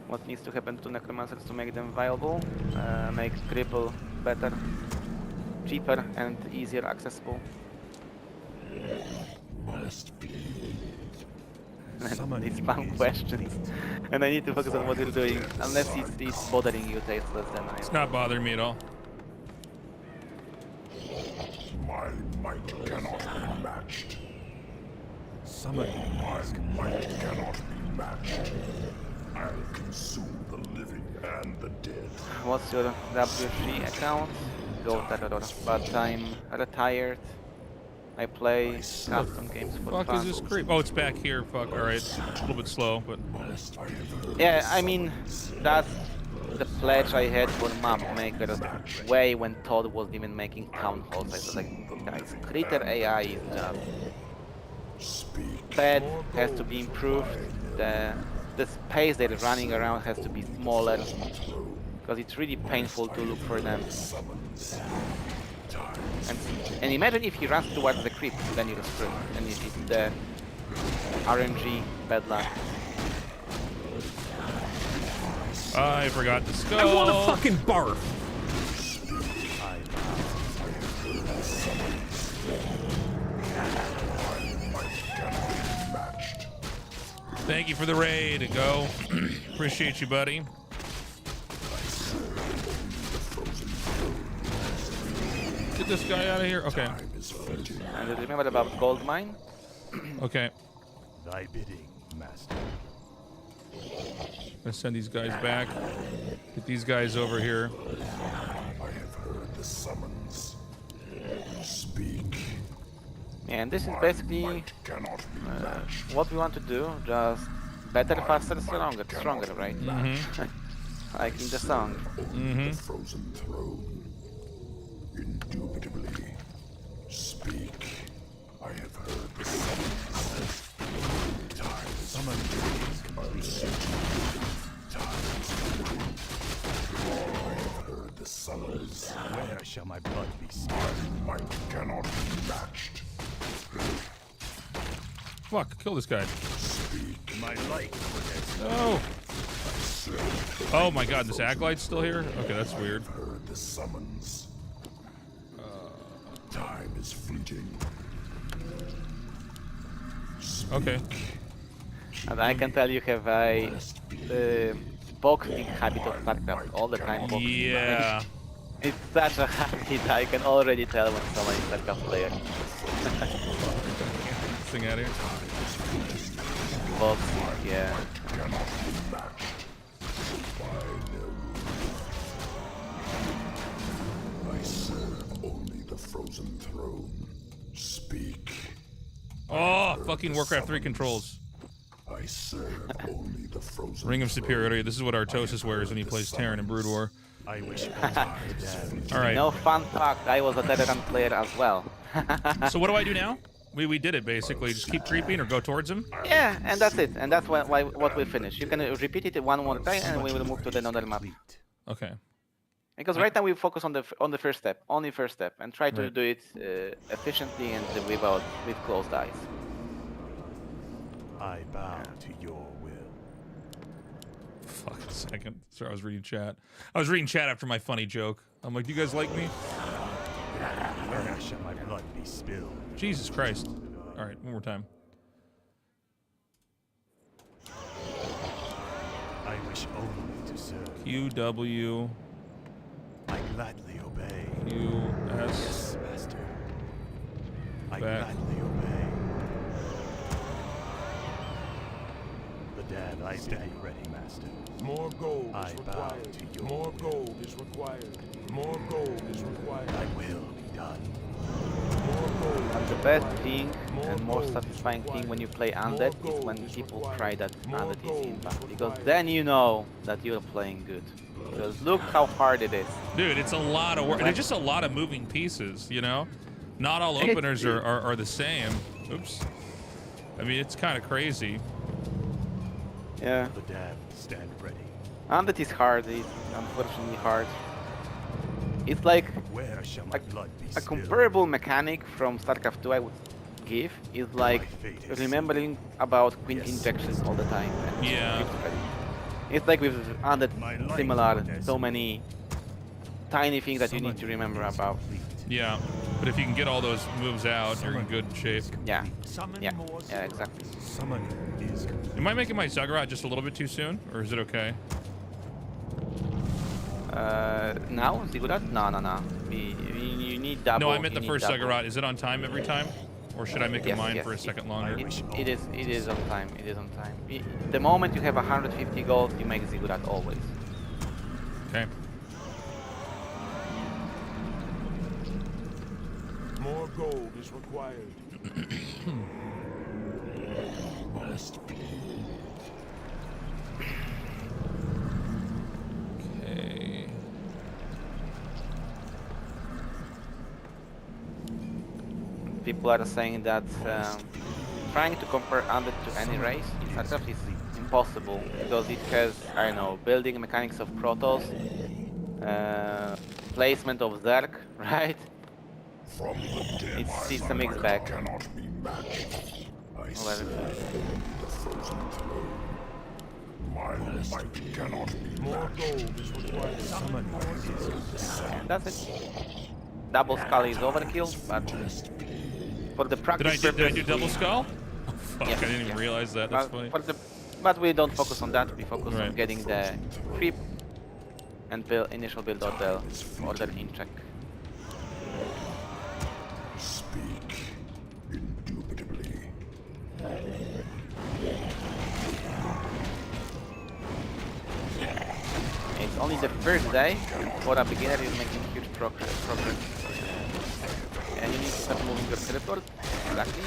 What needs to happen to Necromancers to make them viable? Make Cripple better, cheaper, and easier accessible. Must be. And Summoning it's spam is questions. And I need to focus on what you're doing. Unless it's bothering you, tasteless, then it's I... not bothering me at all. My might cannot be matched. Summoning My is might cannot be matched. I'll consume the living and the dead. What's your WG account? Go Terror. But I'm retired. I play custom games for Fuck fun. is this creep? Oh, it's back here. Fuck. All right. A little bit slow, but Yeah, I mean, that's the pledge I had for map makers way when Todd wasn't even making town halls. I was like, guys, Critter AI is just Speak. bad, has to be improved. The space they're running around has to be smaller because it's really painful to look for them. And imagine if he runs towards the creep, then you're screwed. And it's the RNG bad luck. I forgot the skull. I want to fucking barf. Thank you for the raid. Go. Appreciate you, buddy. Get this guy out of here. Okay. And remember about gold mine? Okay. Thy bidding, master. Let's send these guys back. Get these guys over here. I have heard the summons. Speak. And this is basically Cannot be matched. what we want to do. Just better, faster, stronger, right? Like in the song. The frozen throne. Indubitably. Speak. I have heard the summons. Time summon I have heard the summons. Where shall my blood be spilled? My might cannot be matched. Fuck, kill this guy. Speak. My light for No. Oh my god, this acolyte's still here? Okay, that's weird. I have heard the summons. Time is fleeting. Okay. And I can tell you have a boxing habit of StarCraft all the time. Boxing. Yeah. It's such a habit. I can already tell when someone is StarCraft player. This thing out of here. Boxing, yeah. I serve only the frozen throne. Speak. Oh, fucking Warcraft 3 controls. I serve only the frozen Ring of Superiority. This is what Artosis wears when he plays Terran in Brood War. I wish Alright. No, fun fact, I was a Terran player as well. So what do I do now? We did it basically. Just keep creeping or go towards him? Yeah, and that's it. And that's what we finish. You can repeat it one more time and we will move to another map. Okay. Because right now we focus on the first step, only first step, and try to do it efficiently and with closed eyes. I bow to your will. Fuck a second. Sorry, I was reading chat. I was reading chat after my funny joke. I'm like, do you guys like me? Where shall my blood be spilled? Jesus Christ. Alright, one more time. I wish only to serve. QW. I gladly obey. QS. Yes, master. I Back. gladly obey. The dad I stand ready, master. More gold I is bow required. to your More will. gold is required. More gold is required. Thy will be done. More gold. And the best thing and more satisfying thing when you play Undead is when people cry that Undead is impact. Because then you know that you're playing good. Because look how hard it is. Dude, it's a lot of work. There's just a lot of moving pieces, you know? Not all openers are the same. Oops. I mean, it's kind of crazy. Yeah. The dad stand ready. Undead is hard. It's unfortunately hard. It's like Where shall my blood be a spilled? comparable mechanic from StarCraft 2 I would give is like remembering about Queen injections all the time. and Yeah. It's like with Undead My life similar, is so many tiny things that you need to remember about. Yeah. But if you can get all those moves out, you're in good shape. Yeah, Summon yeah, more yeah, exactly. Summon is complete. Am I making my Zuggurat just a little bit too soon? Or is it okay? Now, Ziggurat? No. You need double. No, I meant the you need first double. Zuggurat. Is it on time every time? Or should I make it Yes, mine yes, for a second longer? It is on time. It is on time. The moment you have 150 gold, you make Ziggurat always. Okay. More gold is required. Must be. Okay. People are saying that trying to compare Undead to any race in StarCraft is impossible because it has, I don't know, building mechanics of Protoss, placement of Zerg, right? From the dim It's a mixed bag. cannot be matched. I Well, serve only the frozen throne. My might cannot be More gold is required. Summoning is And that's it. Double skull is overkill, but for the practice Did I do purpose, double skull? Oh, fuck, Yes, I didn't even yes. realize that. That's funny. But we don't focus on that. We focus on Right. getting the creep and initial build order in check. speak indubitably. It's only the first day, and for a beginner, you're making huge progress. And you need to start moving your teleport. Exactly.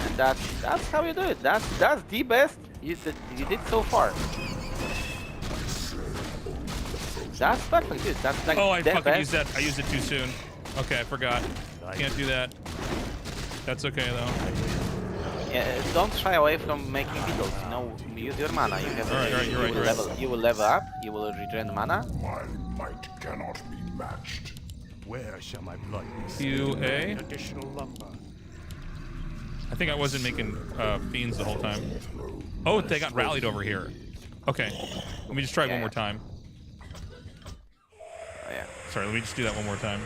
And that's how you do it. That's the best you did so far. That's perfect, dude. That's like Oh, I the fucking best. used that. I used it too soon. Okay, I forgot. Can't do that. That's okay though. Yeah, don't shy away from making beetles. You know, use your mana. You have. Alright, you're right. You will level up. You will regen mana. My might cannot be matched. Where shall my blood be spilled? QA. Additional lumber. I think I wasn't making fiends the whole time. Oh, they got rallied over here. Okay, let me just try it one more time. Oh, yeah. Sorry, let me just do that one more time.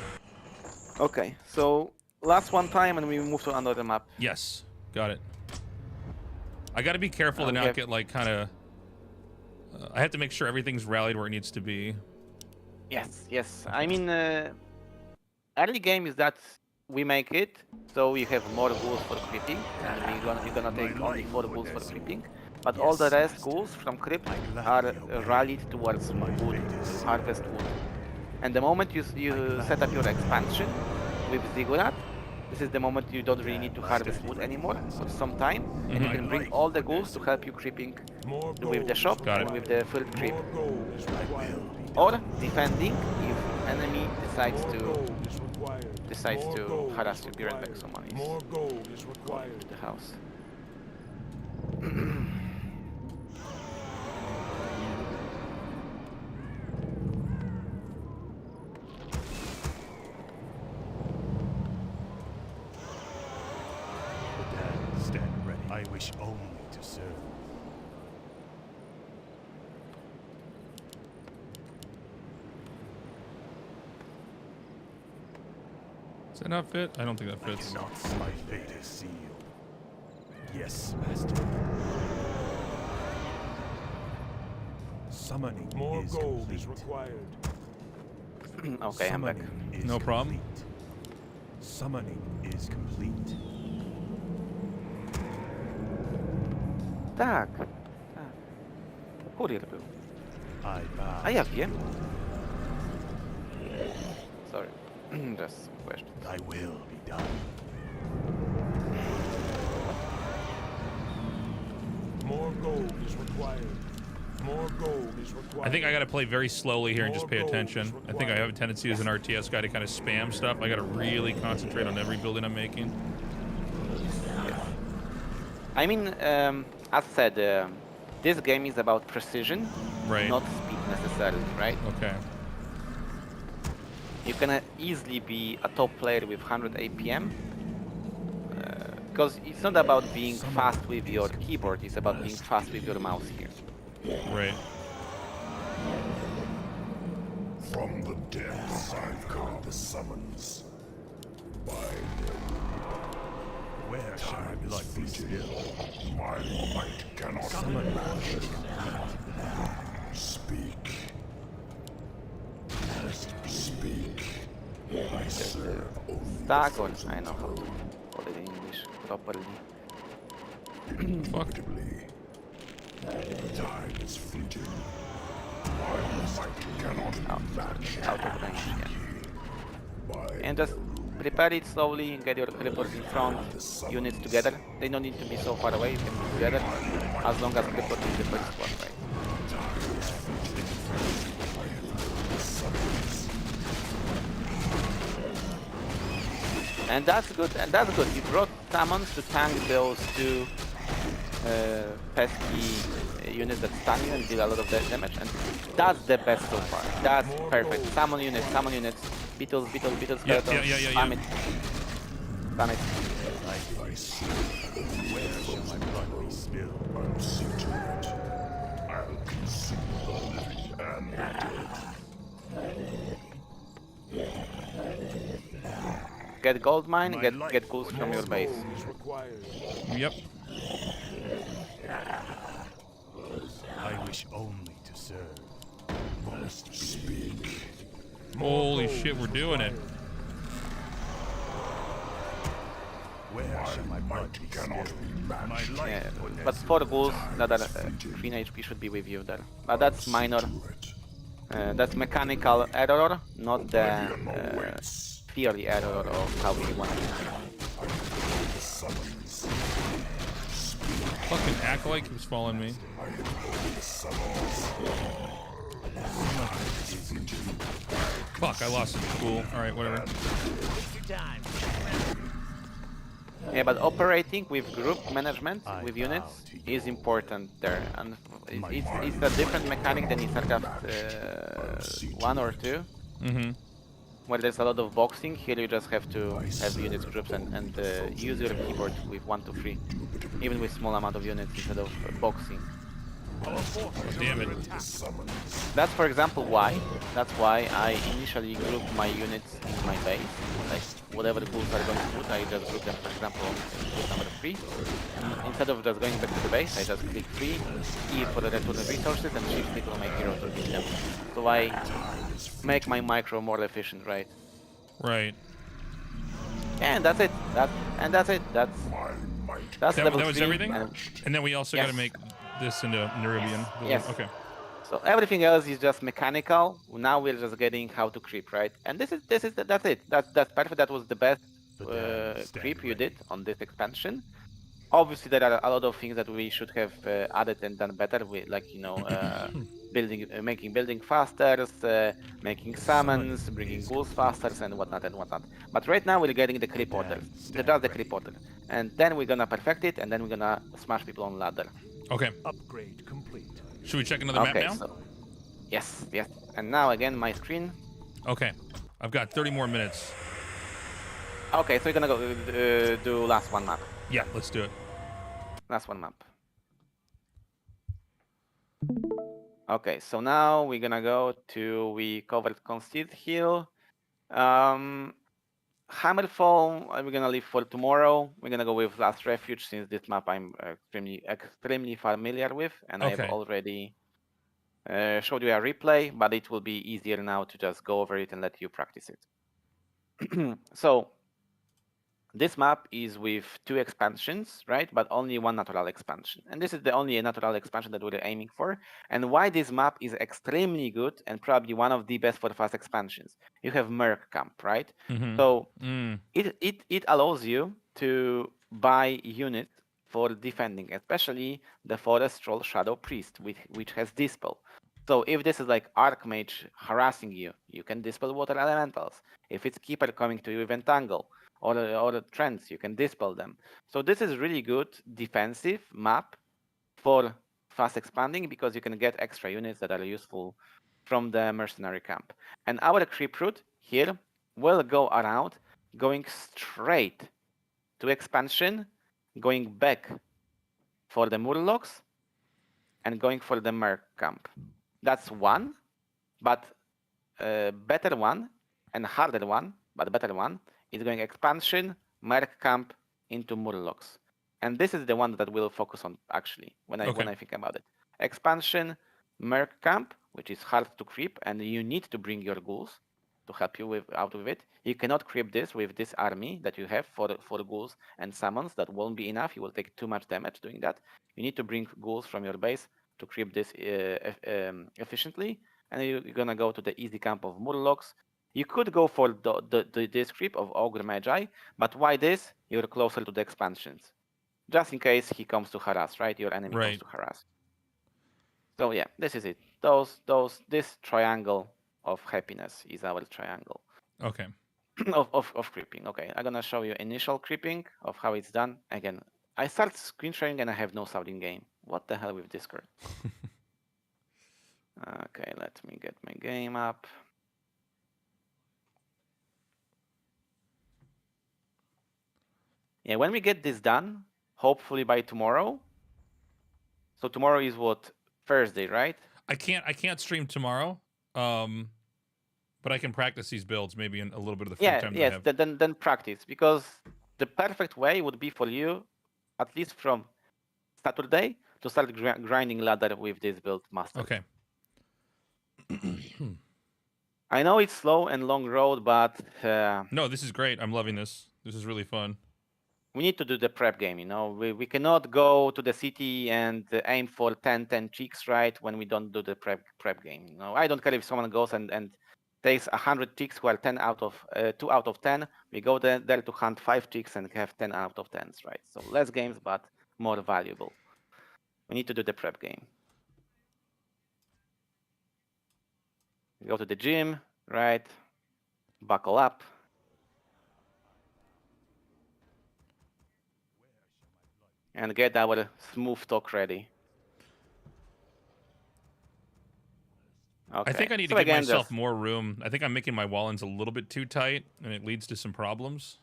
Okay, so last one time, and we move to another map. Yes, got it. I got to be careful to we not have- get like kind of. I have to make sure everything's rallied where it needs to be. Yes. I mean, early game is that we make it, so we have more ghouls for creeping, and you're gonna take only 4 ghouls for creeping. But all the rest ghouls from crypt are rallied towards wood, harvest wood. And the moment you set up your expansion with Ziggurat, this is the moment you don't really need to harvest wood anymore for some time, and you can bring all the ghouls to help you creeping More with the shop Got and it. with the full creep. More gold is required. Or defending if enemy decides More to gold is required. More to gold harass is you. Be right back, required. someone is More gold is required. to the house. Stand ready. I wish only to serve. Does that not fit? I don't think that fits. Not my fate is sealed. Yes, master. Summoning More is gold complete. is required. Okay, I'm back. Summoning is No problem. complete. Summoning is complete. Tak. Kurier był. I bow. A ja wiem. Sorry. Just a question. Thy will be done. More gold is required. More gold is required. I think I got to play very slowly here and just pay More gold attention. is I think I have a tendency as an RTS guy to kind of spam stuff. I got to really concentrate on every building I'm making. I mean, as said, this game is about precision, Right. not speed necessarily, right? Okay. You can easily be a top player with 100 APM. Because it's not about being fast with your keyboard, it's about being fast with your mouse here. Right. From the depths I've heard the summons. Where shall my blood be spilled? My might cannot be matched. Speak. Speak. I serve only Stack, or I know how to call it in English properly. Fuck. indubitably. Time is fleeting. My might cannot be matched. Out of range, yeah. By And just prepare it slowly, get your clippers in front, units together. They don't need to be so far away, you can be together, as long as clippers is the first one, right? And that's good, You brought summons to tank those two pesky units that stun you and deal a lot of damage, and that's the best so far. That's perfect. Summon units, Beetles, Yeah, skeletons, yeah. spam it. Spam it. my sword. Where shall my blood be spilled? I'll see to it. I'll consume the living and the dead. Get gold mine, My get life ghouls for from your this base. goal is required. Yep. I wish only to serve. Must speak. Holy shit, we're doing it. Where shall my blood be Cannot spilled? be My matched. life Yeah, for but this 4 ghouls that are fleeting. 3 HP should be with you there. But that's minor. To it. That's mechanical error, not the Oblivion awaits. theory error of how we want to. The summons. Fucking acolyte keeps following me. The summons. Fuck, I lost it. Cool. Alright, whatever. Yeah, but operating with group management I with bow units to is important there, and it's a different mechanic than in Warcraft 1 or 2, Mm-hmm. where there's a lot of boxing. Here you just have to have units groups and use your keyboard with 1 to 3, even with small amount of units instead of boxing. Damn it. That's for example why. That's why I initially group my units in my base. Like whatever ghouls are going to put, I just group them. For example, group number 3. Instead of just going back to the base, I just click 3, E for the return resources, and shift click on my hero to beat them. So I make my micro more efficient, right? Right. And that's it. That's it. That's That level was 3. everything? And then we also Yes. got to make this into Nerubian. Yes. Okay. So everything else is just mechanical. Now we're just getting how to creep, right? And that's it. That's perfect. That was the best creep you did on this expansion. Obviously, there are a lot of things that we should have added and done better. With, like making building faster, making summons, bringing ghouls faster, and whatnot and whatnot. But right now we're getting the creep order, just the creep order, and then we're gonna perfect it, and then we're gonna smash people on ladder. Okay. Upgrade complete. Should we check another map now? So, yes. And now again, my screen. Okay. I've got 30 more minutes. Okay, so we're gonna go do last one map. Yeah, let's do it. Last one map. Okay, so now we're gonna go to, we covered Concealed Hill. Hammerfall, we're gonna leave for tomorrow. We're gonna go with Last Refuge, since this map I'm extremely familiar with, and Okay. I've already showed you a replay, but it will be easier now to just go over it and let you practice it. So this map is with 2 expansions, right? But only 1 natural expansion. And this is the only natural expansion that we're aiming for. And why this map is extremely good and probably one of the best for fast expansions. You have Merc Camp, right? Mm-hmm. So it allows you to buy units for defending, especially the Forest Troll Shadow Priest, which has Dispel. So if this is like Archmage harassing you, you can Dispel Water Elementals. If it's Keeper coming to you with Entangle, or trends, you can dispel them. So this is really good defensive map for fast expanding, because you can get extra units that are useful from the mercenary camp. And our creep route here will go around, going straight to expansion, going back for the Murlocs, and going for the Merc camp. That's one, but better one and harder one, but better one, is going expansion, Merc camp into Murlocs. And this is the one that we'll focus on, actually, when I think about it. Expansion, Merc camp, which is hard to creep, and you need to bring your ghouls to help you out with it. You cannot creep this with this army that you have for ghouls and summons. That won't be enough. You will take too much damage doing that. You need to bring ghouls from your base to creep this efficiently. And you're gonna go to the easy camp of Murlocs. You could go for this creep of Ogre Magi, but why this? You're closer to the expansions. Just in case he comes to harass, right? Your enemy comes to harass. So yeah, this is it. This triangle of happiness is our triangle. Okay. of creeping. Okay, I'm gonna show you initial creeping of how it's done. Again, I start screen sharing and I have no sound in game. What the hell with Discord? Okay, let me get my game up. Yeah, when we get this done, hopefully by tomorrow. So tomorrow is what? Thursday, right? I can't stream tomorrow. But I can practice these builds maybe in a little bit of the free Yeah, time that I yes, have. then practice, because the perfect way would be for you, at least from Saturday, to start grinding ladder with this build master. Okay. I know it's slow and long road, but No, this is great. I'm loving this. This is really fun. we need to do the prep game, you know. We cannot go to the city and aim for 10 chicks, right, when we don't do the prep game. You know, I don't care if someone goes and takes 100 chicks, well, 2 out of 10. We go there to hunt 5 chicks and have 10 out of 10s, right? So less games, but more valuable. We need to do the prep game. Go to the gym, right? Buckle up. And get our smooth talk ready. Okay. I think I need to give myself more room. I think I'm making my wall-ins a little bit too tight, and it leads to some problems.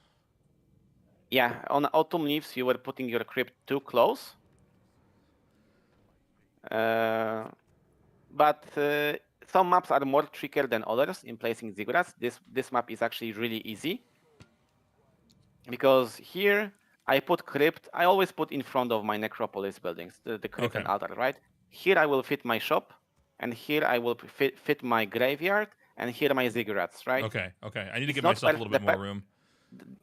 Yeah, on Autumn Leaves, you were putting your crypt too close. But some maps are more trickier than others in placing ziggurats. This map is actually really easy. Because here, I put crypt. I always put in front of my necropolis buildings, the crypt and altar, right? Here I will fit my shop, and here I will fit my graveyard, and here my ziggurats, right? Okay. I need to give myself a little bit more room.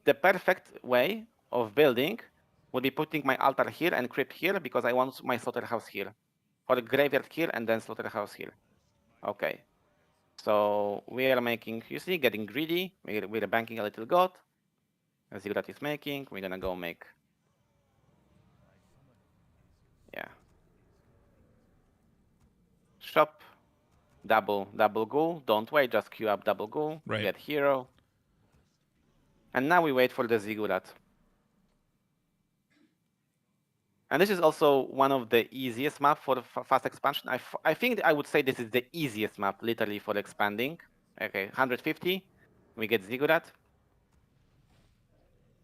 The perfect way of building would be putting my altar here and crypt here, because I want my slaughterhouse here. Or graveyard here and then slaughterhouse here. Okay. So we are making, you see, getting greedy. We're banking a little god. As Ziggurat is making, we're gonna go make. Yeah. Shop. Double ghoul. Don't wait, just queue up double ghoul. Right. Get hero. And now we wait for the Ziggurat. And this is also one of the easiest map for fast expansion. I think I would say this is the easiest map, literally, for expanding. Okay, 150. We get Ziggurat.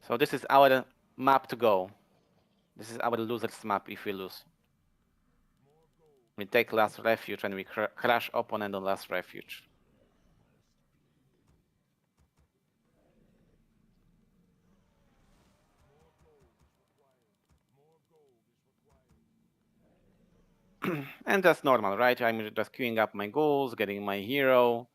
So this is our map to go. This is our loser's map if we lose. We take last refuge and we crash opponent on last refuge. And that's normal, right? I'm just queuing up my ghouls, getting my hero.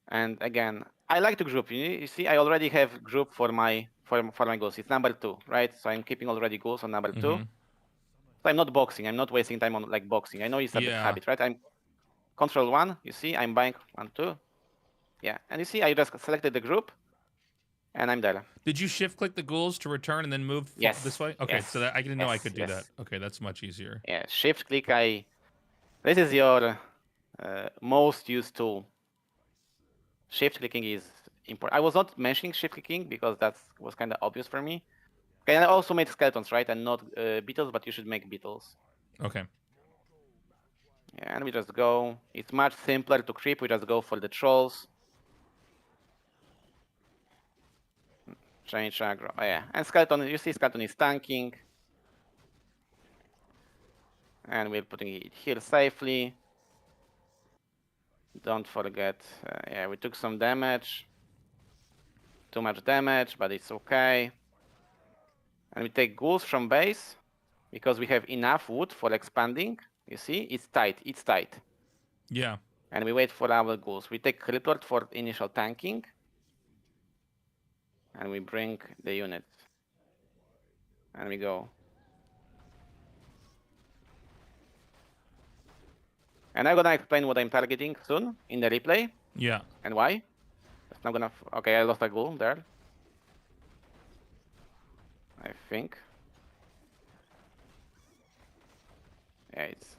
And again, I like to group. You see, I already have group for my ghouls. It's number 2, right? So I'm keeping already ghouls on number 2. So I'm not boxing. I'm not wasting time on like boxing. I know it's a bit habit, right? I'm control 1. You see, I'm buying 1, 2. Yeah, and you see, I just selected the group, and I'm there. Did you shift click the ghouls to return and then move this way? Okay, yes, so that I didn't know I could do that. Okay, that's much easier. Yeah, shift click. This is your most used tool. Shift clicking is important. I was not mentioning shift clicking because that was kind of obvious for me. Okay, I also made skeletons, right, and not beetles, but you should make beetles. Okay. Yeah, and we just go. It's much simpler to creep. We just go for the trolls. Change aggro. Oh, yeah, and skeleton. You see, skeleton is tanking, and we're putting it here safely. Don't forget. Yeah, we took some damage. Too much damage, but it's okay. And we take ghouls from base because we have enough wood for expanding. You see, it's tight. It's tight. Yeah. And we wait for our ghouls. We take Crypt Lord for initial tanking. And we bring the unit. And we go. And I'm gonna explain what I'm targeting soon in the replay. Yeah. And why. It's not gonna. Okay, I lost a ghoul there. I think. Yeah, it's.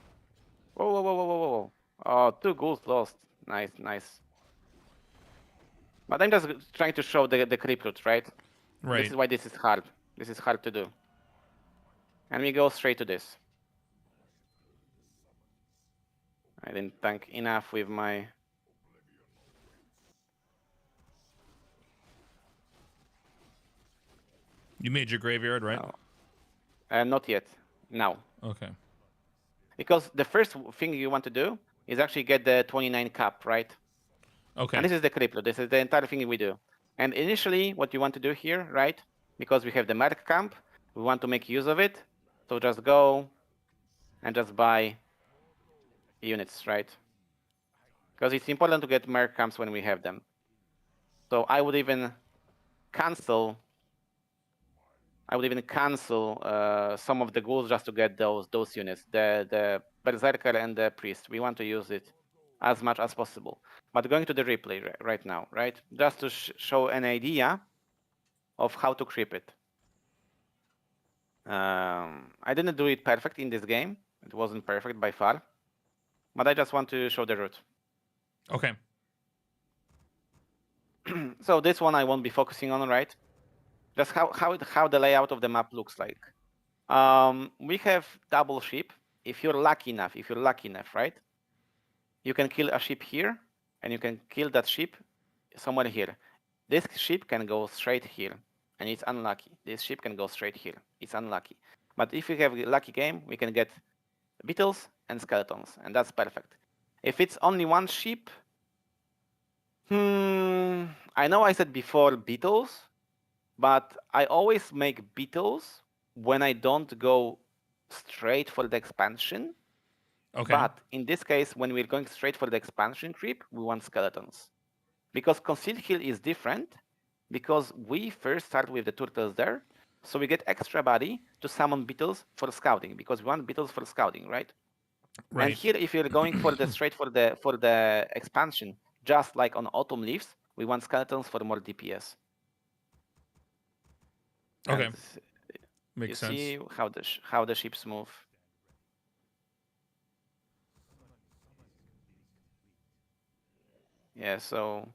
Whoa, whoa, whoa, whoa, whoa, whoa. Oh, 2 ghouls lost. Nice, nice. But I'm just trying to show the creep route, right? Right. This is why this is hard. This is hard to do. And we go straight to this. I didn't tank enough with my... You made your graveyard, right? Not yet. Now. Okay. Because the first thing you want to do is actually get the 29 cap, right? Okay. And this is the Crippler. This is the entire thing we do. And initially, what you want to do here, right? Because we have the Merc camp, we want to make use of it. So just go and just buy units, right? Because it's important to get Merc camps when we have them. So I would even cancel. Some of the ghouls just to get those units. The Berserker and the Priest. We want to use it as much as possible. But going to the replay right now, right? Just to show an idea of how to creep it. I didn't do it perfect in this game. It wasn't perfect by far. But I just want to show the route. Okay. So this one I won't be focusing on, right? Just how the layout of the map looks like. We have double ship. If you're lucky enough, right? You can kill a ship here, and you can kill that ship somewhere here. This ship can go straight here, and it's unlucky. This ship can go straight here. It's unlucky. But if we have a lucky game, we can get beetles and skeletons, and that's perfect. If it's only one ship, I know I said before beetles, but I always make beetles when I don't go straight for the expansion. Okay. But in this case, when we're going straight for the expansion creep, we want skeletons. Because Concealed Hill is different, because we first start with the turtles there, so we get extra body to summon beetles for scouting, because we want beetles for scouting, right? Right. And here, if you're going for the straight for the expansion, just like on Autumn Leaves, we want skeletons for more DPS. Okay. And Makes sense. you see how the ships move. Yeah, so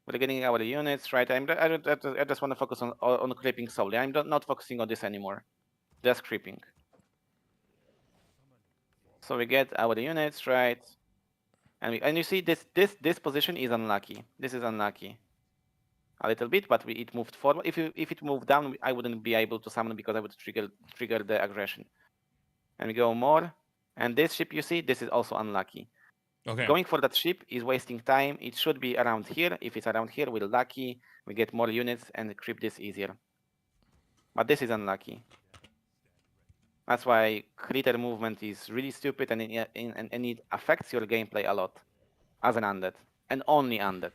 we're getting our units, right? I just want to focus on creeping solely. I'm not focusing on this anymore, just creeping. So we get our units, right? And you see this position is unlucky. This is unlucky a little bit, but it moved forward. If it moved down, I wouldn't be able to summon because I would trigger the aggression. And we go more. And this ship, you see, this is also unlucky. Okay. Going for that ship is wasting time. It should be around here. If it's around here, we're lucky. We get more units and creep this easier. But this is unlucky. That's why critter movement is really stupid and it affects your gameplay a lot as an undead. And only undead.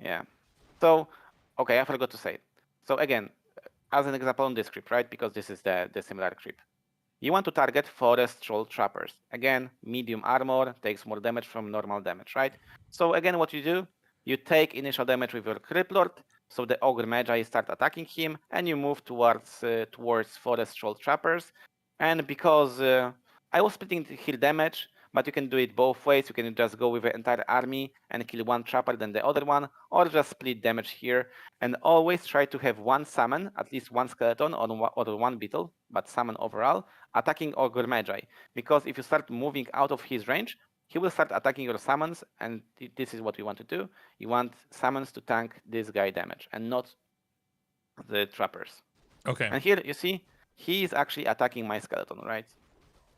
Yeah. So, okay, I forgot to say it. So again, as an example on this creep, right? Because this is the similar creep. You want to target Forest Troll Trappers. Again, medium armor, takes more damage from normal damage, right? So again, what you do, you take initial damage with your Criplord, so the Ogre Magi start attacking him, and you move towards Forest Troll Trappers. And because I was splitting here damage, but you can do it both ways. You can just go with the entire army and kill one trapper then the other one, or just split damage here. And always try to have one summon, at least one skeleton or one beetle, but summon overall, attacking Ogre Magi. Because if you start moving out of his range, he will start attacking your summons, and this is what we want to do. You want summons to tank this guy damage, and not the trappers. Okay. And here, you see, he is actually attacking my skeleton, right?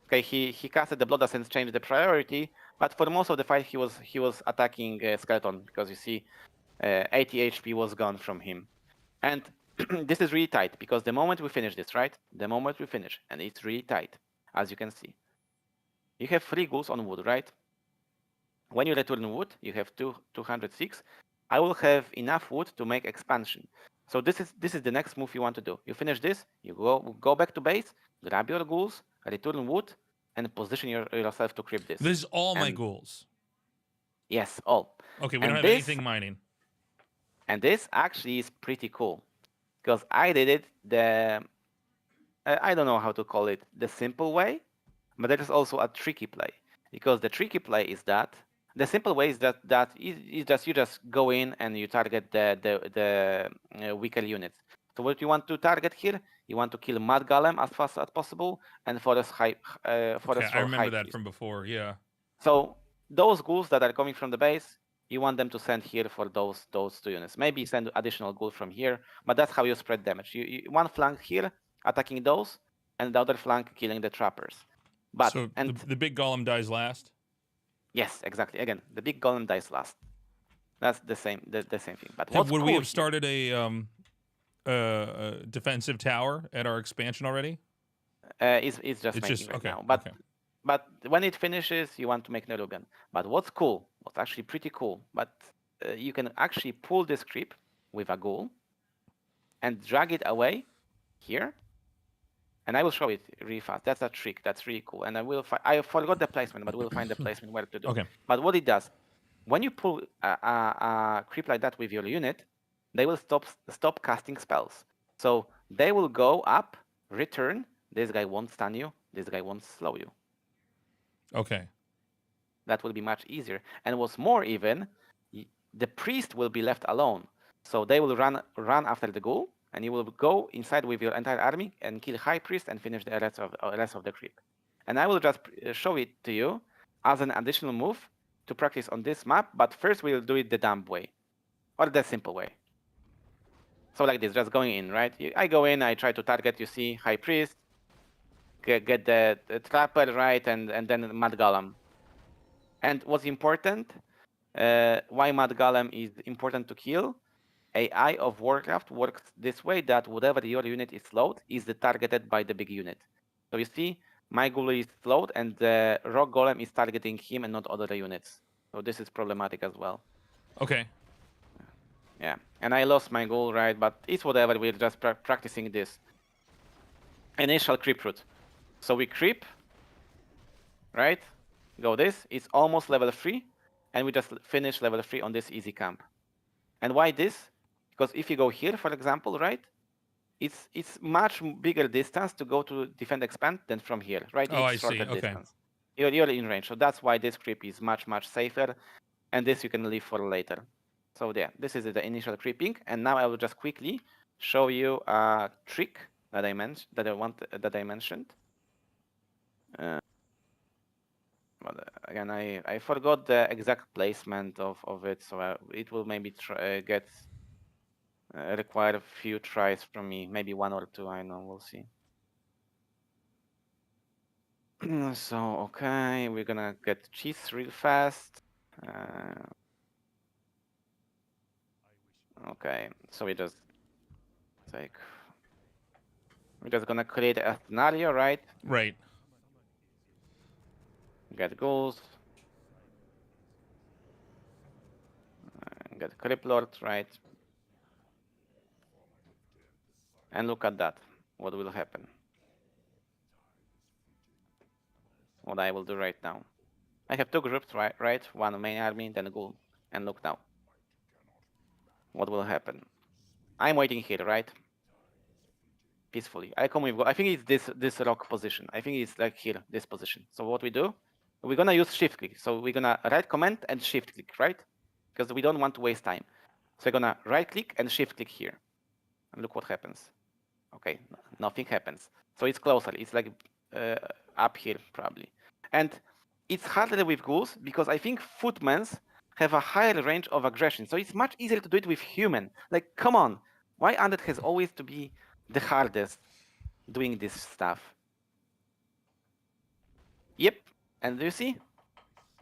Okay, he casted the Blood Ascent, changed the priority, but for most of the fight, he was attacking skeleton, because you see, 80 HP was gone from him. And this is really tight, because the moment we finish this, right? The moment we finish, and it's really tight, as you can see. You have 3 ghouls on wood, right? When you return wood, you have 206. I will have enough wood to make expansion. So this is the next move you want to do. You finish this, you go back to base, grab your ghouls, return wood, and position yourself to creep this. This is all my ghouls. Yes, all. Okay, we don't have anything mining. And this actually is pretty cool, because I did it I don't know how to call it, the simple way, but there is also a tricky play. Because the tricky play is that the simple way is that you just go in and you target the weaker units. So what you want to target here, you want to kill Mud Golem as fast as possible and Forest High. I remember that from before, yeah. So those ghouls that are coming from the base, you want them to send here for those 2 units. Maybe send additional ghoul from here, but that's how you spread damage. You one flank here attacking those, and the other flank killing the trappers. But so the big golem dies last. yes, exactly. Again, the big golem dies last. That's the same same thing. But Would cool we have started a defensive tower at our expansion already? It's just making just right okay, now. But okay. but when it finishes, you want to make Nerubian. But what's cool, what's actually pretty cool, but you can actually pull this creep with a ghoul and drag it away here. And I will show it really fast. That's a trick. That's really cool. And I forgot the placement, but we'll find the placement where to do. Okay. But what it does, when you pull a creep like that with your unit, they will stop casting spells. So they will go up, return. This guy won't stun you. This guy won't slow you. Okay. That will be much easier. And what's more even, the priest will be left alone. So they will run after the ghoul, and you will go inside with your entire army and kill High Priest and finish the rest of the creep. And I will just show it to you as an additional move to practice on this map, but first we'll do it the dumb way, or the simple way. So like this, just going in, right? I go in, I try to target, you see, High Priest, get the Trapper, right, and then Mad Golem. And what's important, why Mad Golem is important to kill, AI of Warcraft works this way that whatever your unit is slowed is targeted by the big unit. So you see, my ghoul is slowed and the rock golem is targeting him and not other units. So this is problematic as well. Okay. Yeah, and I lost my ghoul, right? But it's whatever, we're just practicing this. Initial creep route. So we creep, right? Go this, it's almost level 3, and we just finish level 3 on this easy camp. And why this? Because if you go here, for example, right, it's much bigger distance to go to defend expand than from here, right? Oh, it's I see. Okay. Distance. You're in range, so that's why this creep is much safer, and this you can leave for later. So yeah, this is the initial creeping, and now I will just quickly show you a trick that I mentioned. But again, I forgot the exact placement of it, so it will maybe require a few tries from me, maybe 1 or 2. I know, we'll see. So okay, we're gonna get cheese real fast. Okay, so we're just gonna create a scenario, right? Right. Get ghouls. Get creep lord, right? And look at that. What will happen? What I will do right now. I have 2 groups, right? One main army, then a ghoul. And look now. What will happen? I'm waiting here, right? Peacefully. I come with. I think it's this rock position. I think it's like here, this position. So what we do? We're gonna use shift click. So we're gonna right command and shift click, right? Because we don't want to waste time. So we're gonna right click and shift click here. And look what happens. Okay, nothing happens. So it's closer. It's like up here probably. And it's harder with ghouls because I think footmans have a higher range of aggression. So it's much easier to do it with human. Like, come on. Why undead has always to be the hardest doing this stuff? Yep. And do you see?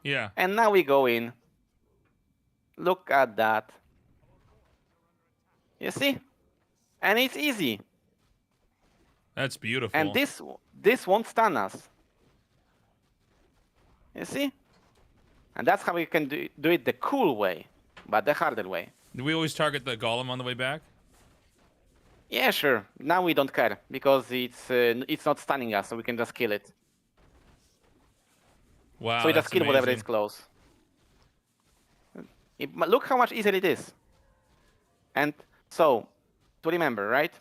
Yeah. And now we go in. Look at that. You see? And it's easy. That's beautiful. And this won't stun us. You see? And that's how we can do it the cool way, but the harder way. Do we always target the golem on the way back? Yeah, sure. Now we don't care because it's not stunning us, so we can just kill it. Wow. So we just that's kill whatever amazing. is close. Look how much easier it is. And so, to remember, right?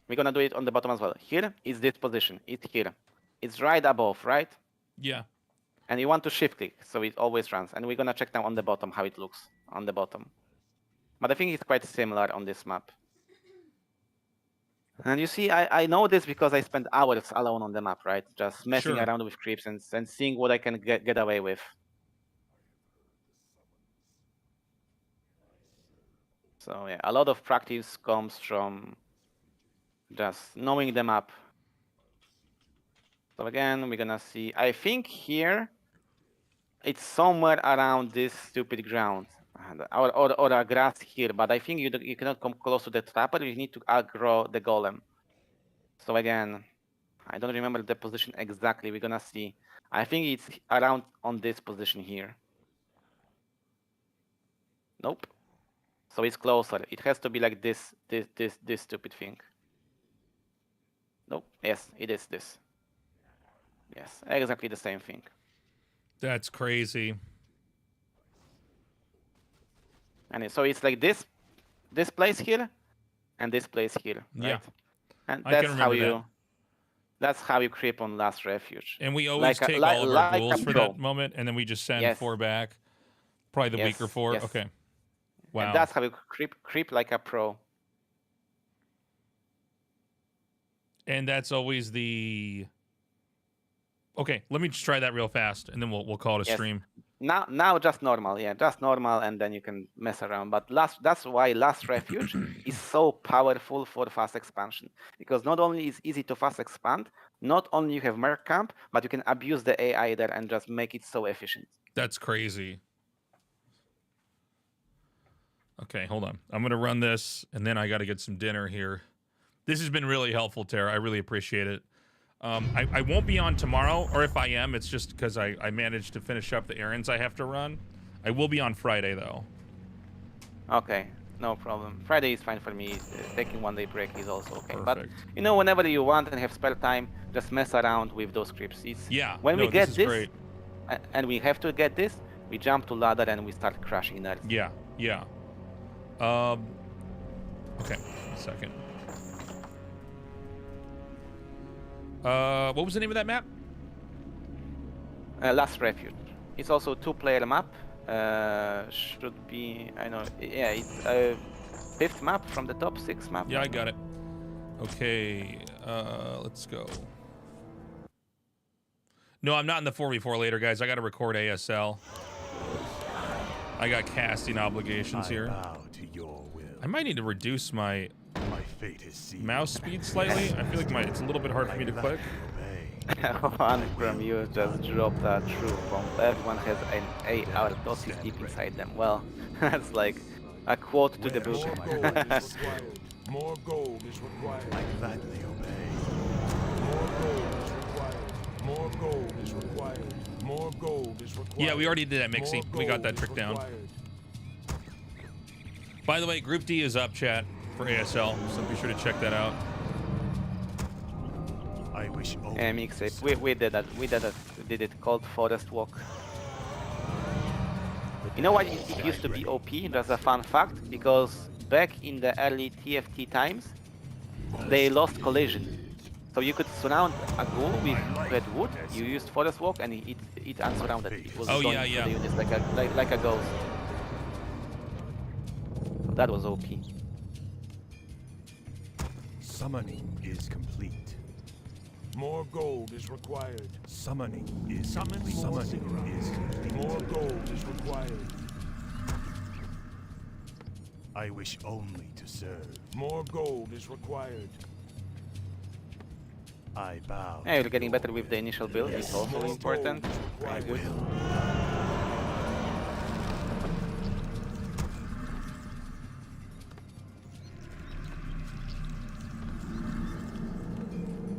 We're gonna do it on the bottom as well. Here is this position. It's here. It's right above, right? Yeah. And you want to shift click, so it always runs. And we're gonna check now on the bottom how it looks on the bottom. But I think it's quite similar on this map. And you see, I know this because I spent hours alone on the map, right? Just messing Sure. around with creeps and seeing what I can get away with. So yeah, a lot of practice comes from just knowing the map. So again, we're gonna see. I think here it's somewhere around this stupid ground, or a grass here. But I think you cannot come close to the trapper. You need to aggro the golem. So again, I don't remember the position exactly. We're gonna see. I think it's around on this position here. Nope. So it's closer. It has to be like this stupid thing. Nope. Yes, it is this. Yes, exactly the same thing. That's crazy. And so it's like this place here, and this place here. Right? Yeah. And I that's can how remember you. that. That's how you creep on Last Refuge. And we always take all of our ghouls for that moment, and then we just send 4 back. Probably the weaker 4. Yes. Okay. Wow. And that's how you creep like a pro. And that's always the. Okay, let me just try that real fast, and then we'll call it a stream. Now just normal, yeah, just normal, and then you can mess around. But that's why Last Refuge is so powerful for fast expansion, because not only is easy to fast expand, not only you have merc camp, but you can abuse the AI there and just make it so efficient. That's crazy. Okay, hold on. I'm gonna run this, and then I got to get some dinner here. This has been really helpful, Tara. I really appreciate it. I won't be on tomorrow, or if I am, it's just because I managed to finish up the errands I have to run. I will be on Friday, though. Okay, no problem. Friday is fine for me. Taking 1-day break is also okay. Perfect. But, you know, whenever you want and have spare time, just mess around with those creeps. When we get this, and we have to get this, we jump to ladder and we start crushing nerds. Yeah, yeah. Okay, a second. What was the name of that map? Last Refuge. It's also a 2-player map. Should be, I know, yeah, it's a 5th map from the top, 6th map. Yeah, I got it. Okay, let's go. No, I'm not in the 4v4 later, guys. I got to record ASL. I got casting obligations here. I might need to reduce my mouse speed slightly. I feel like it's a little bit hard for me to click. One from you just dropped a true bomb. Everyone has an AR dosy deep inside them. Well, that's like a quote to the book. More gold is required. I gladly obey. More gold is required. More gold is required. More gold is required. Yeah, we already did that, Mixie. We got that trick down. By the way, Group D is up, chat, for ASL, so be sure to check that out. I wish. Yeah, Mixie. We did that. We did it called Forest Walk. You know why it used to be OP? That's a fun fact, because back in the early TFT times, they lost collision. So you could surround a ghoul with red wood. You used Forest Walk, and it unsurrounded. It was going to the units like a ghost. So that was OP. Summoning is complete. More gold is required. Summoning is complete. Summoning is complete. More gold is required. I wish only to serve. More gold is required. I bow. Yeah, you're getting better with the initial build. It's also important. I will.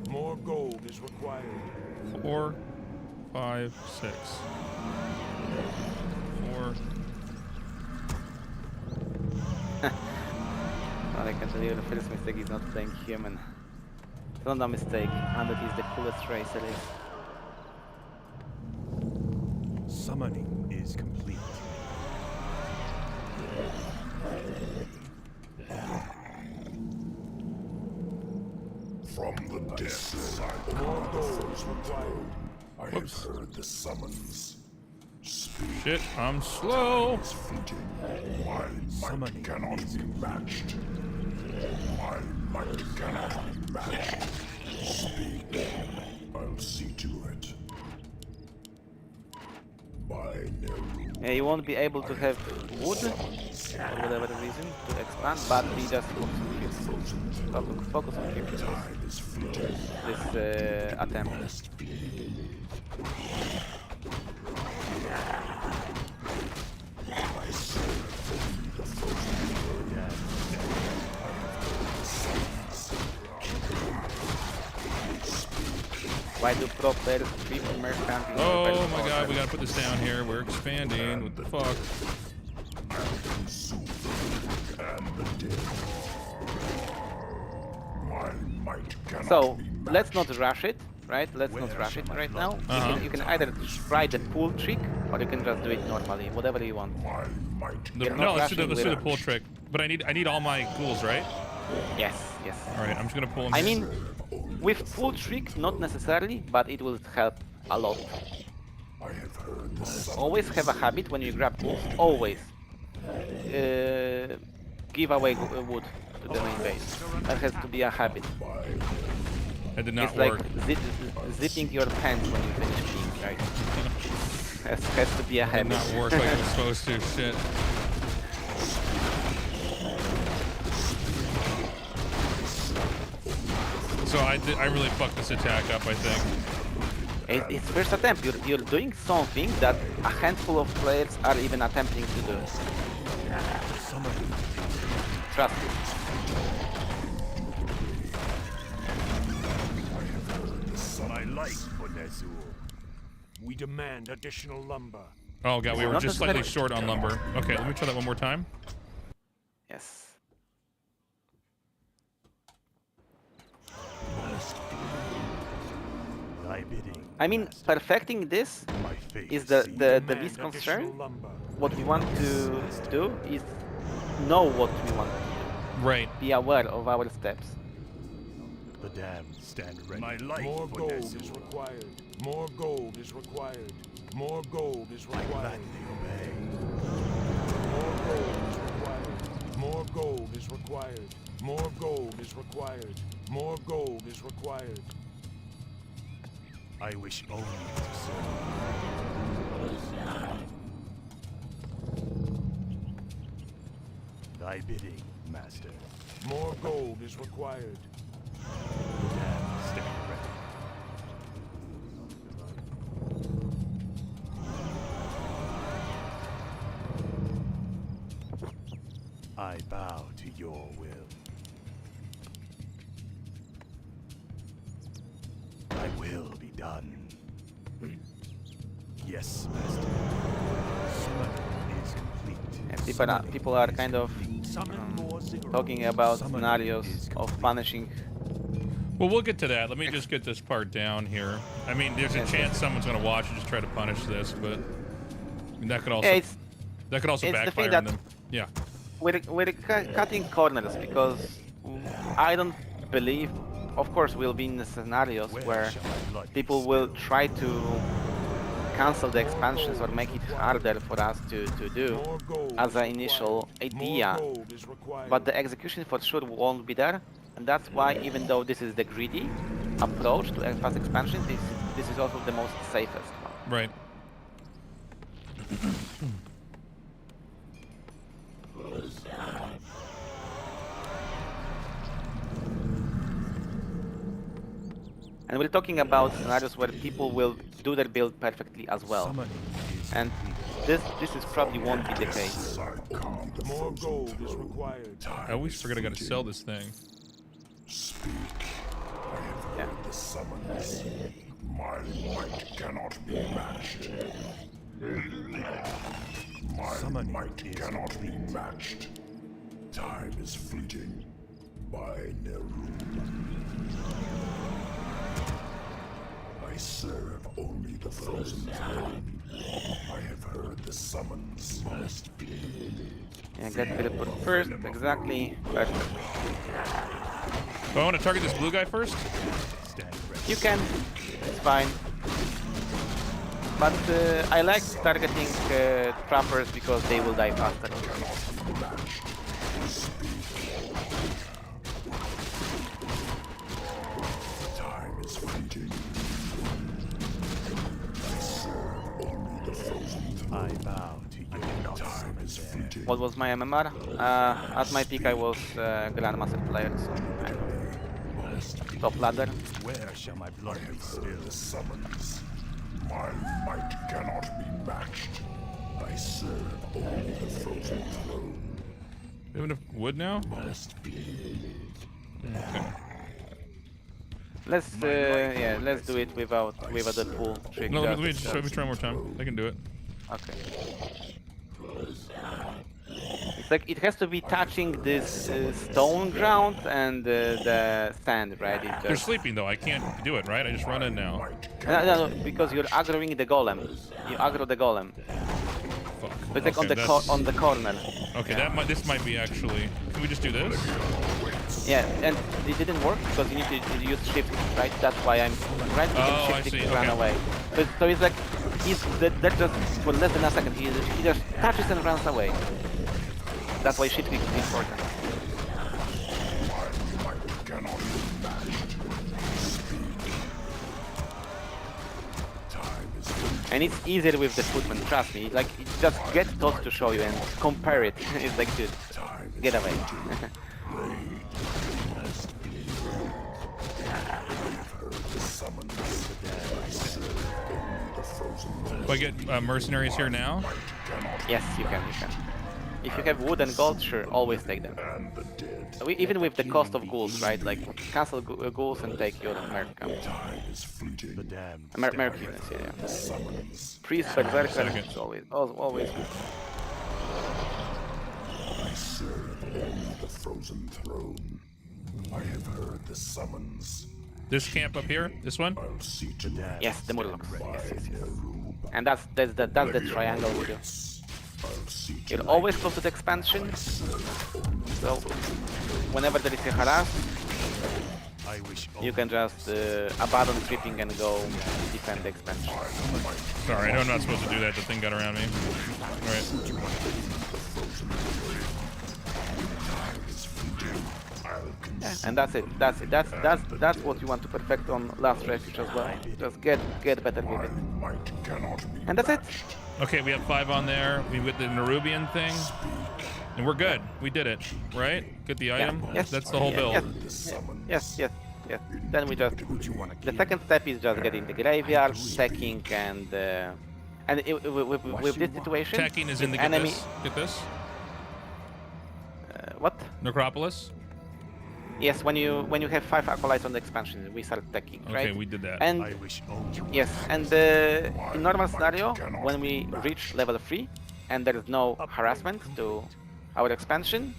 More gold is required. 4, 5, 6. 4. I can tell you the first mistake is not playing human. It's not a mistake, and it is the coolest race it is. Summoning is complete. From the depths of the frozen throne, I have heard the summons. Speak. Shit, I'm slow. It's fleeting. My might cannot be matched. My might cannot be matched. Speak. I'll see to it. By no. You won't be able to have wood for whatever reason to expand, but we just focus on this attempt. Why do pro players keep merchant? Oh my god, we gotta put this down here. We're expanding. What the fuck? So let's not rush it, right? Let's not rush it right now. You can either try the pull trick, or you can just do it normally, whatever you want. No, let's do the pull trick. But I need all my ghouls, right? Yes, yes. All right, I'm just gonna pull them. I mean, with pull trick, not necessarily, but it will help a lot. Always have a habit when you grab ghouls. Always give away wood to the main base. That has to be a habit. That did not it's work. Like zipping your pants when you finish peeing, right? has to be a habit. Did not work like it was supposed to. Shit. So I really fucked this attack up, I think. It's first attempt. You're doing something that a handful of players are even attempting to do. Trust me. My light, Bonezu. We demand additional lumber. Oh god, we were just slightly short on lumber. Okay, let me try that one more time. Yes. I mean, perfecting this is the least concern. What we want to do is know what we want to do. Right. Be aware of our steps. The damned stand ready. My light, more gold is required. More gold is required. More gold is required. More gold is required. More gold is required. More gold is required. More gold is required. I wish only to serve. Thy bidding, master. More gold is required. Stand ready. I bow to your will. Thy will be done. Yes, master. Summoning is complete. And people are kind of talking about scenarios of punishing. Well, we'll get to that. Let me just get this part down here. I mean, there's a chance someone's going to watch and just try to punish this, but I mean, that could also backfire on them. Yeah. We're cutting corners because I don't believe. Of course, we'll be in the scenarios where people will try to cancel the expansions or make it harder for us to do as an initial idea, but the execution for sure won't be there, and that's why, even though this is the greedy approach to fast expansion, this is also the most safest one. Right. And we're talking about scenarios where people will do their build perfectly as well. And this is probably won't be the case. More gold is required. I always forget I gotta sell this thing. Speak. I have heard the summons. My might cannot be matched. My might cannot be matched. Time is fleeting. By Neru. I serve only the frozen throne. I have heard the summons. Must be. Yeah, get teleport first, exactly. Perfect. Do I want to target this blue guy first? You can, it's fine. But I like targeting trappers because they will die faster. Time is fleeting. I serve only the frozen throne. I bow to What was my MMR? At my peak, I was Grandmaster player, so I know. Top ladder. Where shall my blood be spilled? The summons. My might cannot be matched. I serve only the frozen throne. We have enough wood now? Must be. Okay. Let's let's do it without the pull trick. No, let me just- try one more time. I can do it. Okay. It's like it has to be touching this stone ground and the sand, right? It's They're just, sleeping though. I can't do it, right? I just run in now. no, because you're aggroing the golem. You aggro the golem. Fuck. But like Okay, on the corner. Okay, this might be actually. Can we just do this? Yeah, and it didn't work because you need to use shift, right? That's why I'm right. Oh, I shifting see, to run okay. away. So it's like that just for less than a second. He just touches and runs away. That's why shifting is important. Cannot be matched. Time is And it's easier with the footman, trust me. Like, it just get those to show you and compare it. It's like, dude, get away. Do I get mercenaries here now? Yes, you can. If you have wood and gold, sure, always take them. Even with the cost of ghouls, right? Like, cancel ghouls and take your merc camp. The damned. Merc units, yeah. Priest, berserker, it's always. I serve only the frozen throne. I have heard the summons. This camp up here? This one? I'll see to that. Yes, the Murlocs. Yes. And that's the triangle we do. I'll see to You're always close to the expansion, so whenever there is a harass, I wish you can just abandon creeping and go defend the expansion. Sorry, I know I'm not supposed to do that. The thing got around me. Alright. Yeah, and that's it. That's what you want to perfect on Last Refuge as well. Just get better with it. might cannot be And that's it. Okay, we have 5 on there. We with the Nerubian thing. And we're good. We did it, right? Get the item. Yes. That's the whole build. Yes. Then we just the second step is just getting the graveyard, stacking, and with this situation, Teching is in the enemy. Get this. What? Necropolis. Yes, when you have 5 acolytes on the expansion, we start teching, right? Okay, we did that. And I wish only yes, and in normal scenario, when we reach level 3 and there is no harassment to our expansion,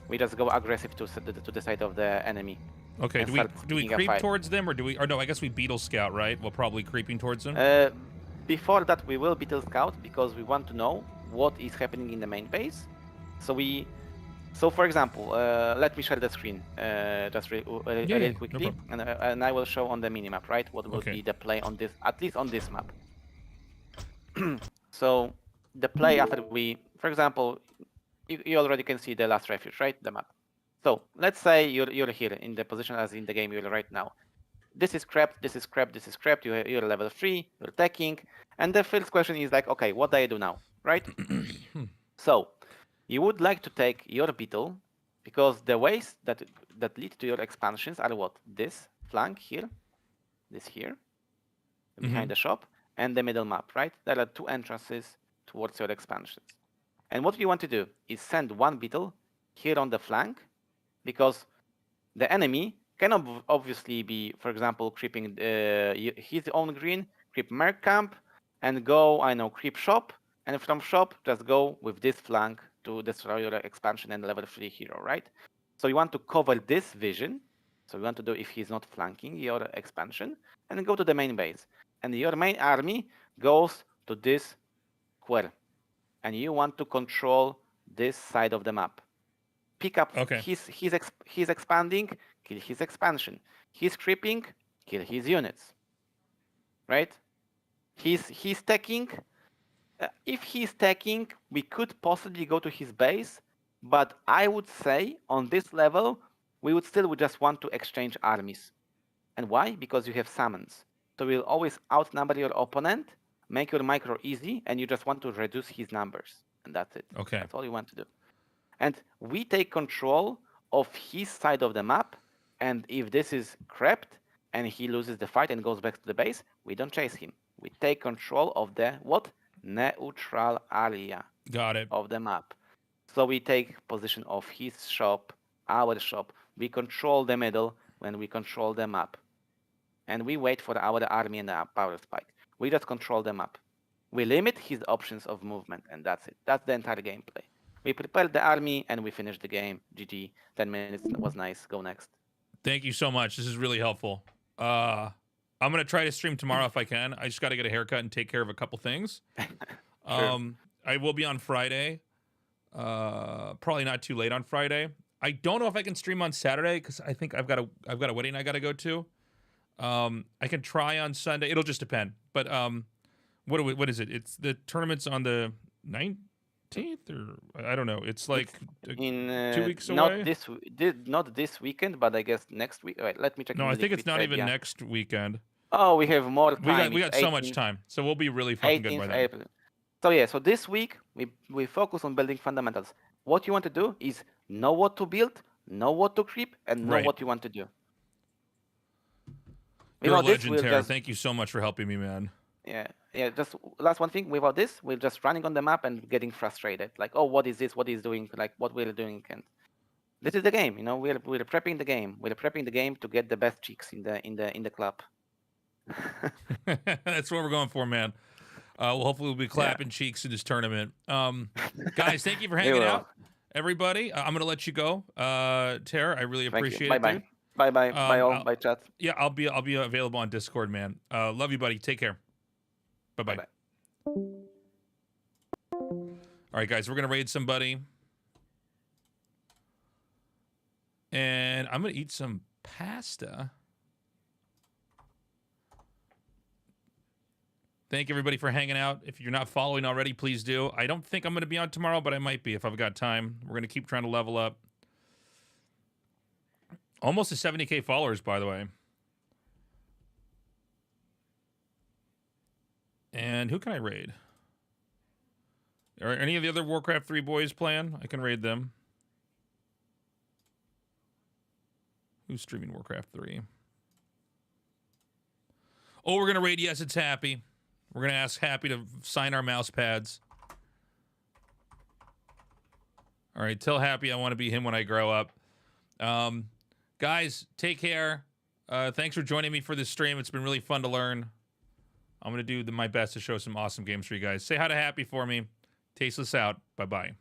we just go aggressive to the side of the enemy. Okay, and do we start picking a creep fight. towards them or do we? Or no, I guess we beetle scout, right? We're probably creeping towards them. Before that, we will beetle scout because we want to know what is happening in the main base. So for example, let me share the screen just really quickly, no and I will show on the minimap, right? What will Okay. be the play on this, at least on this map. So the play after we, for example, you already can see the Last Refuge, right? The map. So let's say you're here in the position as in the game you're right now. This is crept, this is crept, this is crept. You're level 3, you're attacking, and the first question is like, okay, what do I do now, right? So you would like to take your beetle because the ways that lead to your expansions are what? This flank here, this here, behind the shop, and the middle map, right? There are 2 entrances towards your expansions. And what we want to do is send 1 beetle here on the flank because the enemy can obviously be, for example, creeping his own green, creep merc camp, and go, I know, creep shop, and from shop just go with this flank to destroy your expansion and level 3 hero, right? So you want to cover this vision. So you want to do if he's not flanking your expansion, and then go to the main base. And your main army goes to this square. And you want to control this side of the map. Pick up he's expanding, kill his expansion. He's creeping, kill his units. Right? He's stacking. If he's stacking, we could possibly go to his base, but I would say on this level, we would still just want to exchange armies. And why? Because you have summons. So you'll always outnumber your opponent, make your micro easy, and you just want to reduce his numbers. and that's it. Okay. That's all you want to do. And we take control of his side of the map, and if this is crept and he loses the fight and goes back to the base, we don't chase him. We take control of the what? Neutral area Got it. of the map. So we take position of his shop, our shop. We control the middle when we control the map. And we wait for our army and our power spike. We just control the map. We limit his options of movement, and that's it. That's the entire gameplay. We prepare the army, and we finish the game. GG. 10 minutes was nice. Go next. Thank you so much. This is really helpful. I'm going to try to stream tomorrow if I can. I just got to get a haircut and take care of a couple things. Sure. I will be on Friday. Probably not too late on Friday. I don't know if I can stream on Saturday because I think I've got a wedding I got to go to. I can try on Sunday. It'll just depend. But what is it? It's the tournament's on the 19th or I don't know. It's like in 2 weeks away. Not this weekend, but I guess next week. Wait, let me check. No, I think it's not even next weekend. Oh, we have more time. We got so much time, so we'll be really fucking good by then. April. So yeah, so this week we focus on building fundamentals. What you want to do is know what to build, know what to creep, and know what you want to do. You're a legend, Tara. Thank you so much for helping me, man. Yeah. Just last one thing. Without this, we're just running on the map and getting frustrated. Like, oh, what is this? What is doing? Like, what we're doing? And this is the game. You know, we're prepping the game. We're prepping the game to get the best chicks in the club. That's what we're going for, man. Well, hopefully we'll be clapping cheeks in this tournament. Guys, thank you for hanging out, everybody. I'm gonna let you go. Tara, I really appreciate it. Bye. Bye all. Bye chat. Yeah, I'll be available on Discord, man. Love you, buddy. Take care. Bye. All right, guys, we're gonna raid somebody, and I'm gonna eat some pasta. Thank everybody for hanging out. If you're not following already, please do. I don't think I'm going to be on tomorrow, but I might be if I've got time. We're going to keep trying to level up. Almost to 70K followers, by the way. And who can I raid? Are any of the other Warcraft 3 boys playing? I can raid them. Who's streaming Warcraft 3? Oh, we're going to raid Yes, It's Happy. We're going to ask Happy to sign our mouse pads. All right, tell Happy I want to be him when I grow up. Guys, take care. Thanks for joining me for this stream. It's been really fun to learn. I'm going to do my best to show some awesome games for you guys. Say hi to Happy for me. Tasteless out. Bye-bye.